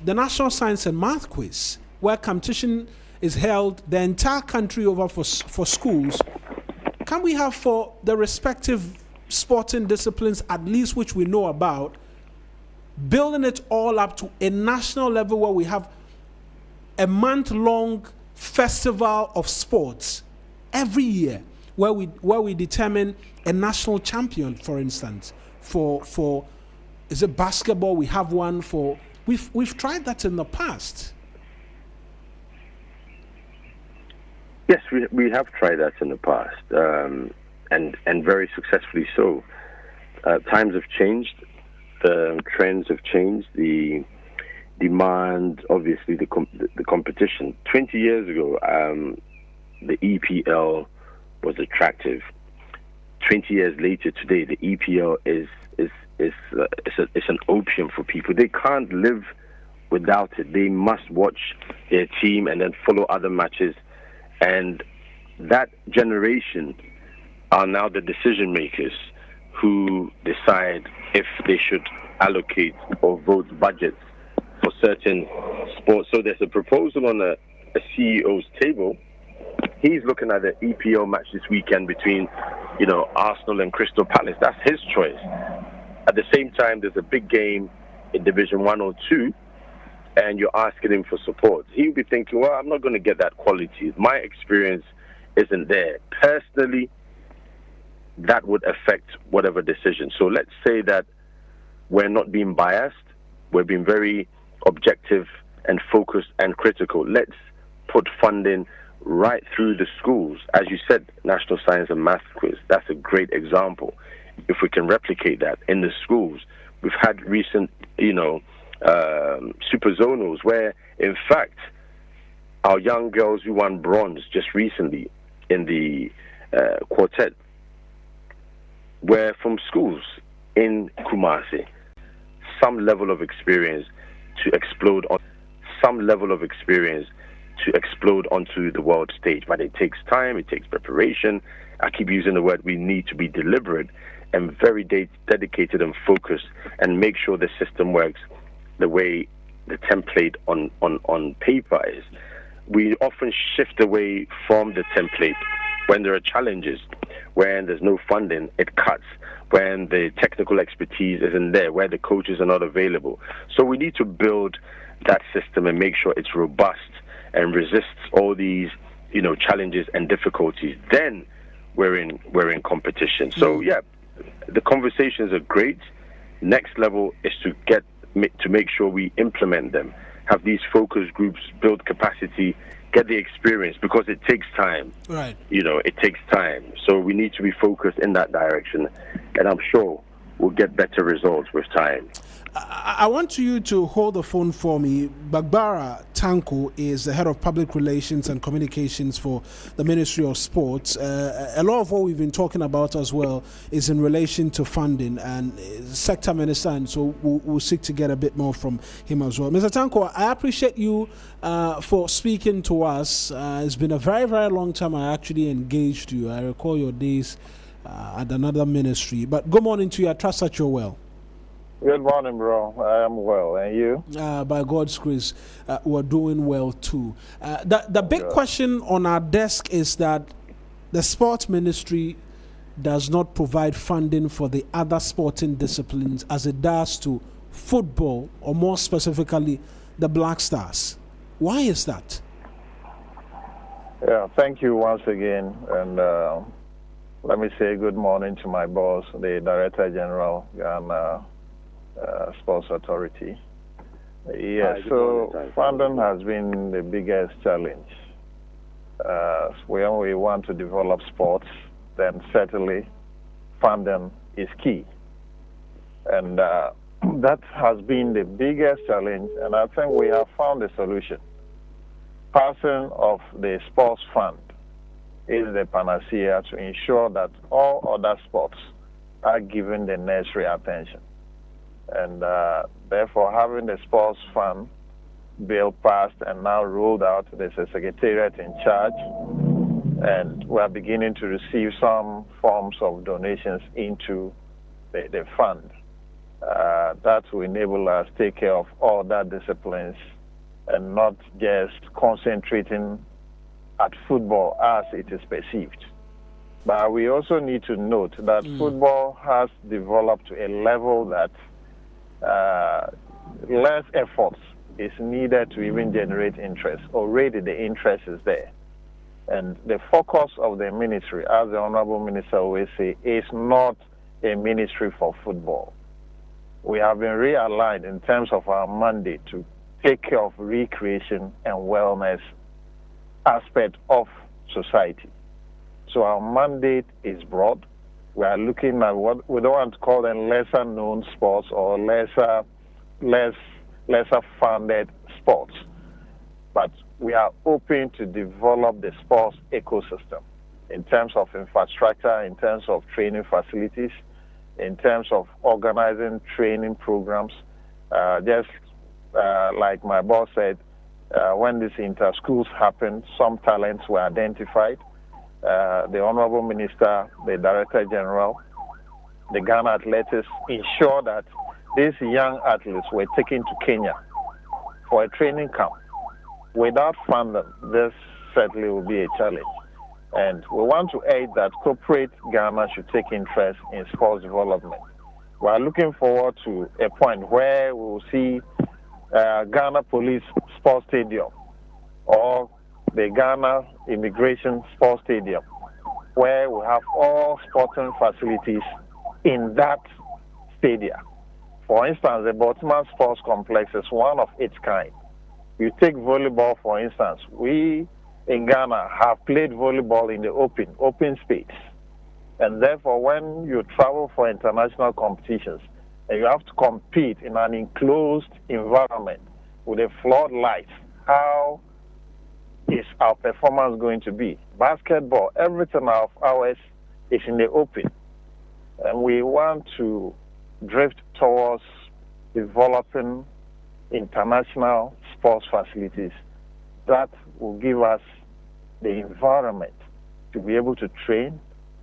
National Science and Math Quiz, where competition is held the entire country over for schools. Can we have for the respective sporting disciplines, at least which we know about, building it all up to a national level where we have a month-long festival of sports every year, where we determine a national champion, for instance, for is it basketball? We have one for. We've tried that in the past. Yes, we have tried that in the past, and very successfully so. Times have changed, the trends have changed, the demand, obviously the competition. 20 years ago, the EPL was attractive. 20 years later, today, the EPL is an opium for people. They can't live without it. They must watch their team and then follow other matches. And that generation are now the decision makers who decide if they should allocate or vote budgets for certain sports. So there's a proposal on a CEO's table. He's looking at the EPL match this weekend between, Arsenal and Crystal Palace. That's his choice. At the same time, there's a big game in Division 1 or 2, and you're asking him for support. He'll be thinking, well, I'm not going to get that quality. My experience isn't there. Personally, that would affect whatever decision. So let's say that we're not being biased. We're being very objective and focused and critical. Let's put funding right through the schools. As you said, National Science and Math Quiz, that's a great example. If we can replicate that in the schools, we've had recent, super zonals where, in fact, our young girls who won bronze just recently in the quartet were from schools in Kumasi. Some level of experience to explode onto the world stage. But it takes time, it takes preparation. I keep using the word, we need to be deliberate and very dedicated and focused and make sure the system works the way the template on paper is. We often shift away from the template when there are challenges, when there's no funding, it cuts, when the technical expertise isn't there, where the coaches are not available. So we need to build that system and make sure it's robust and resists all these, challenges and difficulties. Then we're in competition. So yeah, the conversations are great. Next level is to make sure we implement them, have these focus groups, build capacity, get the experience, because it takes time. Right. It takes time. So we need to be focused in that direction, and I'm sure we'll get better results with time. I want you to hold the phone for me. Bagbara Tanko is the head of public relations and communications for the Ministry of Sports. A lot of what we've been talking about as well is in relation to funding and sector minister, and so we'll seek to get a bit more from him as well. Mr. Tanko, I appreciate you for speaking to us. It's been a very, very long time I actually engaged you. I recall your days at another ministry. But good morning to you. I trust that you're well. Good morning, bro. I am well. And you? By God's grace, we're doing well too. The big question on our desk is that the sports ministry does not provide funding for the other sporting disciplines as it does to football, or more specifically, the Black Stars. Why is that? Yeah, thank you once again. And let me say good morning to my boss, the Director General, and Sports Authority. Yes, so funding has been the biggest challenge. When we want to develop sports, then certainly funding is key. And that has been the biggest challenge, and I think we have found a solution. Passing of the sports fund is the panacea to ensure that all other sports are given the necessary attention. And therefore, having the sports fund bill passed and now rolled out, there's a secretariat in charge, and we're beginning to receive some forms of donations into the fund. That will enable us to take care of all that disciplines and not just concentrating at football as it is perceived. But we also need to note that football has developed to a level that less efforts is needed to even generate interest. Already the interest is there. And the focus of the ministry, as the Honorable Minister always say, is not a ministry for football. We have been realigned in terms of our mandate to take care of recreation and wellness aspect of society. So our mandate is broad. We are looking at what we don't want to call them lesser known sports or lesser funded sports. But we are open to develop the sports ecosystem in terms of infrastructure, in terms of training facilities, in terms of organizing training programs. Like my boss said, when this inter-schools happened, some talents were identified. The Honorable Minister, the Director General, the Ghana Athletics ensure that these young athletes were taken to Kenya for a training camp. Without funding, this certainly will be a challenge. And we want to urge that corporate Ghana should take interest in sports development. We are looking forward to a point where we will see Ghana Police Sports Stadium or the Ghana Immigration Sports Stadium, where we have all sporting facilities in that stadium. For instance, the Baltimore Sports Complex is one of its kind. You take volleyball, for instance. We in Ghana have played volleyball in the open space. And therefore, when you travel for international competitions, and you have to compete in an enclosed environment with a floodlights, how is our performance going to be? Basketball, everything of ours is in the open. And we want to drift towards developing international sports facilities that will give us the environment to be able to train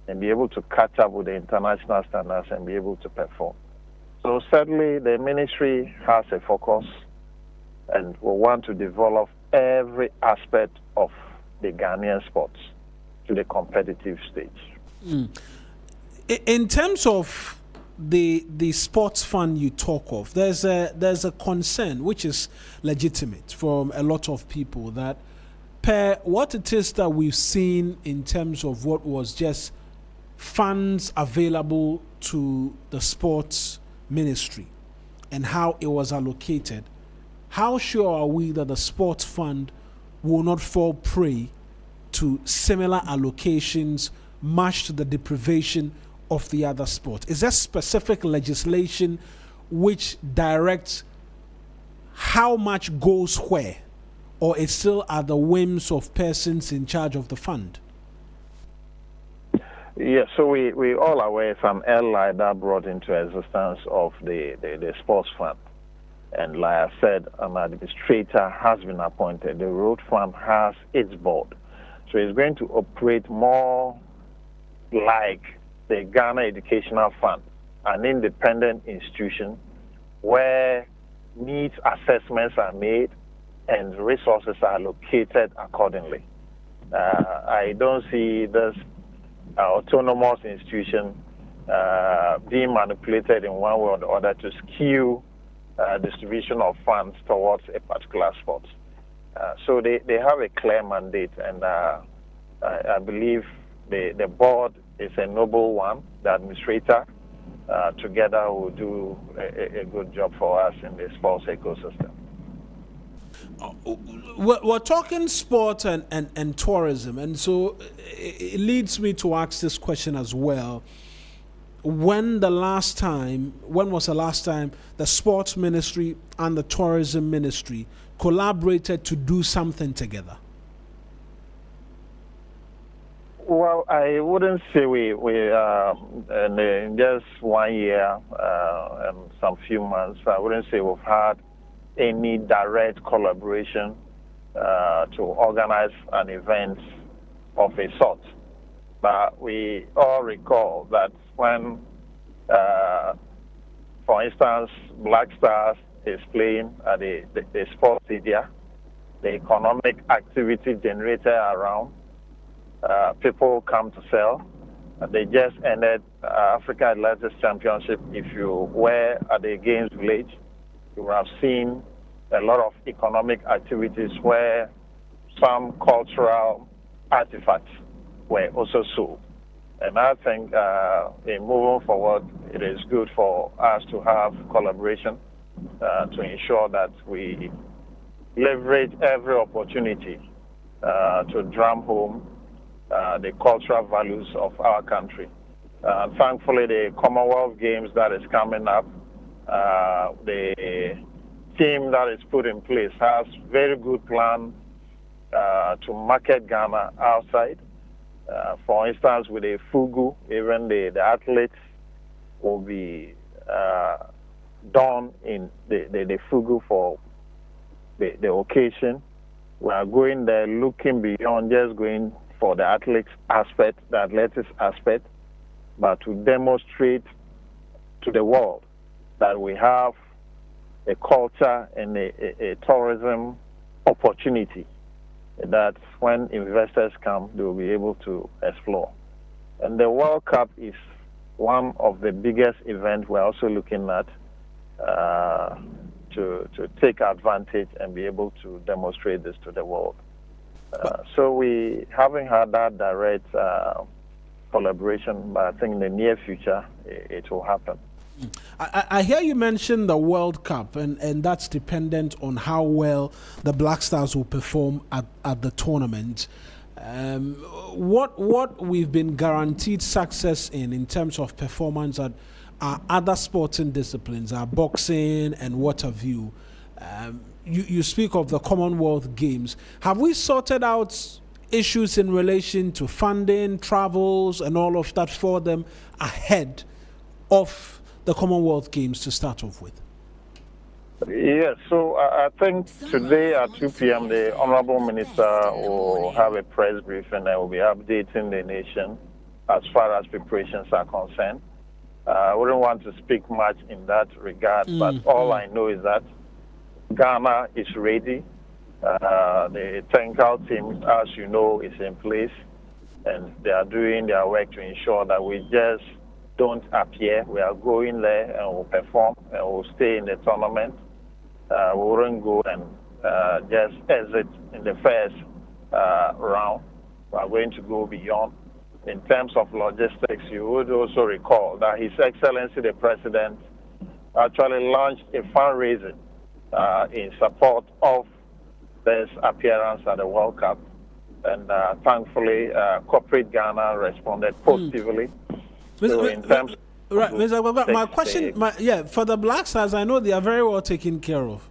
and be able to catch up with the international standards and be able to perform. So certainly the ministry has a focus, and we want to develop every aspect of the Ghanaian sports to the competitive stage. In terms of the sports fund you talk of, there's a concern which is legitimate from a lot of people that per what it is that we've seen in terms of what was just funds available to the sports ministry and how it was allocated, how sure are we that the sports fund will not fall prey to similar allocations matched to the deprivation of the other sports? Is there specific legislation which directs how much goes where, or it's still at the whims of persons in charge of the fund? Yes, so we all aware some airline that brought into existence of the sports fund. And like I said, an administrator has been appointed. The road fund has its board. So it's going to operate more like the Ghana Educational Fund, an independent institution where needs assessments are made and resources are allocated accordingly. I don't see this autonomous institution being manipulated in one way or the other to skew distribution of funds towards a particular sport. So they have a clear mandate, and I believe the board is a noble one. The administrator together will do a good job for us in the sports ecosystem. We're talking sport and tourism, and so it leads me to ask this question as well. When was the last time the sports ministry and the tourism ministry collaborated to do something together? Well, I wouldn't say we in just 1 year and some few months, I wouldn't say we've had any direct collaboration to organize an event of a sort. But we all recall that when, for instance, Black Stars is playing at the sports area, the economic activity generated around, people come to sell. They just ended African Athletics Championship. If you were at the Games Village, you would have seen a lot of economic activities where some cultural artifacts were also sold. And I think in moving forward, it is good for us to have collaboration to ensure that we leverage every opportunity to drum home the cultural values of our country. Thankfully, the Commonwealth Games that is coming up, the team that is put in place has very good plan to market Ghana outside. For instance, with the Fugu, even the athletes will be done in the Fugu for the occasion. We are going there looking beyond just going for the athletics aspect, but to demonstrate to the world that we have a culture and a tourism opportunity that when investors come, they will be able to explore. And the World Cup is one of the biggest events we're also looking at to take advantage and be able to demonstrate this to the world. So we haven't had that direct collaboration, but I think in the near future it will happen. I hear you mention the World Cup, and that's dependent on how well the Black Stars will perform at the tournament. What we've been guaranteed success in terms of performance at our other sporting disciplines, our boxing and what have you. You speak of the Commonwealth Games. Have we sorted out issues in relation to funding, travels, and all of that for them ahead of the Commonwealth Games to start off with? Yes, so I think today at 2 p.m. the Honorable Minister will have a press briefing and will be updating the nation as far as preparations are concerned. I wouldn't want to speak much in that regard, but all I know is that Ghana is ready. The technical team, as you know, is in place, and they are doing their work to ensure that we just don't appear. We are going there and we'll perform and we'll stay in the tournament. We wouldn't go and just exit in the first round. We are going to go beyond. In terms of logistics, you would also recall that His Excellency the President actually launched a fundraising in support of this appearance at the World Cup. And thankfully, corporate Ghana responded positively. So in terms Right, Mr. Agbagba, my question, for the Black Stars, I know they are very well taken care of.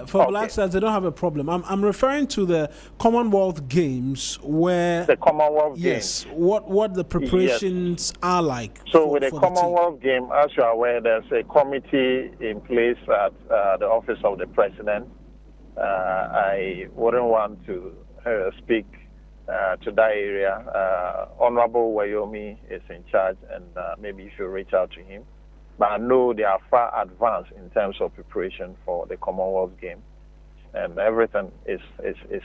For Black Stars, they don't have a problem. I'm referring to the Commonwealth Games where the Commonwealth Games. What the preparations are like. So with the Commonwealth Game, as you are aware, there's a committee in place at the office of the president. I wouldn't want to speak to that area. Honorable Wayomi is in charge, and maybe you should reach out to him. But I know they are far advanced in terms of preparation for the Commonwealth Game, and everything is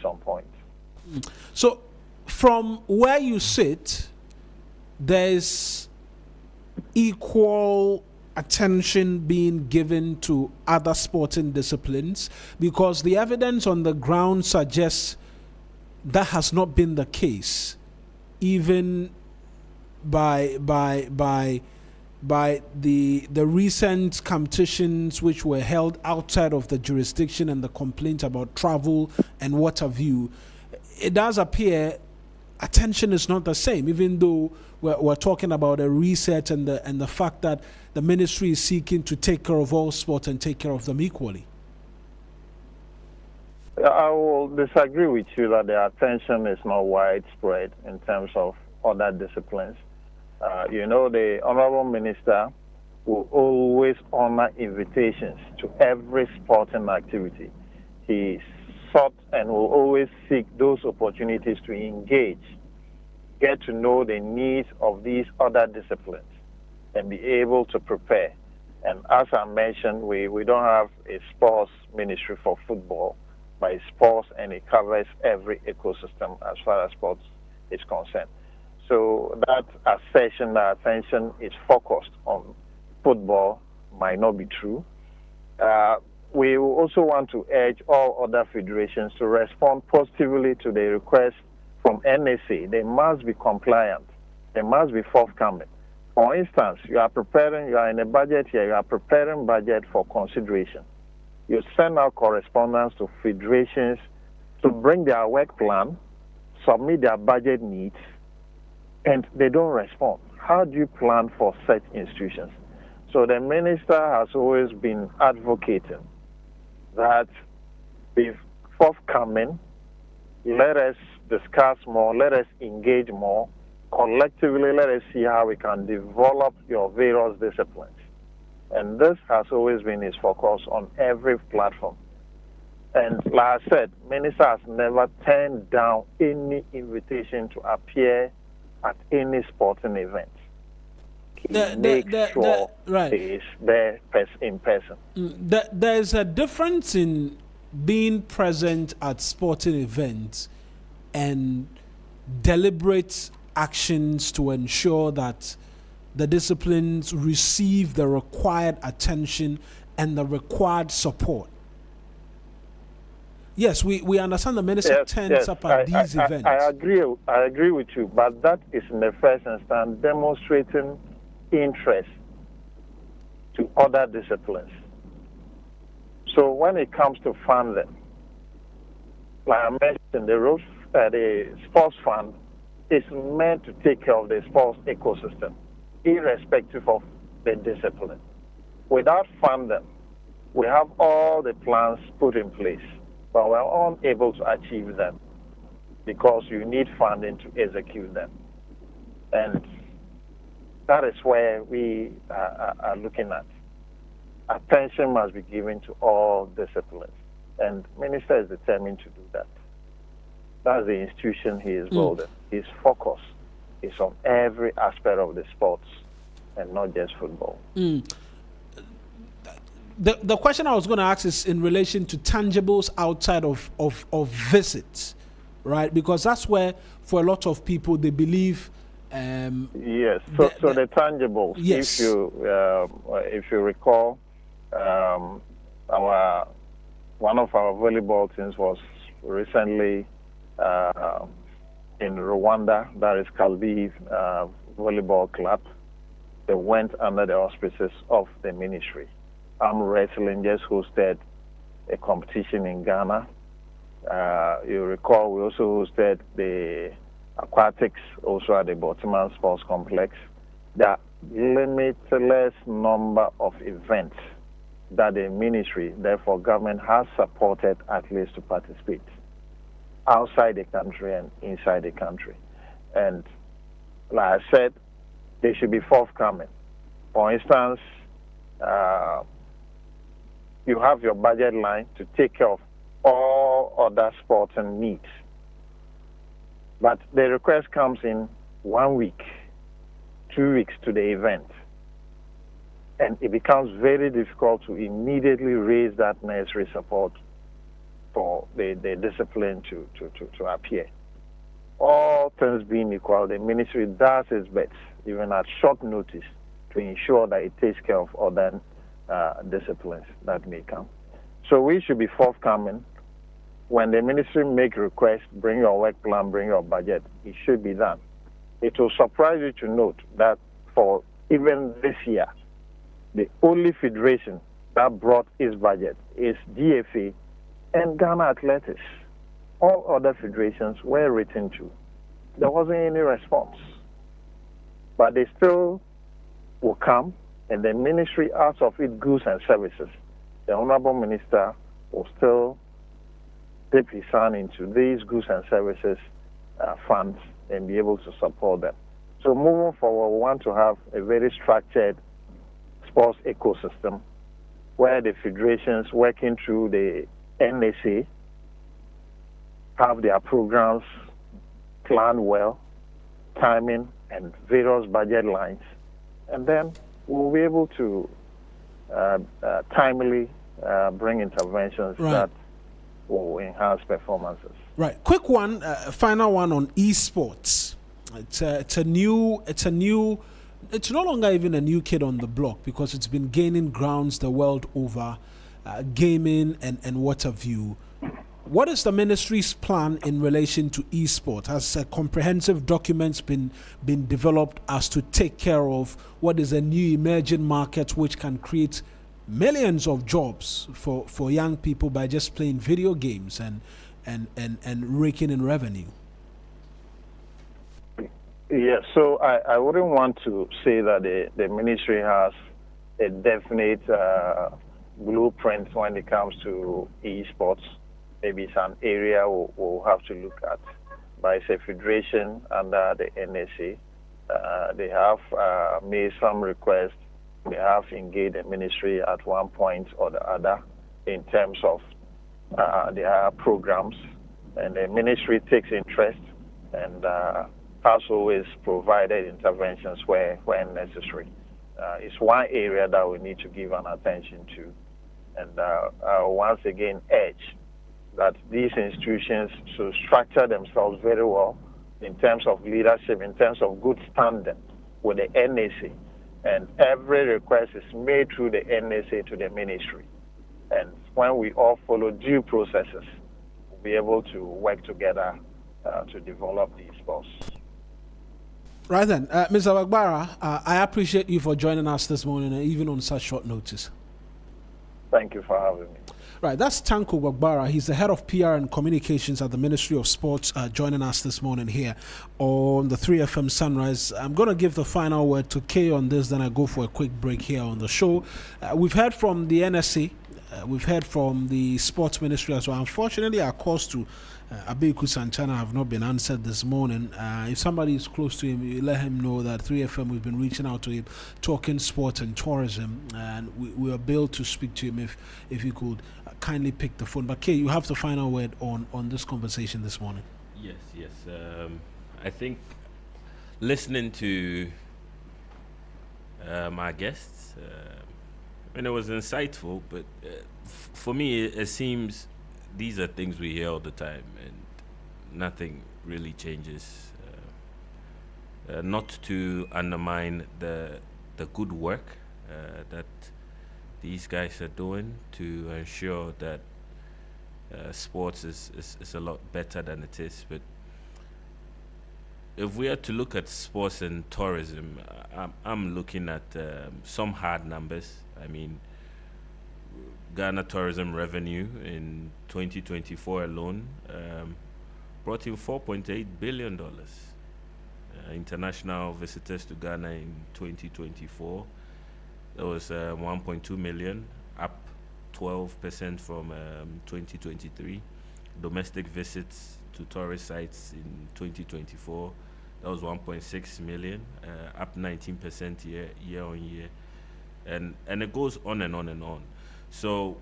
on point. So, from where you sit, there's equal attention being given to other sporting disciplines, because the evidence on the ground suggests that has not been the case, even by the recent competitions which were held outside of the jurisdiction and the complaint about travel and what have you. It does appear attention is not the same, even though we're talking about a reset and the fact that the ministry is seeking to take care of all sports and take care of them equally. I will disagree with you that the attention is not widespread in terms of other disciplines. The Honorable Minister will always honor invitations to every sporting activity. He sought and will always seek those opportunities to engage, get to know the needs of these other disciplines, and be able to prepare. And as I mentioned, we don't have a sports ministry for football, but it's sports, and it covers every ecosystem as far as sports is concerned. So that assertion that attention is focused on football might not be true. We also want to urge all other federations to respond positively to the request from NSA. They must be compliant. They must be forthcoming. For instance, you are in a budget here, you are preparing budget for consideration. You send out correspondence to federations to bring their work plan, submit their budget needs, and they don't respond. How do you plan for such institutions? So the minister has always been advocating that be forthcoming, let us discuss more, let us engage more, collectively let us see how we can develop your various disciplines. And this has always been his focus on every platform. And like I said, minister has never turned down any invitation to appear at any sporting event. Make sure he is there in person. There's a difference in being present at sporting events and deliberate actions to ensure that the disciplines receive the required attention and the required support. Yes, we understand the minister turns up at these events. I agree with you, but that is in the first instance demonstrating interest to other disciplines. So when it comes to funding, like I mentioned, the sports fund is meant to take care of the sports ecosystem, irrespective of the discipline. Without funding, we have all the plans put in place, but we're unable to achieve them because you need funding to execute them. And that is where we are looking at. Attention must be given to all disciplines, and minister is determined to do that. That's the institution he is building. His focus is on every aspect of the sports and not just football. The question I was going to ask is in relation to tangibles outside of visits, right? Because that's where, for a lot of people, they believe. Yes. So the tangibles. Yes. If you recall, one of our volleyball teams was recently in Rwanda. That is Kalbi Volleyball Club. They went under the auspices of the ministry. Arm wrestling just hosted a competition in Ghana. You recall we also hosted the aquatics also at the Botsman Sports Complex. There are limitless number of events that the ministry, therefore government, has supported athletes to participate outside the country and inside the country. And like I said, they should be forthcoming. For instance, you have your budget line to take care of all other sporting needs. But the request comes in 1 week, 2 weeks to the event. And it becomes very difficult to immediately raise that necessary support for the discipline to appear. All things being equal, the ministry does its best, even at short notice, to ensure that it takes care of other disciplines that may come. So we should be forthcoming. When the ministry make requests, bring your work plan, bring your budget, it should be done. It will surprise you to note that for even this year, the only federation that brought its budget is GFA and Ghana Athletics. All other federations were written to. There wasn't any response. But they still will come, and the ministry, out of its goods and services, the Honorable Minister will still dip his hand into these goods and services funds and be able to support them. So moving forward, we want to have a very structured sports ecosystem where the federations working through the NSA have their programs planned well, timing and various budget lines, and then we'll be able to timely bring interventions that will enhance performances. Right. Quick one, final one on esports. It's no longer even a new kid on the block because it's been gaining grounds the world over, gaming and what have you. What is the ministry's plan in relation to esports? Has a comprehensive documents been developed as to take care of what is a new emerging market which can create millions of jobs for young people by just playing video games and raking in revenue? Yeah, so I wouldn't want to say that the ministry has a definite blueprint when it comes to esports. Maybe it's an area we'll have to look at. But it's a federation under the NSA. They have made some requests. They have engaged the ministry at one point or the other in terms of their programs. And the ministry takes interest and has always provided interventions where necessary. It's one area that we need to give an attention to. And once again urge that these institutions should structure themselves very well in terms of leadership, in terms of good standing with the NSA. And every request is made through the NSA to the ministry. And when we all follow due processes, we'll be able to work together to develop these sports. Right then, Mr. Wagbara, I appreciate you for joining us this morning, even on such short notice. Thank you for having me. Right, that's Tanko Wagbara. He's the head of PR and communications at the Ministry of Sports, joining us this morning here on the 3FM Sunrise. I'm going to give the final word to Kay on this, then I go for a quick break here on the show. We've heard from the NSC, we've heard from the Sports Ministry as well. Unfortunately, our calls to Abeku Sanchana have not been answered this morning. If somebody is close to him, you let him know that 3FM, we've been reaching out to him, talking sport and tourism, and we are able to speak to him if he could kindly pick the phone. But Kay, you have the final word on this conversation this morning. Yes. I think listening to my guests, it was insightful, but for me, it seems these are things we hear all the time, and nothing really changes. Not to undermine the good work that these guys are doing to ensure that sports is a lot better than it is. But if we are to look at sports and tourism, I'm looking at some hard numbers. I mean, Ghana tourism revenue in 2024 alone brought in $4.8 billion. international visitors to Ghana in 2024. That was 1.2 million, up 12% from 2023. Domestic visits to tourist sites in 2024, that was 1.6 million, up 19% year on year. And it goes on and on and on. So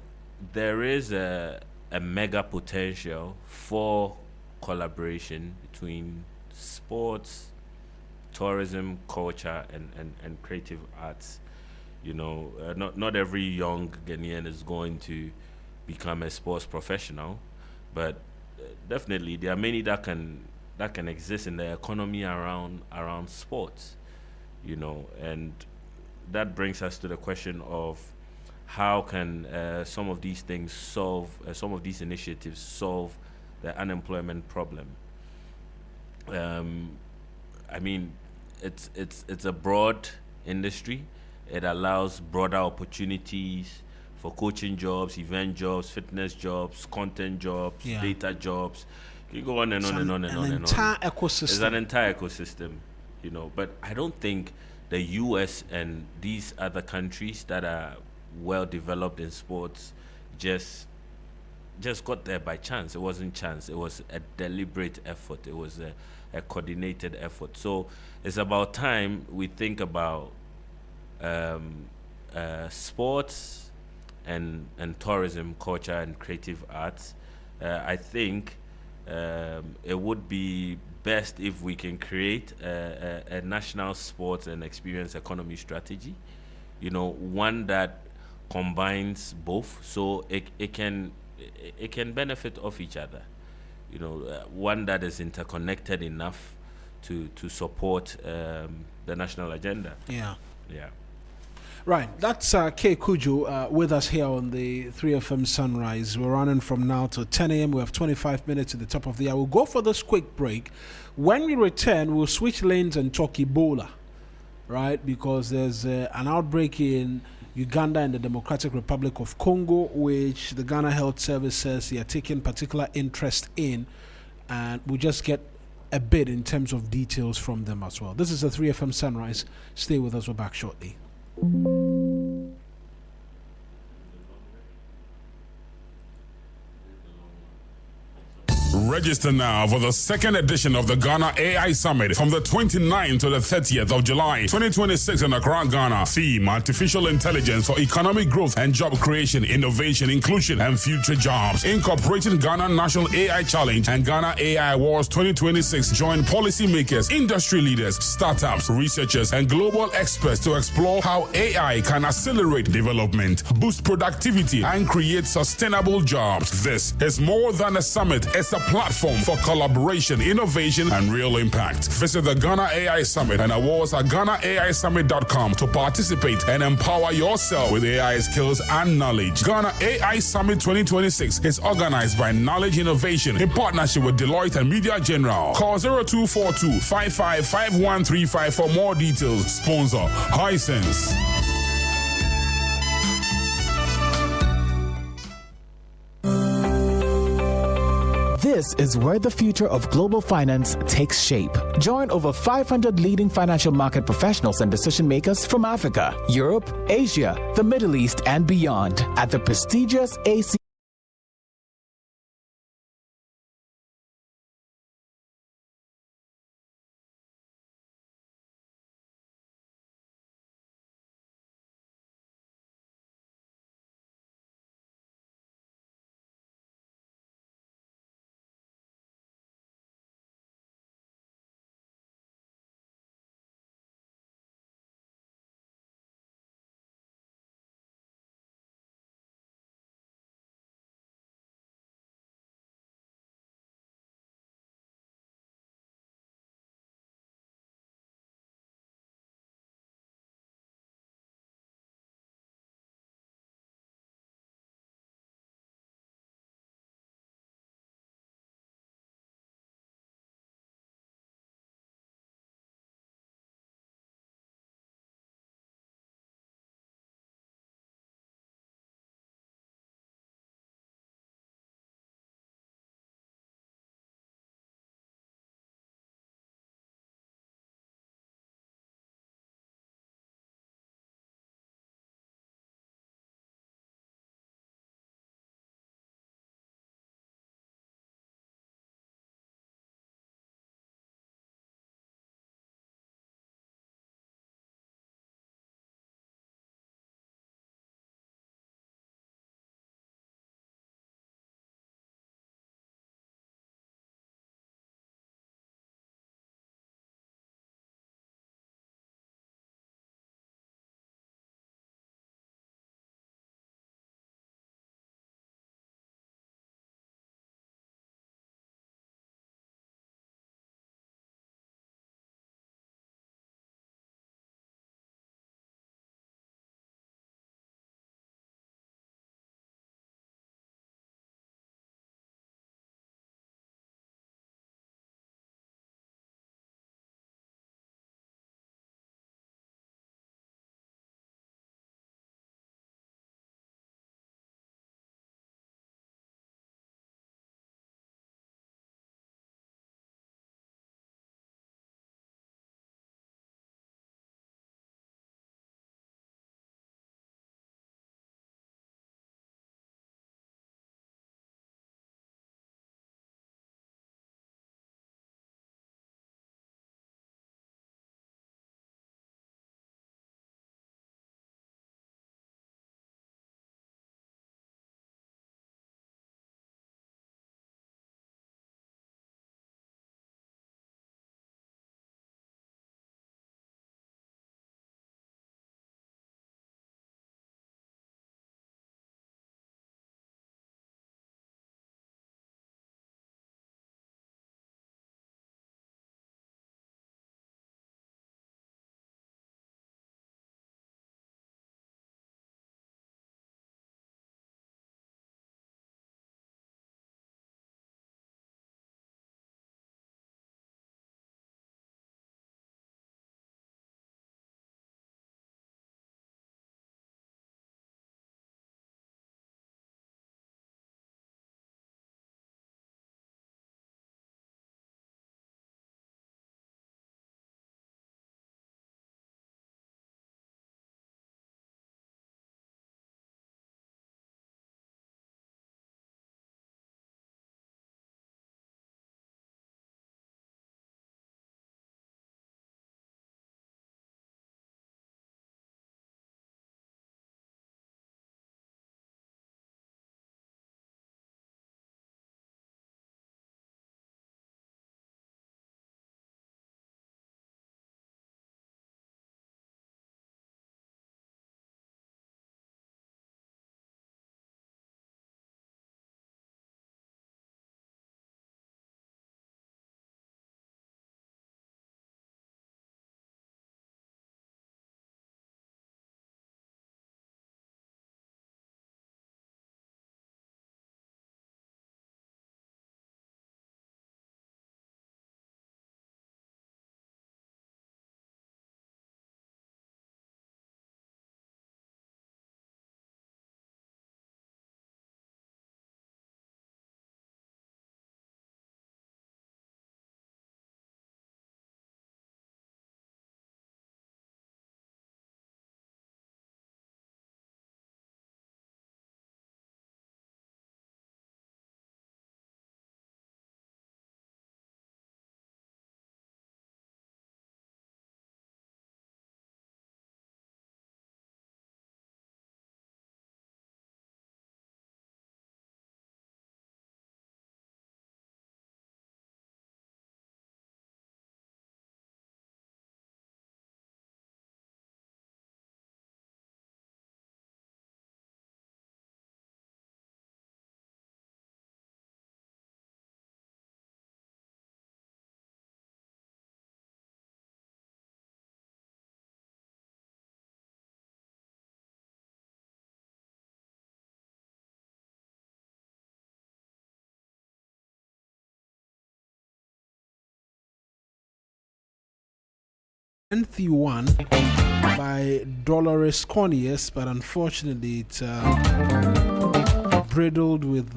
there is a mega potential for collaboration between sports, tourism, culture, and creative arts. You know, not every young Ghanaian is going to become a sports professional, but definitely there are many that can exist in the economy around sports. You know, and that brings us to the question of how can some of these things solve, some of these initiatives solve the unemployment problem. I mean, it's a broad industry. It allows broader opportunities for coaching jobs, event jobs, fitness jobs, content jobs, data jobs. You go on and on and on and on and on. Entire ecosystem. It's an entire ecosystem, you know. But I don't think the US and these other countries that are well developed in sports just got there by chance. It wasn't chance. It was a deliberate effort. It was a coordinated effort. So it's about time we think about sports and tourism, culture, and creative arts. I think it would be best if we can create a national sports and experience economy strategy, you know, one that combines both, so it can benefit off each other, you know, one that is interconnected enough to support the national agenda. Yeah. Right, that's K. Kujo with us here on the 3FM Sunrise. We're running from now to 10 a.m. We have 25 minutes at the top of the hour. We'll go for this quick break. When we return, we'll switch lanes and talk Ebola, right? Because there's an outbreak in Uganda and the Democratic Republic of Congo, which the Ghana Health Service says they are taking particular interest in. And we'll just get a bit in terms of details from them as well. This is the 3FM Sunrise. Stay with us. We're back shortly. Register now for the second edition of the Ghana AI Summit from the 29th to the 30th of July 2026 in Accra, Ghana. Theme: Artificial Intelligence for Economic Growth and Job Creation, Innovation, Inclusion, and Future Jobs. Incorporating Ghana National AI Challenge and Ghana AI Awards 2026. Join policymakers, industry leaders, startups, researchers, and global experts to explore how AI can accelerate development, boost productivity, and create sustainable jobs. This is more than a summit. It's a platform for collaboration, innovation, and real impact. Visit the Ghana AI Summit and awards at GhanaAISummit.com to participate and empower yourself with AI skills and knowledge. Ghana AI Summit 2026 is organized by Knowledge Innovation in partnership with Deloitte and Media General. Call 0242 555135 for more details. Sponsor Hisense. This is where the future of global finance takes shape. Join over 500 leading financial market professionals and decision makers from Africa, Europe, Asia, the Middle East, and beyond at the prestigious AC lengthy one by Dolores Cornelius, but unfortunately it's bridled with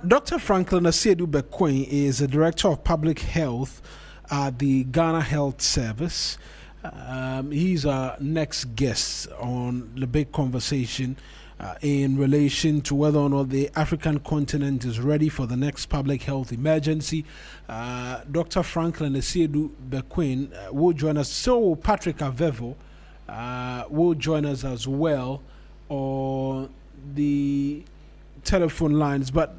Dr. Franklin Asiedu Bequin is the Director of Public Health at the Ghana Health Service. He's our next guest on the big conversation in relation to whether or not the African continent is ready for the next public health emergency. Dr. Franklin Asiedu Bequin will join us. So will Patrick Avevo will join us as well on the telephone lines, but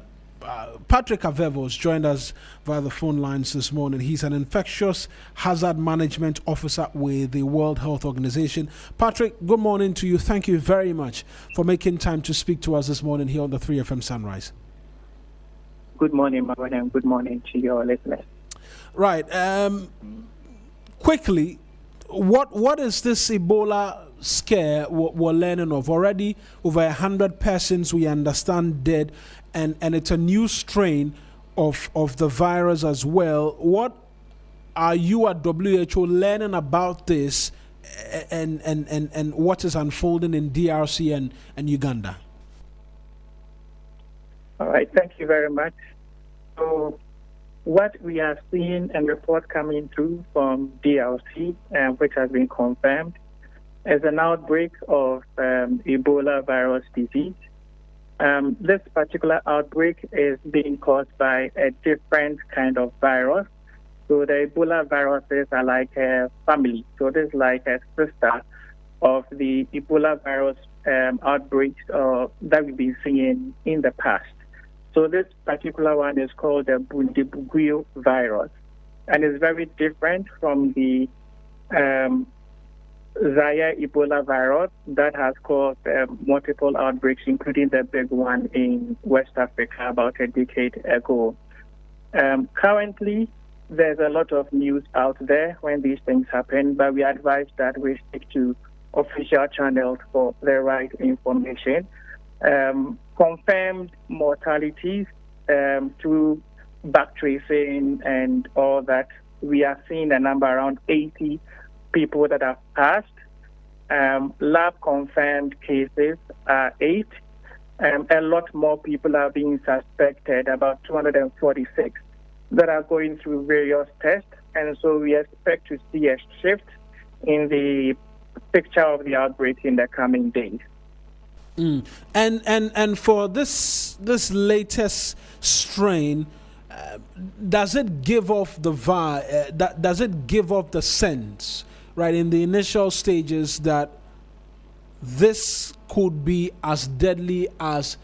Patrick Avevo has joined us via the phone lines this morning. He's an infectious hazard management officer with the World Health Organization. Patrick, good morning to you. Thank you very much for making time to speak to us this morning here on the 3FM Sunrise. Good morning, Mawuena, and good morning to your listeners. Right. Quickly, what is this Ebola scare we're learning of? Already over 100 persons we understand dead, and it's a new strain of the virus as well. What are you at WHO learning about this, and what is unfolding in DRC and Uganda? All right, thank you very much. So what we are seeing and report coming through from DRC, which has been confirmed, is an outbreak of Ebola virus disease. This particular outbreak is being caused by a different kind of virus. So the Ebola viruses are like a family. So this is like a sister of the Ebola virus outbreaks that we've been seeing in the past. So this particular one is called the Bundibugyo virus, and it's very different from the Zaire Ebola virus that has caused multiple outbreaks, including the big one in West Africa about a decade ago. Currently, there's a lot of news out there when these things happen, but we advise that we stick to official channels for the right information. Confirmed mortalities through back tracing and all that, we are seeing a number around 80 people that have passed. Lab confirmed cases are 8. A lot more people are being suspected, about 246 that are going through various tests. And so we expect to see a shift in the picture of the outbreak in the coming days. And for this latest strain, does it give off the does it give off the sense, right, in the initial stages that this could be as deadly as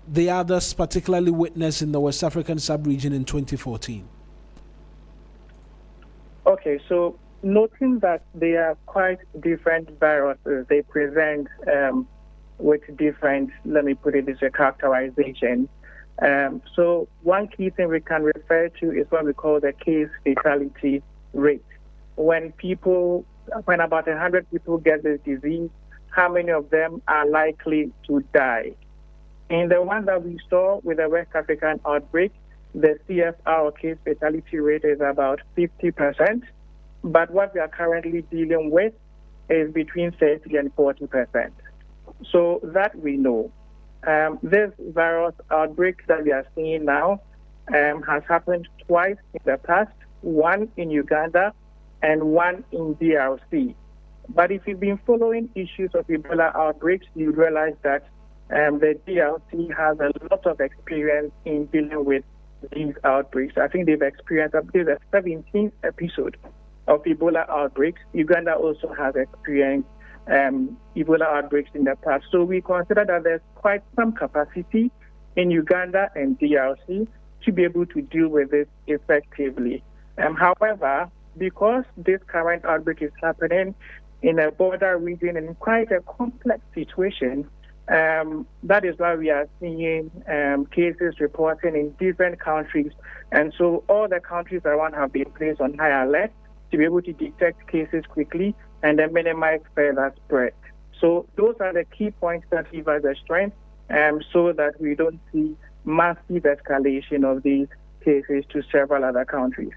the others, particularly witnessed in the West African sub-region in 2014? Okay, so noting that they are quite different viruses, they present with different, let me put it this way, characterization. So one key thing we can refer to is what we call the case fatality rate. When about 100 people get this disease, how many of them are likely to die? In the one that we saw with the West African outbreak, the CFR, or case fatality rate, is about 50%. But what we are currently dealing with is between 30 and 40%. So that we know. This virus outbreak that we are seeing now has happened twice in the past, one in Uganda and one in DRC. But if you've been following issues of Ebola outbreaks, you realize that the DRC has a lot of experience in dealing with these outbreaks. I think they've experienced up to the 17th episode of Ebola outbreaks. Uganda also has experienced Ebola outbreaks in the past. So we consider that there's quite some capacity in Uganda and DRC to be able to deal with this effectively. However, because this current outbreak is happening in a border region and quite a complex situation, that is why we are seeing cases reporting in different countries. And so all the countries around have been placed on high alert to be able to detect cases quickly and then minimize further spread. So those are the key points that give us the strength so that we don't see massive escalation of these cases to several other countries.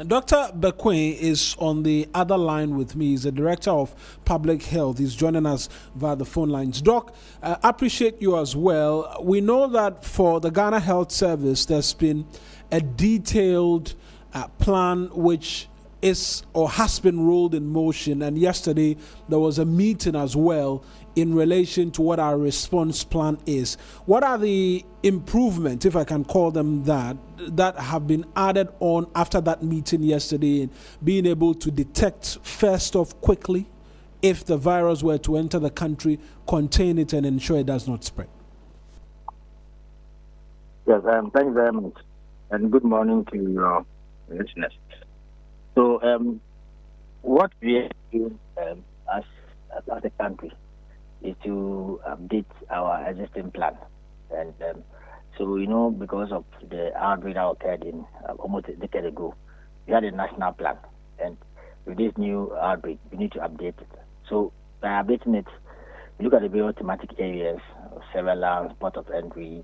Dr. Bequin is on the other line with me. He's the Director of Public Health. He's joining us via the phone lines. Doc, appreciate you as well. We know that for the Ghana Health Service, there's been a detailed plan which is or has been rolled in motion, and yesterday there was a meeting as well in relation to what our response plan is. What are the improvements, if I can call them that have been added on after that meeting yesterday in being able to detect first off quickly if the virus were to enter the country, contain it and ensure it does not spread? Yes, thank you very much, and good morning to your listeners. So, what we are doing as a country is to update our existing plan. And so, because of the outbreak that occurred in almost a decade ago, we had a national plan. And with this new outbreak, we need to update it. So, by updating it, we look at the various thematic areas, surveillance, port of entry,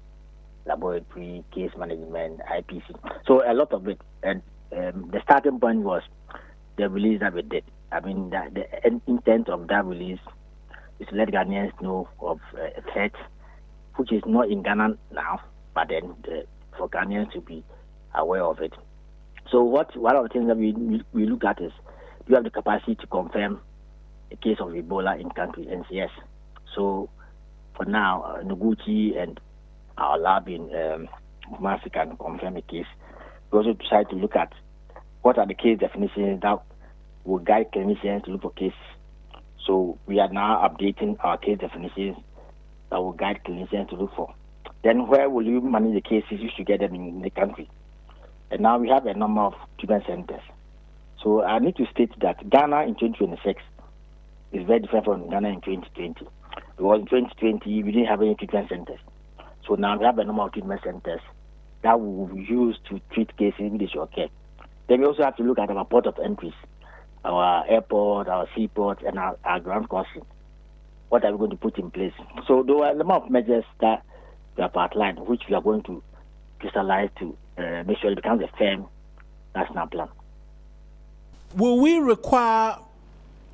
laboratory, case management, IPC. So, a lot of it. And the starting point was the release that we did. I mean, the intent of that release is to let Ghanaians know of a threat, which is not in Ghana now, but then for Ghanaians to be aware of it. So one of the things that we look at is, do you have the capacity to confirm a case of Ebola in country, NCS? So for now, Noguchi and our lab in Kumasi can confirm a case. We also decide to look at what are the case definitions that will guide clinicians to look for cases. So we are now updating our case definitions that will guide clinicians to look for. Then where will you manage the cases? You should get them in the country. And now we have a number of treatment centers. So I need to state that Ghana in 2026 is very different from Ghana in 2020. Because in 2020, we didn't have any treatment centers. So now we have a number of treatment centers that we will use to treat cases which is okay. Then we also have to look at our port of entries, our airport, our seaport, and our ground crossing. What are we going to put in place? So there are a number of measures that we have outlined, which we are going to crystallize to make sure it becomes a firm national plan. Will we require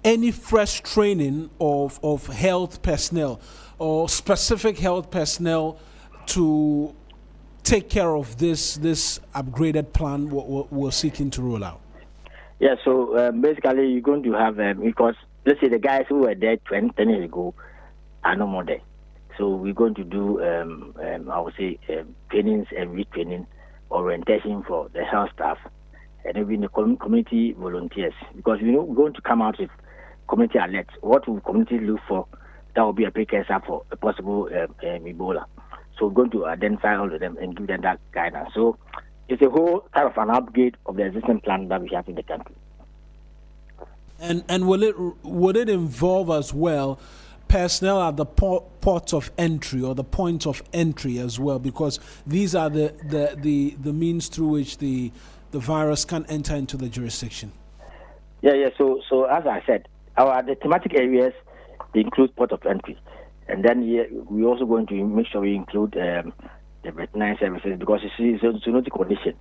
any fresh training of health personnel or specific health personnel to take care of this upgraded plan we're seeking to roll out? Yeah, so basically you're going to have, because let's say the guys who were there 10 years ago are no more there. So we're going to do, I would say, trainings and retraining, orientation for the health staff, and even the community volunteers. Because, we're going to come out with community alerts. What will community look for? That will be a precursor for a possible Ebola. So we're going to identify all of them and give them that guidance. So it's a whole kind of an upgrade of the existing plan that we have in the country. And will it involve as well personnel at the ports of entry or the points of entry as well? Because these are the means through which the virus can enter into the jurisdiction. Yeah. So as I said, the thematic areas, they include port of entry. And then we're also going to make sure we include the veterinary services, because it's a zoonotic condition.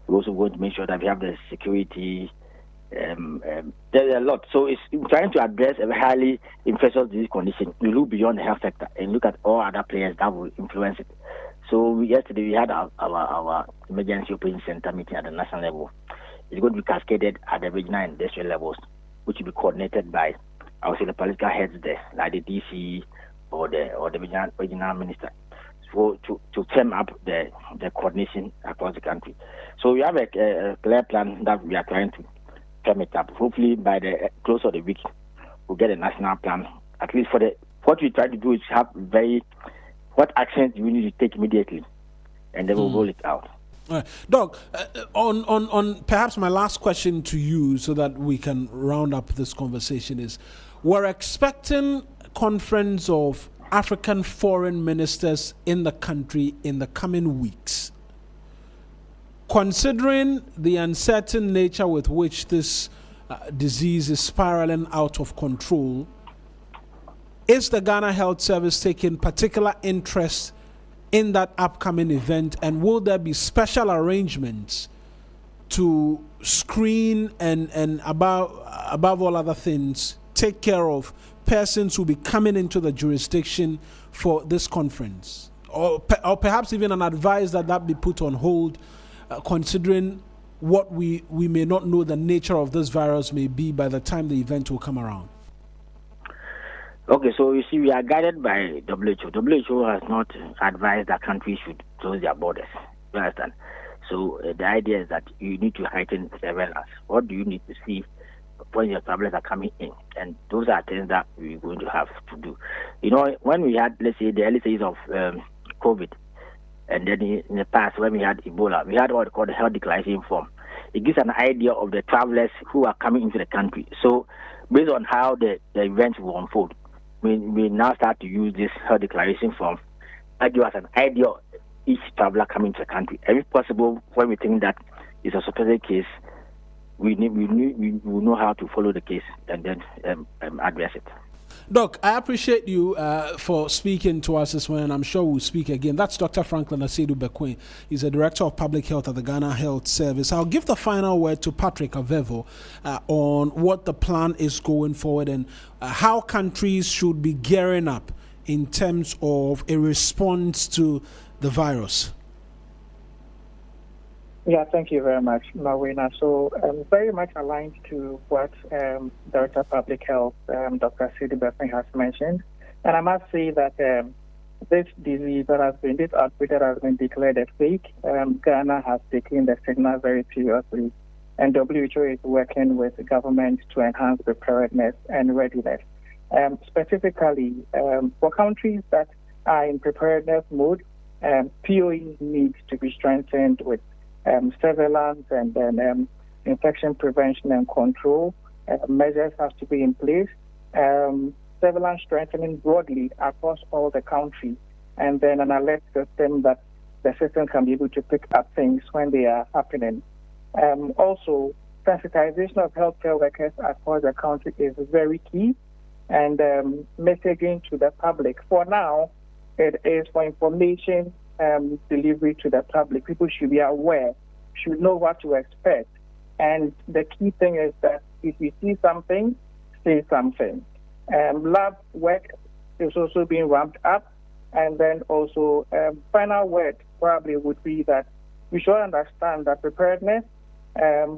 We're also going to make sure that we have the security. There's a lot. So it's trying to address a highly infectious disease condition. We look beyond the health sector and look at all other players that will influence it. So yesterday we had our emergency operations center meeting at the national level. It's going to be cascaded at the regional and industrial levels, which will be coordinated by, I would say, the political heads there, like the DC or the regional minister, so to firm up the coordination across the country. So we have a clear plan that we are trying to firm it up. Hopefully by the close of the week, we'll get a national plan. At least what we try to do is have what actions do we need to take immediately, and then we'll roll it out. All right. Doc, on perhaps my last question to you so that we can round up this conversation is, we're expecting conference of African foreign ministers in the country in the coming weeks. Considering the uncertain nature with which this disease is spiraling out of control, is the Ghana Health Service taking particular interest in that upcoming event, and will there be special arrangements to screen and above all other things, take care of persons who will be coming into the jurisdiction for this conference? Or perhaps even an advice that be put on hold, considering what we may not know the nature of this virus may be by the time the event will come around? Okay, so you see, we are guided by WHO. WHO has not advised that countries should close their borders. You understand? So the idea is that you need to heighten surveillance. What do you need to see when your travelers are coming in? And those are things that we're going to have to do. You know, when we had, let's say, the early stages of COVID, and then in the past, when we had Ebola, we had what we call the health declaration form. It gives an idea of the travelers who are coming into the country. So based on how the events will unfold, we now start to use this health declaration form that gives us an idea of each traveler coming to the country. And if possible, when we think that it's a suspected case, we will know how to follow the case and then address it. Doc, I appreciate you for speaking to us this morning. I'm sure we'll speak again. That's Dr. Franklin Asedu Bequin. He's the Director of Public Health at the Ghana Health Service. I'll give the final word to Patrick Avevo on what the plan is going forward and how countries should be gearing up in terms of a response to the virus. Yeah, thank you very much, Mawuena. So very much aligned to what Director of Public Health, Dr. Asedu Bequin, has mentioned. And I must say that this disease this outbreak that has been declared a fake, Ghana has taken the signal very seriously. And WHO is working with the government to enhance preparedness and readiness. Specifically, for countries that are in preparedness mode, POE needs to be strengthened with surveillance and then infection prevention and control. Measures have to be in place. Surveillance strengthening broadly across all the country, and then an alert system that the system can be able to pick up things when they are happening. Also, sensitization of healthcare workers across the country is very key, and messaging to the public. For now, it is for information delivery to the public. People should be aware, should know what to expect. And the key thing is that if you see something, say something. Lab work is also being ramped up. And then also, final word probably would be that we should understand that preparedness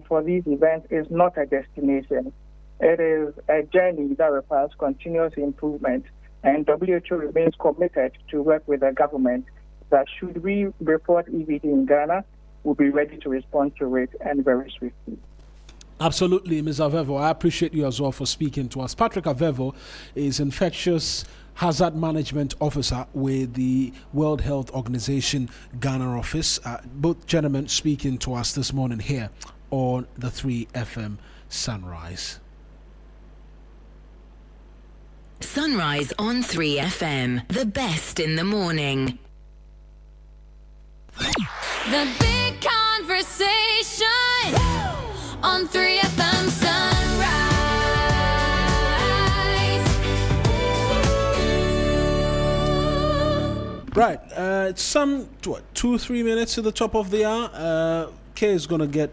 for these events is not a destination. It is a journey that requires continuous improvement. And WHO remains committed to work with the government that should we report EVD in Ghana, we'll be ready to respond to it and very swiftly. Absolutely, Ms. Avevo. I appreciate you as well for speaking to us. Patrick Avevo is Infectious Hazard Management Officer with the World Health Organization Ghana office. Both gentlemen speaking to us this morning here on the 3FM Sunrise. Sunrise on 3FM, the best in the morning. The big conversation on 3FM Sunrise. Right, it's some 2-3 minutes to the top of the hour. Kay is gonna get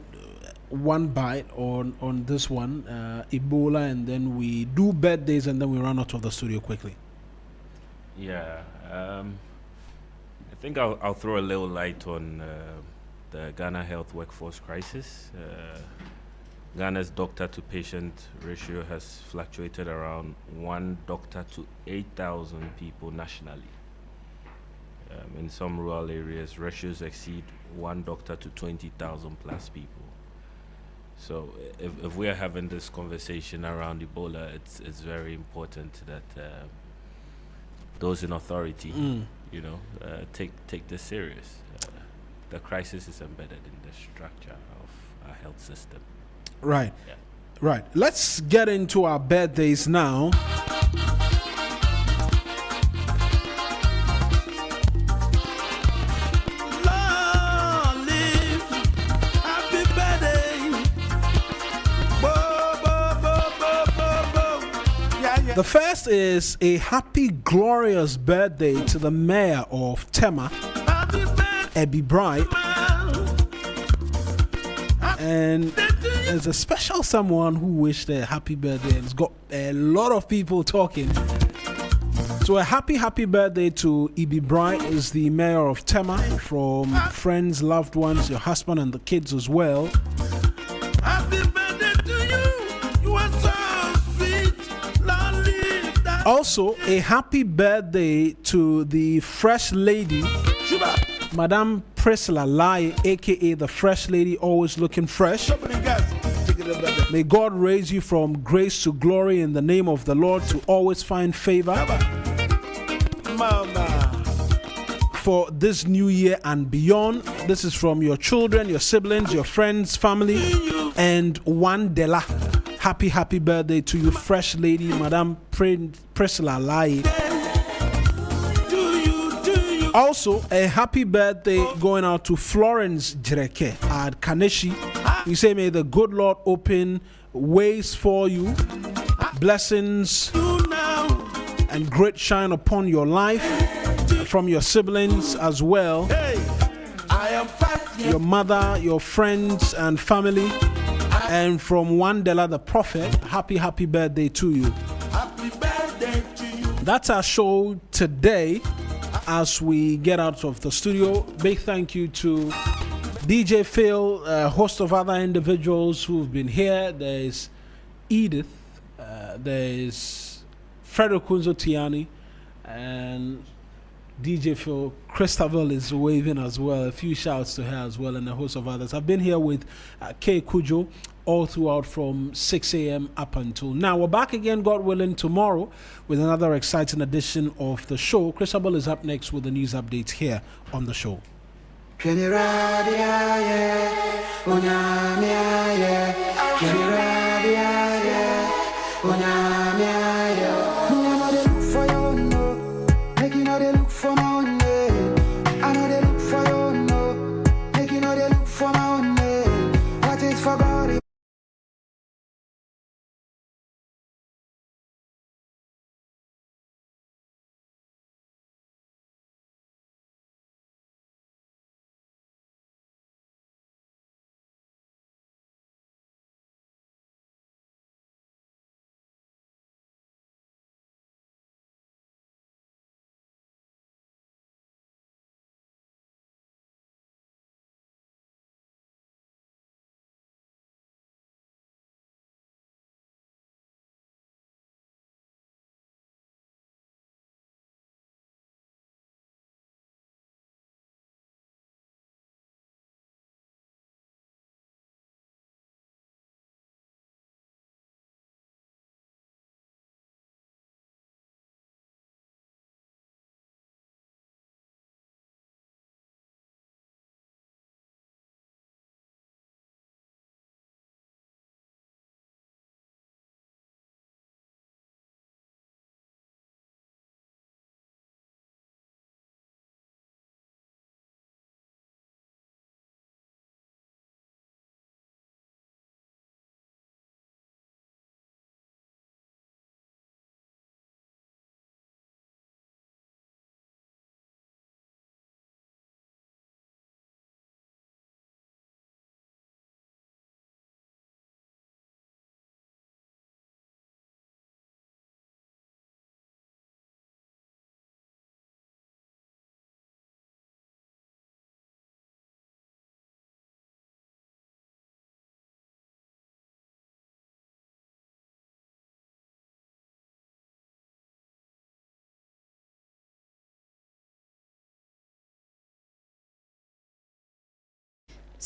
one bite on this one, Ebola, and then we do birthdays and then we run out of the studio quickly. Yeah, I think I'll throw a little light on the Ghana health workforce crisis. Ghana's doctor to patient ratio has fluctuated around 1 doctor to 8,000 people nationally. In some rural areas, ratios exceed 1 doctor to 20,000 plus people. So if we are having this conversation around Ebola, it's very important that those in authority, take this serious. the crisis is embedded in the structure of our health system. Right. Yeah. Right. Let's get into our birthdays now. The first is a happy, glorious birthday to the mayor of Tema, Egbeta. And there's a special someone who wished a happy birthday, and it's got a lot of people talking. So a happy birthday to Egbeta, is the mayor of Tema, from friends, loved ones, your husband and the kids as well. Happy birthday to you. You are so sweet, lovely. Also, a happy birthday to the Fresh Lady, Madame Priscilla Lai, aka the Fresh Lady, always looking fresh. May God raise you from grace to glory in the name of the Lord, to always find favor for this new year and beyond. This is from your children, your siblings, your friends, family, and Wandela. Happy birthday to you, Fresh Lady, Madame Priscilla Lai. Also, a happy birthday going out to Florence Jireke at Kaneshi. We say, may the good Lord open ways for you, blessings and great shine upon your life, from your siblings as well, your mother, your friends and family, and from Wandela the Prophet. Happy birthday to you. Happy birthday to you. That's our show today. As we get out of the studio, big thank you to DJ Phil, a host of other individuals who've been here. There's Edith, there's Frederick Kunzo Tiani, and DJ Phil. Christabel is waving as well. A few shouts to her as well, and a host of others. I've been here with K Kujo all throughout from 6 a.m. up until now. We're back again, God willing, tomorrow with another exciting edition of the show. Christabel is up next with the news updates here on the show.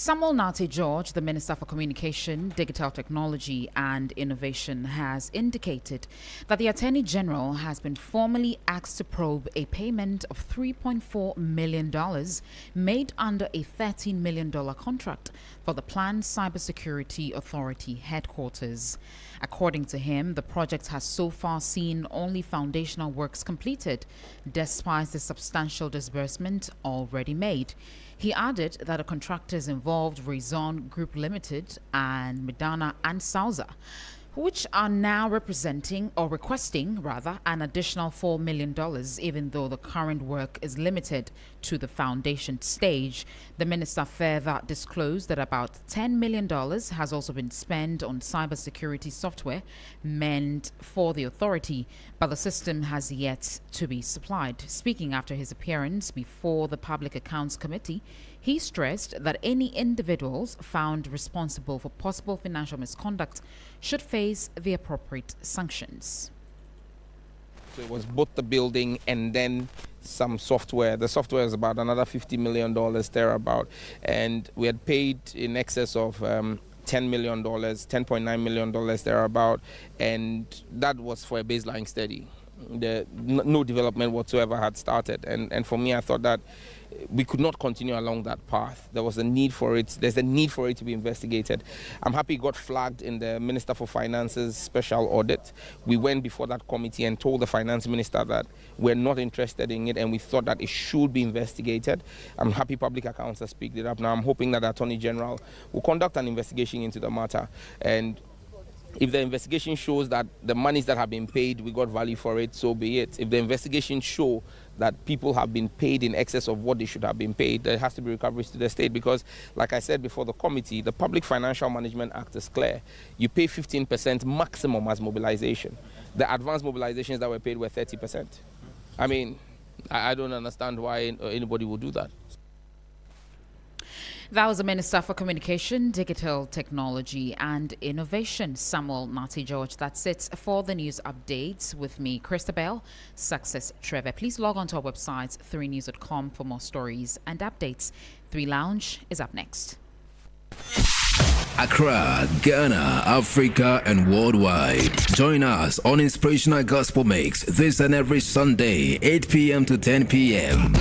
Samuel Nate George, the Minister for Communication, Digital Technology and Innovation, has indicated that the Attorney General has been formally asked to probe a payment of $3.4 million made under a $13 million contract for the planned Cybersecurity Authority headquarters. According to him, the project has so far seen only foundational works completed, despite the substantial disbursement already made. He added that the contractors involved, Raison Group Limited and Medana and Sauza, which are now requesting an additional $4 million, even though the current work is limited to the foundation stage. The minister further disclosed that about $10 million has also been spent on cybersecurity software meant for the authority, but the system has yet to be supplied. Speaking after his appearance before the Public Accounts Committee, he stressed that any individuals found responsible for possible financial misconduct should face the appropriate sanctions. So it was both the building and then some software. The software is about another $50 million thereabout. And we had paid in excess of $10 million, $10.9 million thereabout. And that was for a baseline study. No development whatsoever had started. And for me, I thought that we could not continue along that path. There was a need for it. There's a need for it to be investigated. I'm happy it got flagged in the Minister for Finance's special audit. We went before that committee and told the finance minister that we're not interested in it and we thought that it should be investigated. I'm happy Public Accounts has picked it up. Now I'm hoping that the Attorney General will conduct an investigation into the matter. And if the investigation shows that the monies that have been paid, we got value for it, so be it. If the investigation show that people have been paid in excess of what they should have been paid, there has to be recoveries to the state because, like I said before the committee, the Public Financial Management Act is clear. You pay 15% maximum as mobilization. The advanced mobilizations that were paid were 30%. I mean, I don't understand why anybody would do that. That was the Minister for Communication, Digital Technology and Innovation, Samuel Nate George. That's it for the news updates with me, Christabel Success Trevor. Please log on to our website, 3news.com, for more stories and updates. 3 Lounge is up next. Accra, Ghana, Africa, and worldwide. Join us on Inspirational Gospel Mix this and every Sunday, 8 p.m. to 10 p.m.